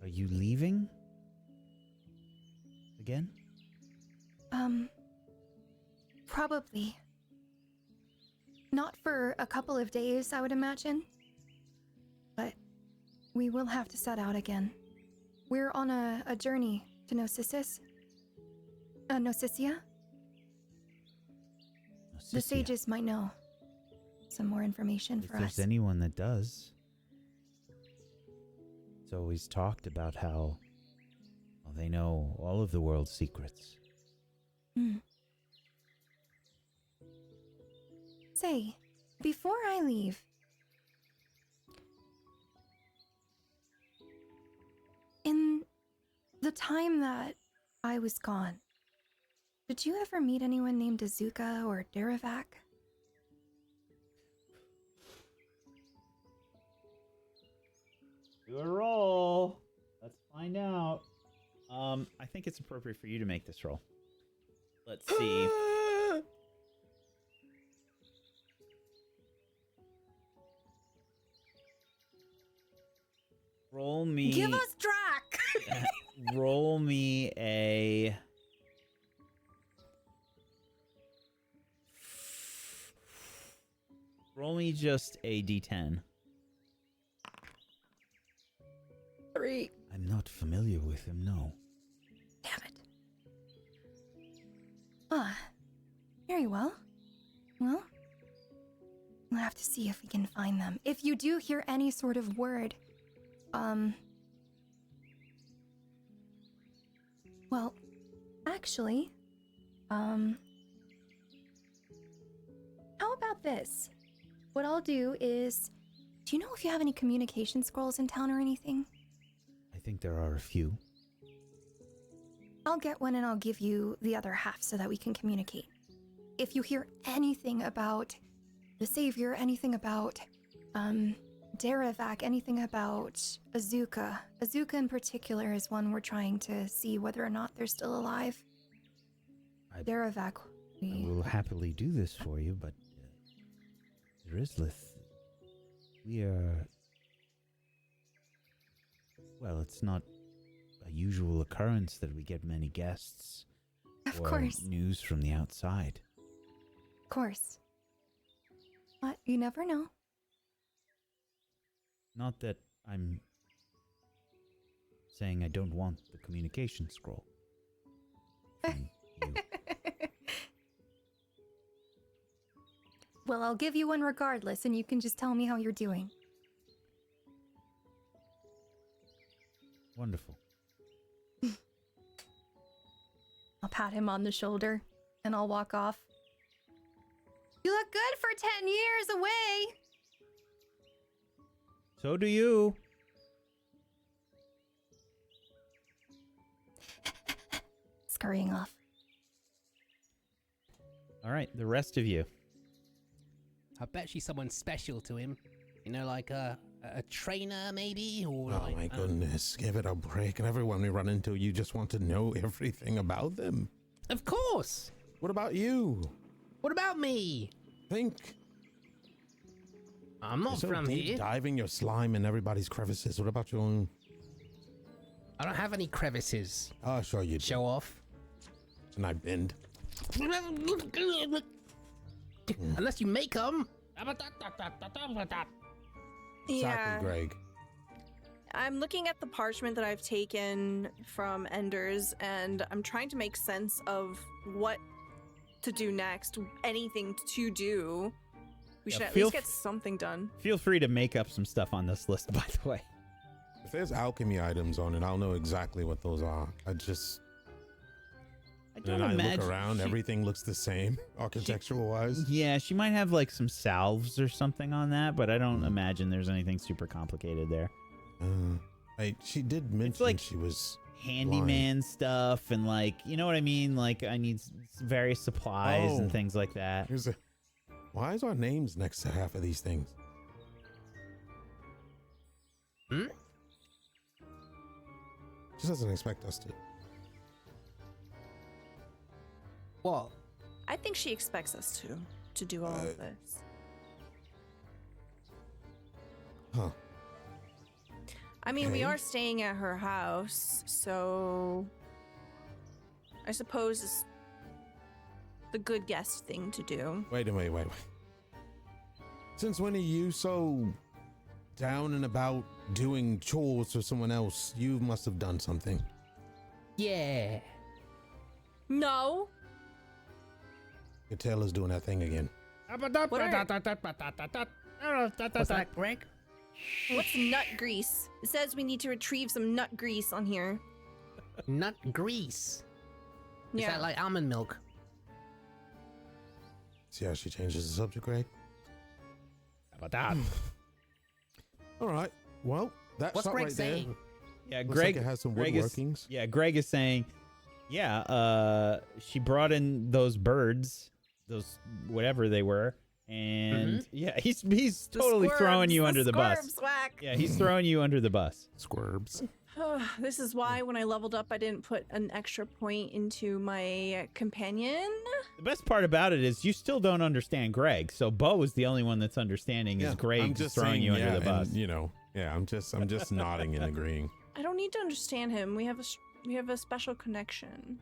Are you leaving? Again? Probably. Not for a couple of days, I would imagine. But we will have to set out again. We're on a journey to Gnosis. Gnosisia? The sages might know some more information for us. If there's anyone that does. It's always talked about how they know all of the world's secrets. Say, before I leave, in the time that I was gone, did you ever meet anyone named Azuka or Derivak? Do a roll. Let's find out. I think it's appropriate for you to make this roll. Let's see. Roll me. Give us Drac! Roll me a. Roll me just a d10. 3. I'm not familiar with him, no. Damn it. Very well. Well, we'll have to see if we can find them. If you do hear any sort of word, well, actually, how about this? What I'll do is, do you know if you have any communication scrolls in town or anything? I think there are a few. I'll get one and I'll give you the other half so that we can communicate. If you hear anything about the Savior, anything about, Derivak, anything about Azuka. Azuka in particular is one we're trying to see whether or not they're still alive. Derivak, I will happily do this for you, but Eurysthus, we are... Well, it's not a usual occurrence that we get many guests. Of or course. News from the outside. Of course. But you never know. Not that I'm saying I don't want the communication scroll. From you. Well, I'll give you one regardless, and you can just tell me how you're doing. Wonderful. pat him on the shoulder, and I'll walk off. You look good for 10 years away. So do you. Scurrying off. All right, the rest of you. I bet she's someone special to him. You know, like a trainer, maybe? Or Oh like, my goodness, give it a break. And everyone we run into, you just want to know everything about them. Of course. What about you? What about me? Think. I'm not You're so from deep here. diving your slime in everybody's crevices. What about your own? I don't have any crevices. Oh, sure you do. Show off. And I bend. Unless you make them. Exactly, Greg. I'm looking at the parchment that I've taken from Enders, and I'm trying to make sense of what to do next. Anything to do. We should at least get something done. Feel free to make up some stuff on this list, by the way. If there's alchemy items on it, I'll know exactly what those are. I look around, everything looks the same, architectural-wise. Yeah, she might have like some salves or something on that, but I don't imagine there's anything super complicated there. She did mention like she was handyman stuff and like, you know what I mean? Like I need various supplies and things like that. Why is our names next to half of these things? She doesn't expect us to. What? I think she expects us to do all of this. Huh. I mean, we Okay. are staying at her house, so I suppose it's the good guest thing to do. Wait. Since when are you so down and about doing chores for someone else? You must have done something. Yeah. No. Your tail is doing that thing again. What's that, Greg? What's nut grease? It says we need to retrieve some nut grease on here. Nut grease. Is Yeah. that like almond milk? See how she changes the subject, Greg? How about that? All right. Well, that's What's Greg right saying? there. Yeah, Looks Greg like it has some Greg woodworkings. Greg is saying, she brought in those birds, those whatever they were, and he's totally throwing you under the bus. Whack. Yeah, he's throwing you under the bus. Squirms. This is why when I leveled up, I didn't put an extra point into my companion. The best part about it is you still don't understand Greg, so Bo is the only one that's understanding. Is Greg I'm just throwing saying, you under the bus? And, I'm just nodding and agreeing. I don't need to understand him. We have a special connection.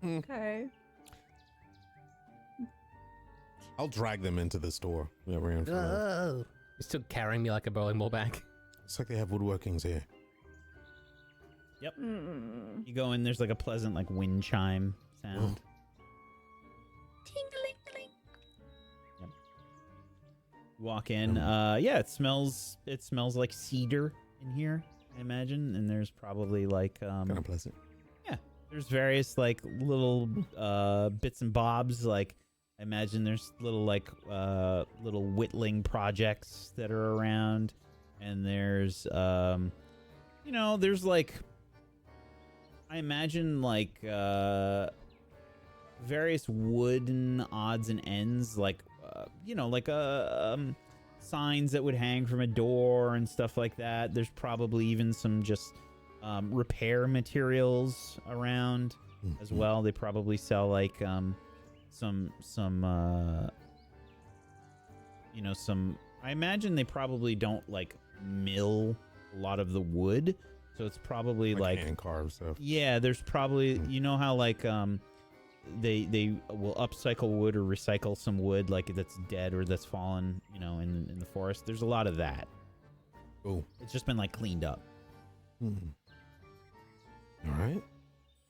Okay. I'll drag them into the store that we're in for. Oh. You're still carrying me like a bowling ball bag. It's like they have woodworkings here. Yep. You go in, there's like a pleasant like wind chime sound. Tingling. Yep. You walk in. It smells like cedar in here, I imagine, and there's probably like Kind of pleasant. yeah, there's various like little bits and bobs. Like I imagine there's little like little whittling projects that are around, and there's there's like I imagine like various wooden odds and ends, like signs that would hang from a door and stuff like that. There's probably even some just repair materials around as well. They probably sell like some I imagine they probably don't like mill a lot of the wood, so it's probably like hand carved stuff. Yeah, there's probably how like they will upcycle wood or recycle some wood like that's dead or that's fallen in the forest. There's a lot of that. Oh, it's just been like cleaned up. All right.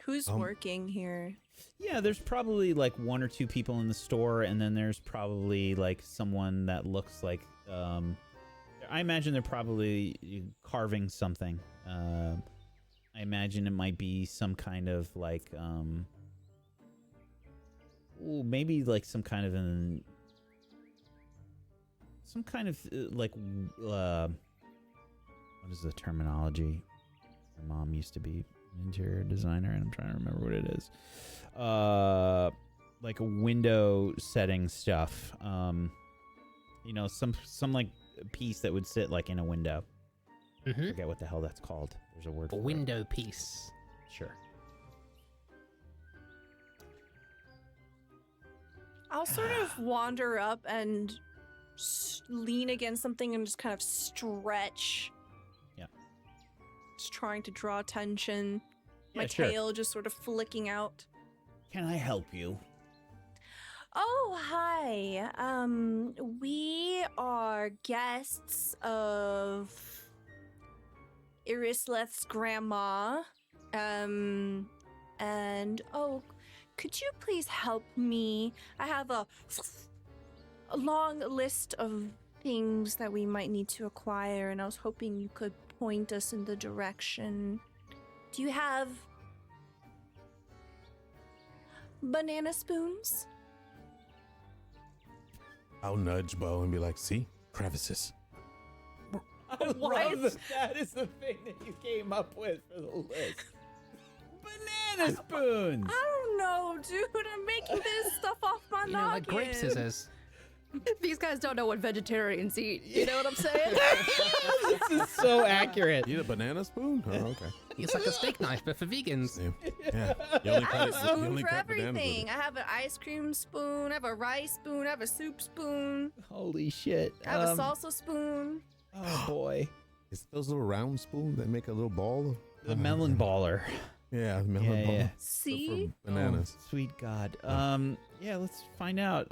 Who's working here? Yeah, there's probably like one or two people in the store, and then there's probably like someone that looks like I imagine they're probably carving something. I I imagine it might be some kind of like maybe like some kind of like what is the terminology? My mom used to be an interior designer, and I'm trying to remember what it is. Like a window setting stuff. You know, some like piece that would sit like in a window. I forget what the hell that's called. There's a word for window piece. Sure. I'll sort of wander up and lean against something and just kind of stretch. Yeah. Just trying to draw attention. Yeah, My sure. tail just sort of flicking out. Can I help you? Oh, hi. We are guests of Irisleth's grandma. And could you please help me? I have a long list of things that we might need to acquire, and I was hoping you could point us in the direction. Do you have banana spoons? I'll nudge Bo and be like, see? Crevices. I love that is the thing that you came up with for the list. Banana spoons! I don't know, dude. I'm making this stuff off my You know, like grape noggin. scissors. These guys don't know what vegetarians eat. You know what I'm saying? This is so accurate. You need a banana spoon? Oh, okay. It's like a steak knife, but for vegans. Yeah. You only I cut have it- a you spoon only for cut bananas with everything. it. I have an ice cream spoon. I have a rice spoon. I have a soup spoon. Holy shit. I have a salsa spoon. Oh boy. It's those little round spoons that make a little ball. The melon baller. Yeah, the melon ball. Yeah. See? For bananas. Oh, sweet God. Yeah, let's find out.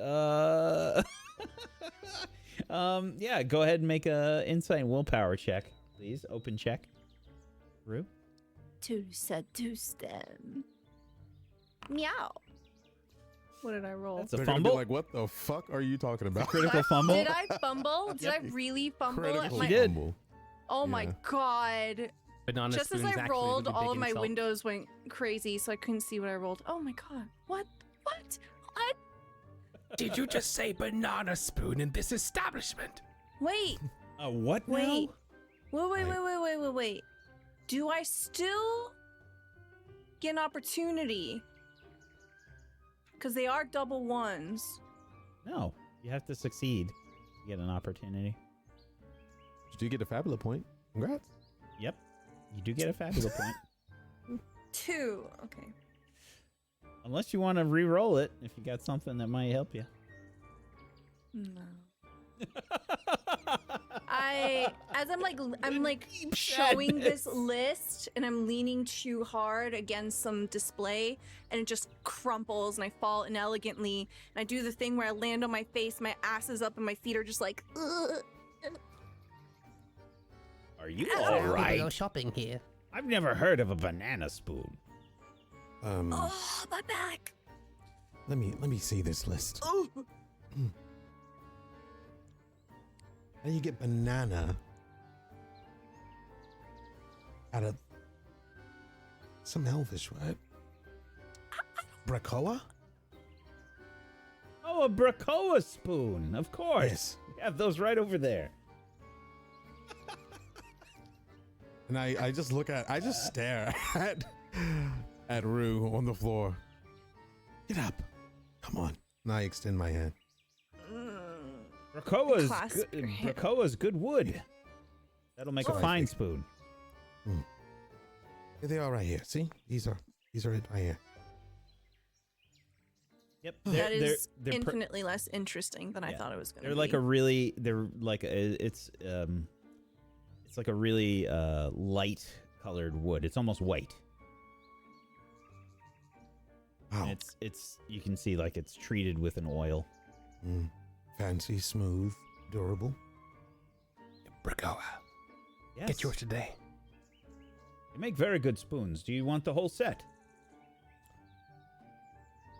Yeah, go ahead and make a insight and willpower check, please. Open check. Rue? To seduce them. Meow. What did I roll? That's a They're gonna be fumble. like, what the fuck are you talking about? Critical fumble. Did I fumble? Did I really fumble? Critical My- did. fumble. Oh my Yeah. god. Banana Just as spoons I actually rolled, would be all big of my insult. windows went crazy, so I couldn't see what I rolled. Oh my god. What? What? What? Did you just say banana spoon in this establishment? Wait. What now? Wait. Wait. Do I still get an opportunity? Because they are double ones. No, you have to succeed to get an opportunity. Did you get a Fabula point? Congrats. Yep, you do get a Fabula point. 2. Okay. Unless you want to re-roll it, if you got something that might help you. No. I'm like Deep showing this sadness. list, and I'm leaning too hard against some display, and it just crumples, and I fall inelegantly, and I do the thing where I land on my face, my ass is up, and my feet are just like, ugh. Are you So all we go right? shopping here. I've never heard of a banana spoon. Oh, my back. Let me see this list. Oh. How do you get banana out of some elvish word? Bracoa? Oh, a Bracoa spoon, of course. Yes. We have those right over there. And I just stare at Rue on the floor. Get up. Come on. And I extend my hand. Clasp your hand. Bracoa's good wood. That'll make a Oh, I fine think- spoon. Here they are right here. See? These are it right here. Yep. That is they're infinitely less interesting than I Yeah. thought it was going to They're be. like a really, they're like it's like a really light colored wood. It's almost white. Wow. And it's you can see like it's treated with an oil. Fancy, smooth, durable. Bracoa. Yes. Get yours today. They make very good spoons. Do you want the whole set?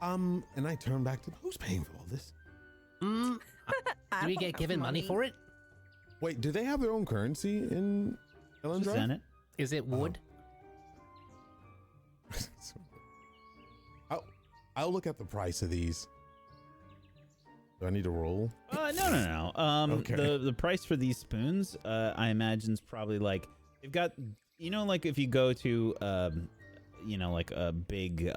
And I turn back to who's paying for all this? Do we get given money for it? Wait, do they have their own currency in Ellen Drive? Senate. Is it wood? I'll look at the price of these. Do I need to roll? No. Okay. The price for these spoons, I imagine is probably like they've got, like if you go to, like a big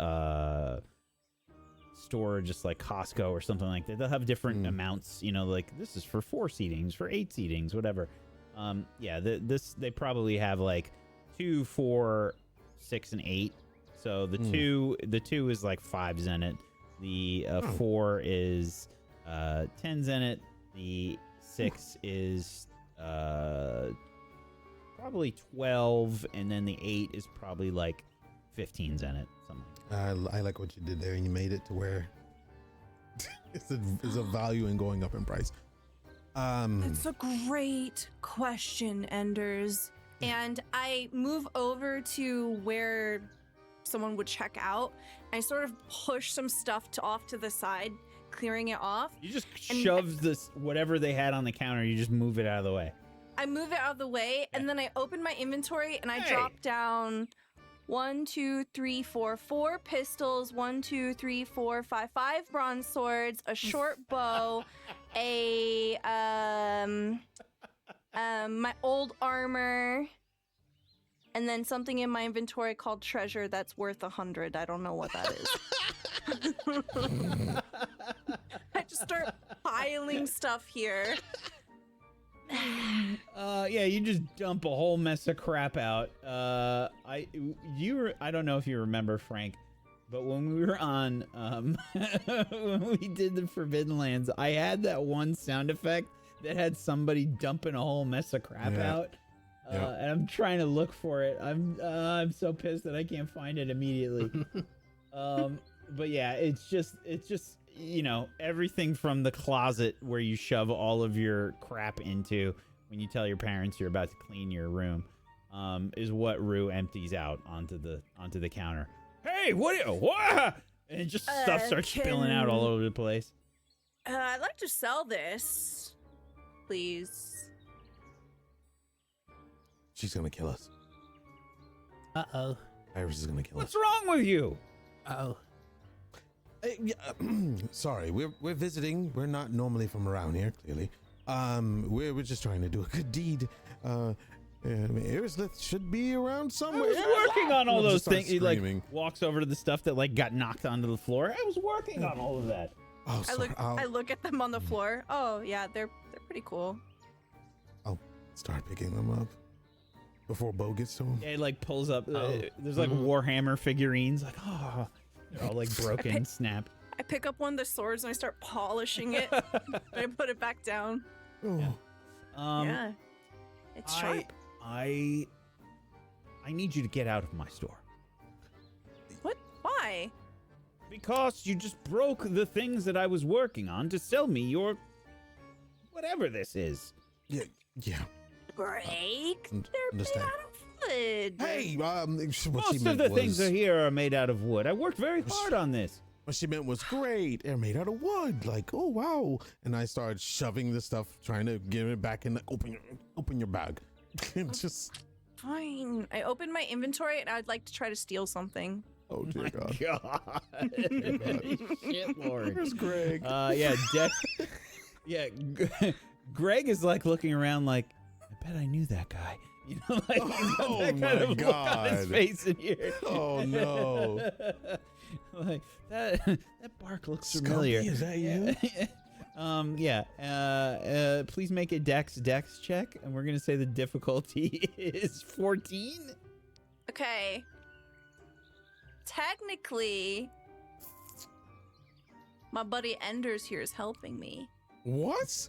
store, just like Costco or something like that, they'll have different amounts. Like this is for 4 seatings, for 8 seatings, whatever. They probably have like 2, 4, 6, and 8. So the two is like 5 zenit. The 4 is 10 zenit. The 6 is probably 12, and then the 8 is probably like 15 zenit. Something. I like what you did there, and you made it to where it's a value in going up in price. That's a great question, Enders. And I move over to where someone would check out. I sort of push some stuff off to the side, clearing it off. You just shove this whatever they had on the counter. You just move it out of the way. I move it out of the way, and then I open my inventory and I drop down 4 pistols, 5 bronze swords, a short bow, my old armor, and then something in my inventory called treasure that's worth 100. I don't know what that is. I just start piling stuff here. You just dump a whole mess of crap out. I don't know if you remember, Frank, but when we were on when we did the Forbidden Lands, I had that one sound effect that had somebody dumping a whole mess of crap out. And I'm trying to look for it. I'm so pissed that I can't find it immediately. But yeah, it's just everything from the closet where you shove all of your crap into when you tell your parents you're about to clean your room, is what Rue empties out onto the counter. Hey, what? And just stuff starts spilling out all over the place. I'd like to sell this, please. She's gonna kill us. Uh-oh. Iris is gonna kill What's us. wrong with you? Uh-oh. Sorry, we're visiting. We're not normally from around here, clearly. We're just trying to do a good deed. Iris should be around somewhere. I was working on all those things. He Screaming. walks over to the stuff that got knocked onto the floor. I was working on all of that. Oh, sorry. I look at them on the floor. Oh yeah, they're pretty cool. I'll start picking them up before Bo gets to them. Yeah, it pulls up. There's Warhammer figurines. They're all broken, snapped. I pick up one of the swords and I start polishing it. I put it back down. Oh. Yeah, it's sharp. I need you to get out of my store. What? Why? Because you just broke the things that I was working on to sell me your whatever this is. Yeah. Break? They're made Understand. out of wood. Hey, Most of the things here are made out of wood. I worked very hard on this. What she meant was great. They're made out of wood. Oh wow! And I started shoving the stuff, trying to give it back in. Open your bag. Just fine. I opened my inventory and I'd like to try to steal something. Oh dear God! Shit, Lord. Where's Greg? Greg is looking around I bet I knew that guy. He's got that kind of look on his face in here. Oh no! that bark looks familiar. Is that you? Please make a dex check, and we're gonna say the difficulty is 14. Okay. Technically, my buddy Enders here is helping me. What?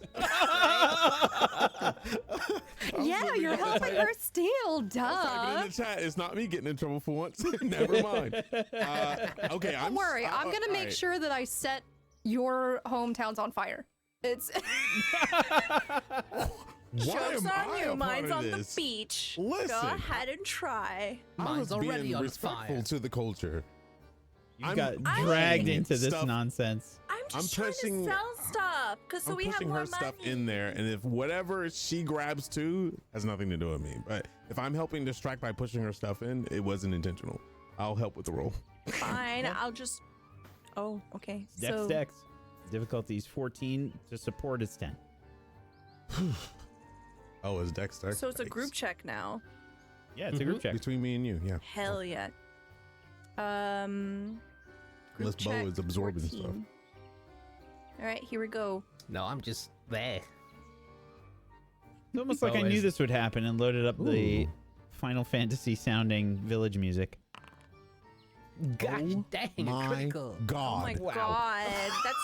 Yeah, you're helping her steal, duh. Typing in the chat. It's not me getting in trouble for once. Never mind. Okay, Don't worry, I'm gonna make sure that I set your hometowns on fire. It's Joke's on you. Mine's on the beach. Listen. Go ahead and try. Mine's already being on respectful fire. to the culture. You got dragged into this stuff. nonsense. I'm just trying to sell stuff so we have pushing more her money. stuff in there, and if whatever she grabs too has nothing to do with me. But if I'm helping distract by pushing her stuff in, it wasn't intentional. I'll help with the roll. Fine, I'll just. Oh, okay. Dex. Difficulty's 14. To support is 10. Oh, it's Dex. So it's a group check now. Yeah, it's a group check. Between me and you, yeah. Hell yeah. Unless Group Bo check is absorbing 14. stuff. All right, here we go. No, I'm just there. It's almost like I knew this would happen and loaded up the Final Fantasy sounding village music. Gosh dang, my critical. God. Oh my god, that's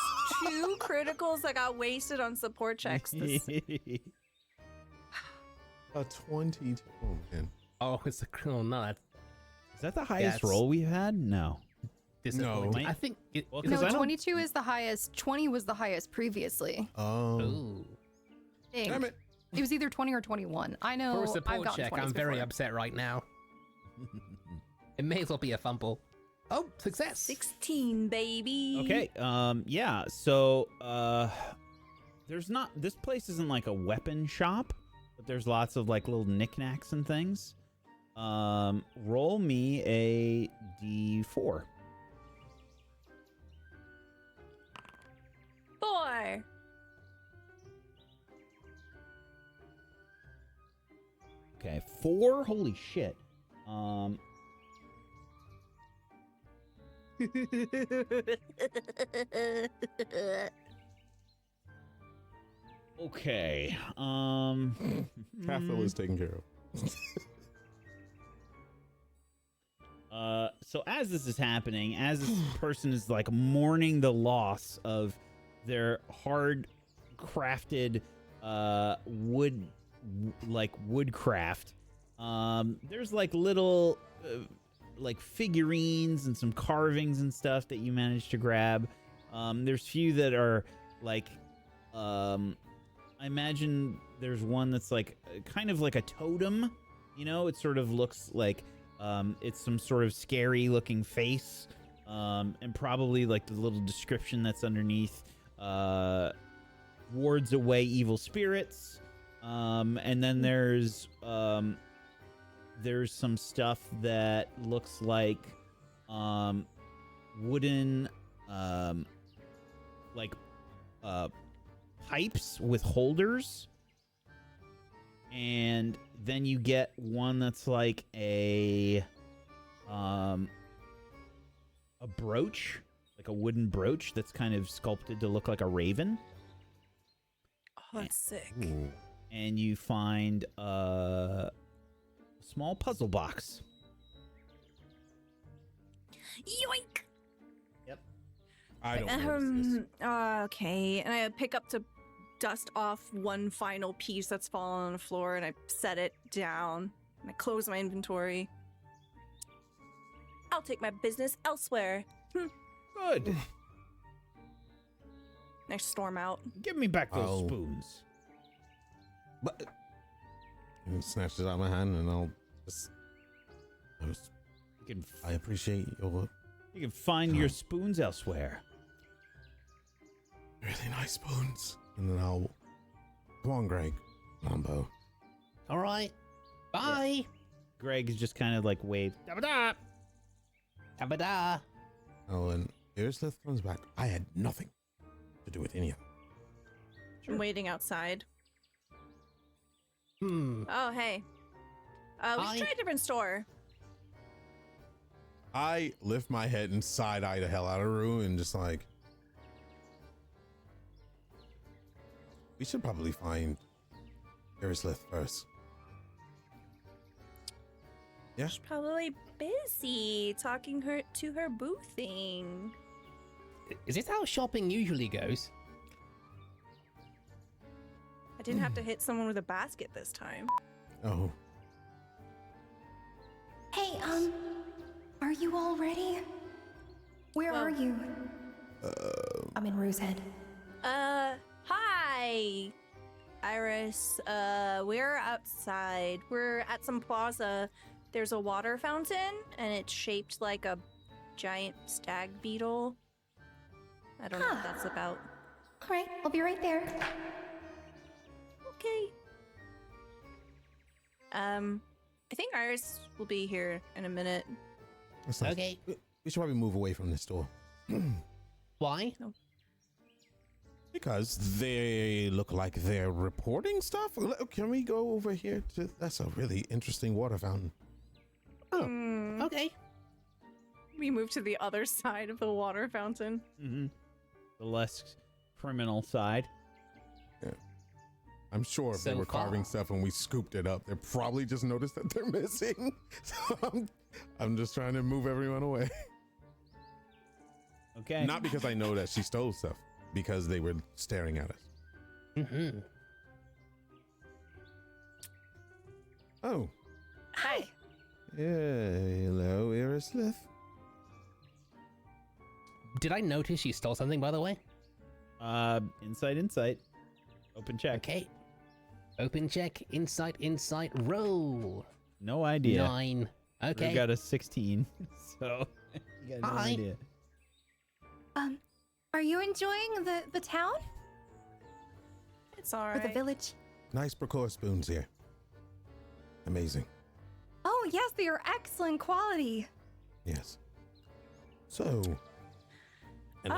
2 criticals that got wasted on support checks. A 22. Oh, man. Oh, it's a criminal. No, that's Is that the highest That's- roll we've had? No. disappointing. No. I think it. Well, it- 'cause I No, don't- 22 is the highest. 20 was the highest previously. Oh. Ooh. Dang. Damn it. It was either 20 or 21. I know. For a I've support gotten check, 20s I'm very before. upset right now. It may as well be a fumble. Oh, success. 16, baby. Okay. Yeah. So, there's not. This place isn't like a weapon shop, but there's lots of like little knickknacks and things. Roll me a d4. 4. Okay, 4. Holy shit. Okay. Cathal is taken care of. So as this is happening, as this person is like mourning the loss of their hard crafted woodcraft, there's like little like figurines and some carvings and stuff that you managed to grab. There's few that are like I imagine there's one that's like kind of like a totem, you know. It sort of looks like it's some sort of scary looking face, and probably like the little description that's underneath wards away evil spirits. And then there's some stuff that looks like wooden pipes with holders. And then you get one that's like a brooch, like a wooden brooch that's kind of sculpted to look like a raven. Oh, that's sick. Ooh. And you find a small puzzle box. Yoink! I don't notice this. Okay, and I pick up to dust off one final piece that's fallen on the floor, and I set it down, and I close my inventory. I'll take my business elsewhere. Good. And I storm out. Give me back those Oh. spoons. But he snatches it out of my hand, and I'll just. You can, I appreciate your you can find your spoons elsewhere. really nice spoons. And then I'll. Come on, Greg. Come on, Bo. All right. Bye. Greg is just kind of like waved. Da-ba-da! Tabada. Oh, and Earslith comes back. I had nothing to do with any of it. I'm waiting outside. Hmm. Oh, hey. We should try a different store. I lift my head and side eye the hell out of Rue and just like. We should probably find Earslith first. Yeah. She's probably busy talking to her boo thing. Is this how shopping usually goes? I didn't have to hit someone with a basket this time. Oh. Hey, are you all ready? Where are you? I'm in Rue's head. Hi, Iris. We're outside. We're at some plaza. There's a water fountain, and it's shaped like a giant stag beetle. I don't know what that's about. All right, I'll be right there. Okay. I think Iris will be here in a minute. That's nice. Okay. We should probably move away from this door. Why? Because they look like they're reporting stuff. Can we go over here to? That's a really interesting water fountain. Oh, okay. We move to the other side of the water fountain. Mm-hmm. The less criminal side. Yeah. I'm sure if they So were far. carving stuff and we scooped it up, they probably just noticed that they're missing. So I'm just trying to move everyone away. Okay. Not because I know that she stole stuff, because they were staring at us. Mm-hmm. Oh. Hi. Yeah, hello, Irislith. Did I notice you stole something, by the way? Insight. Open check. Okay. Open check, insight, roll. No idea. 9. Okay. We got a 16, so you got no Hi. idea. Are you enjoying the town It's all or right. the village? Nice Bracor spoons here. Amazing. Oh yes, they are excellent quality. Yes. So. And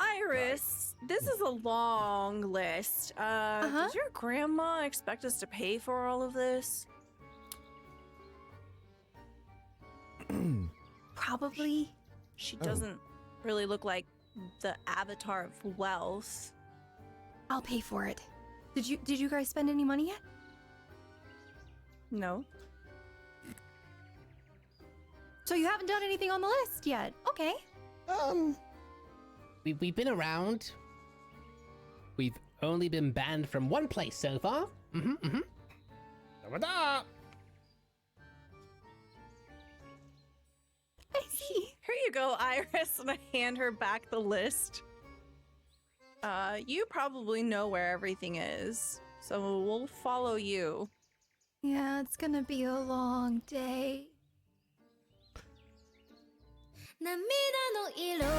Iris, this is a long list. Does your grandma expect us to pay for all of this? Probably. She doesn't really look like the avatar of wealth. I'll pay for it. Did you guys spend any money yet? No. So you haven't done anything on the list yet. Okay. We've been around. We've only been banned from one place so far. I see. Here you go, Iris, and I hand her back the list. You probably know where everything is, so we'll follow you. Yeah, it's gonna be a long day. 涙の色は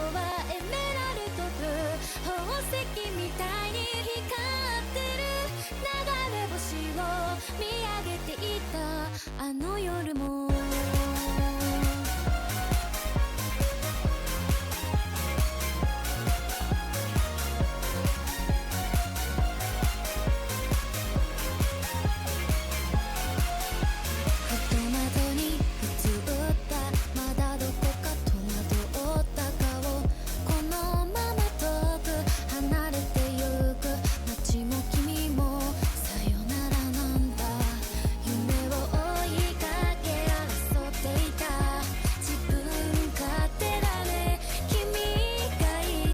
エメラルドブルー宝石みたいに光ってる流れ星を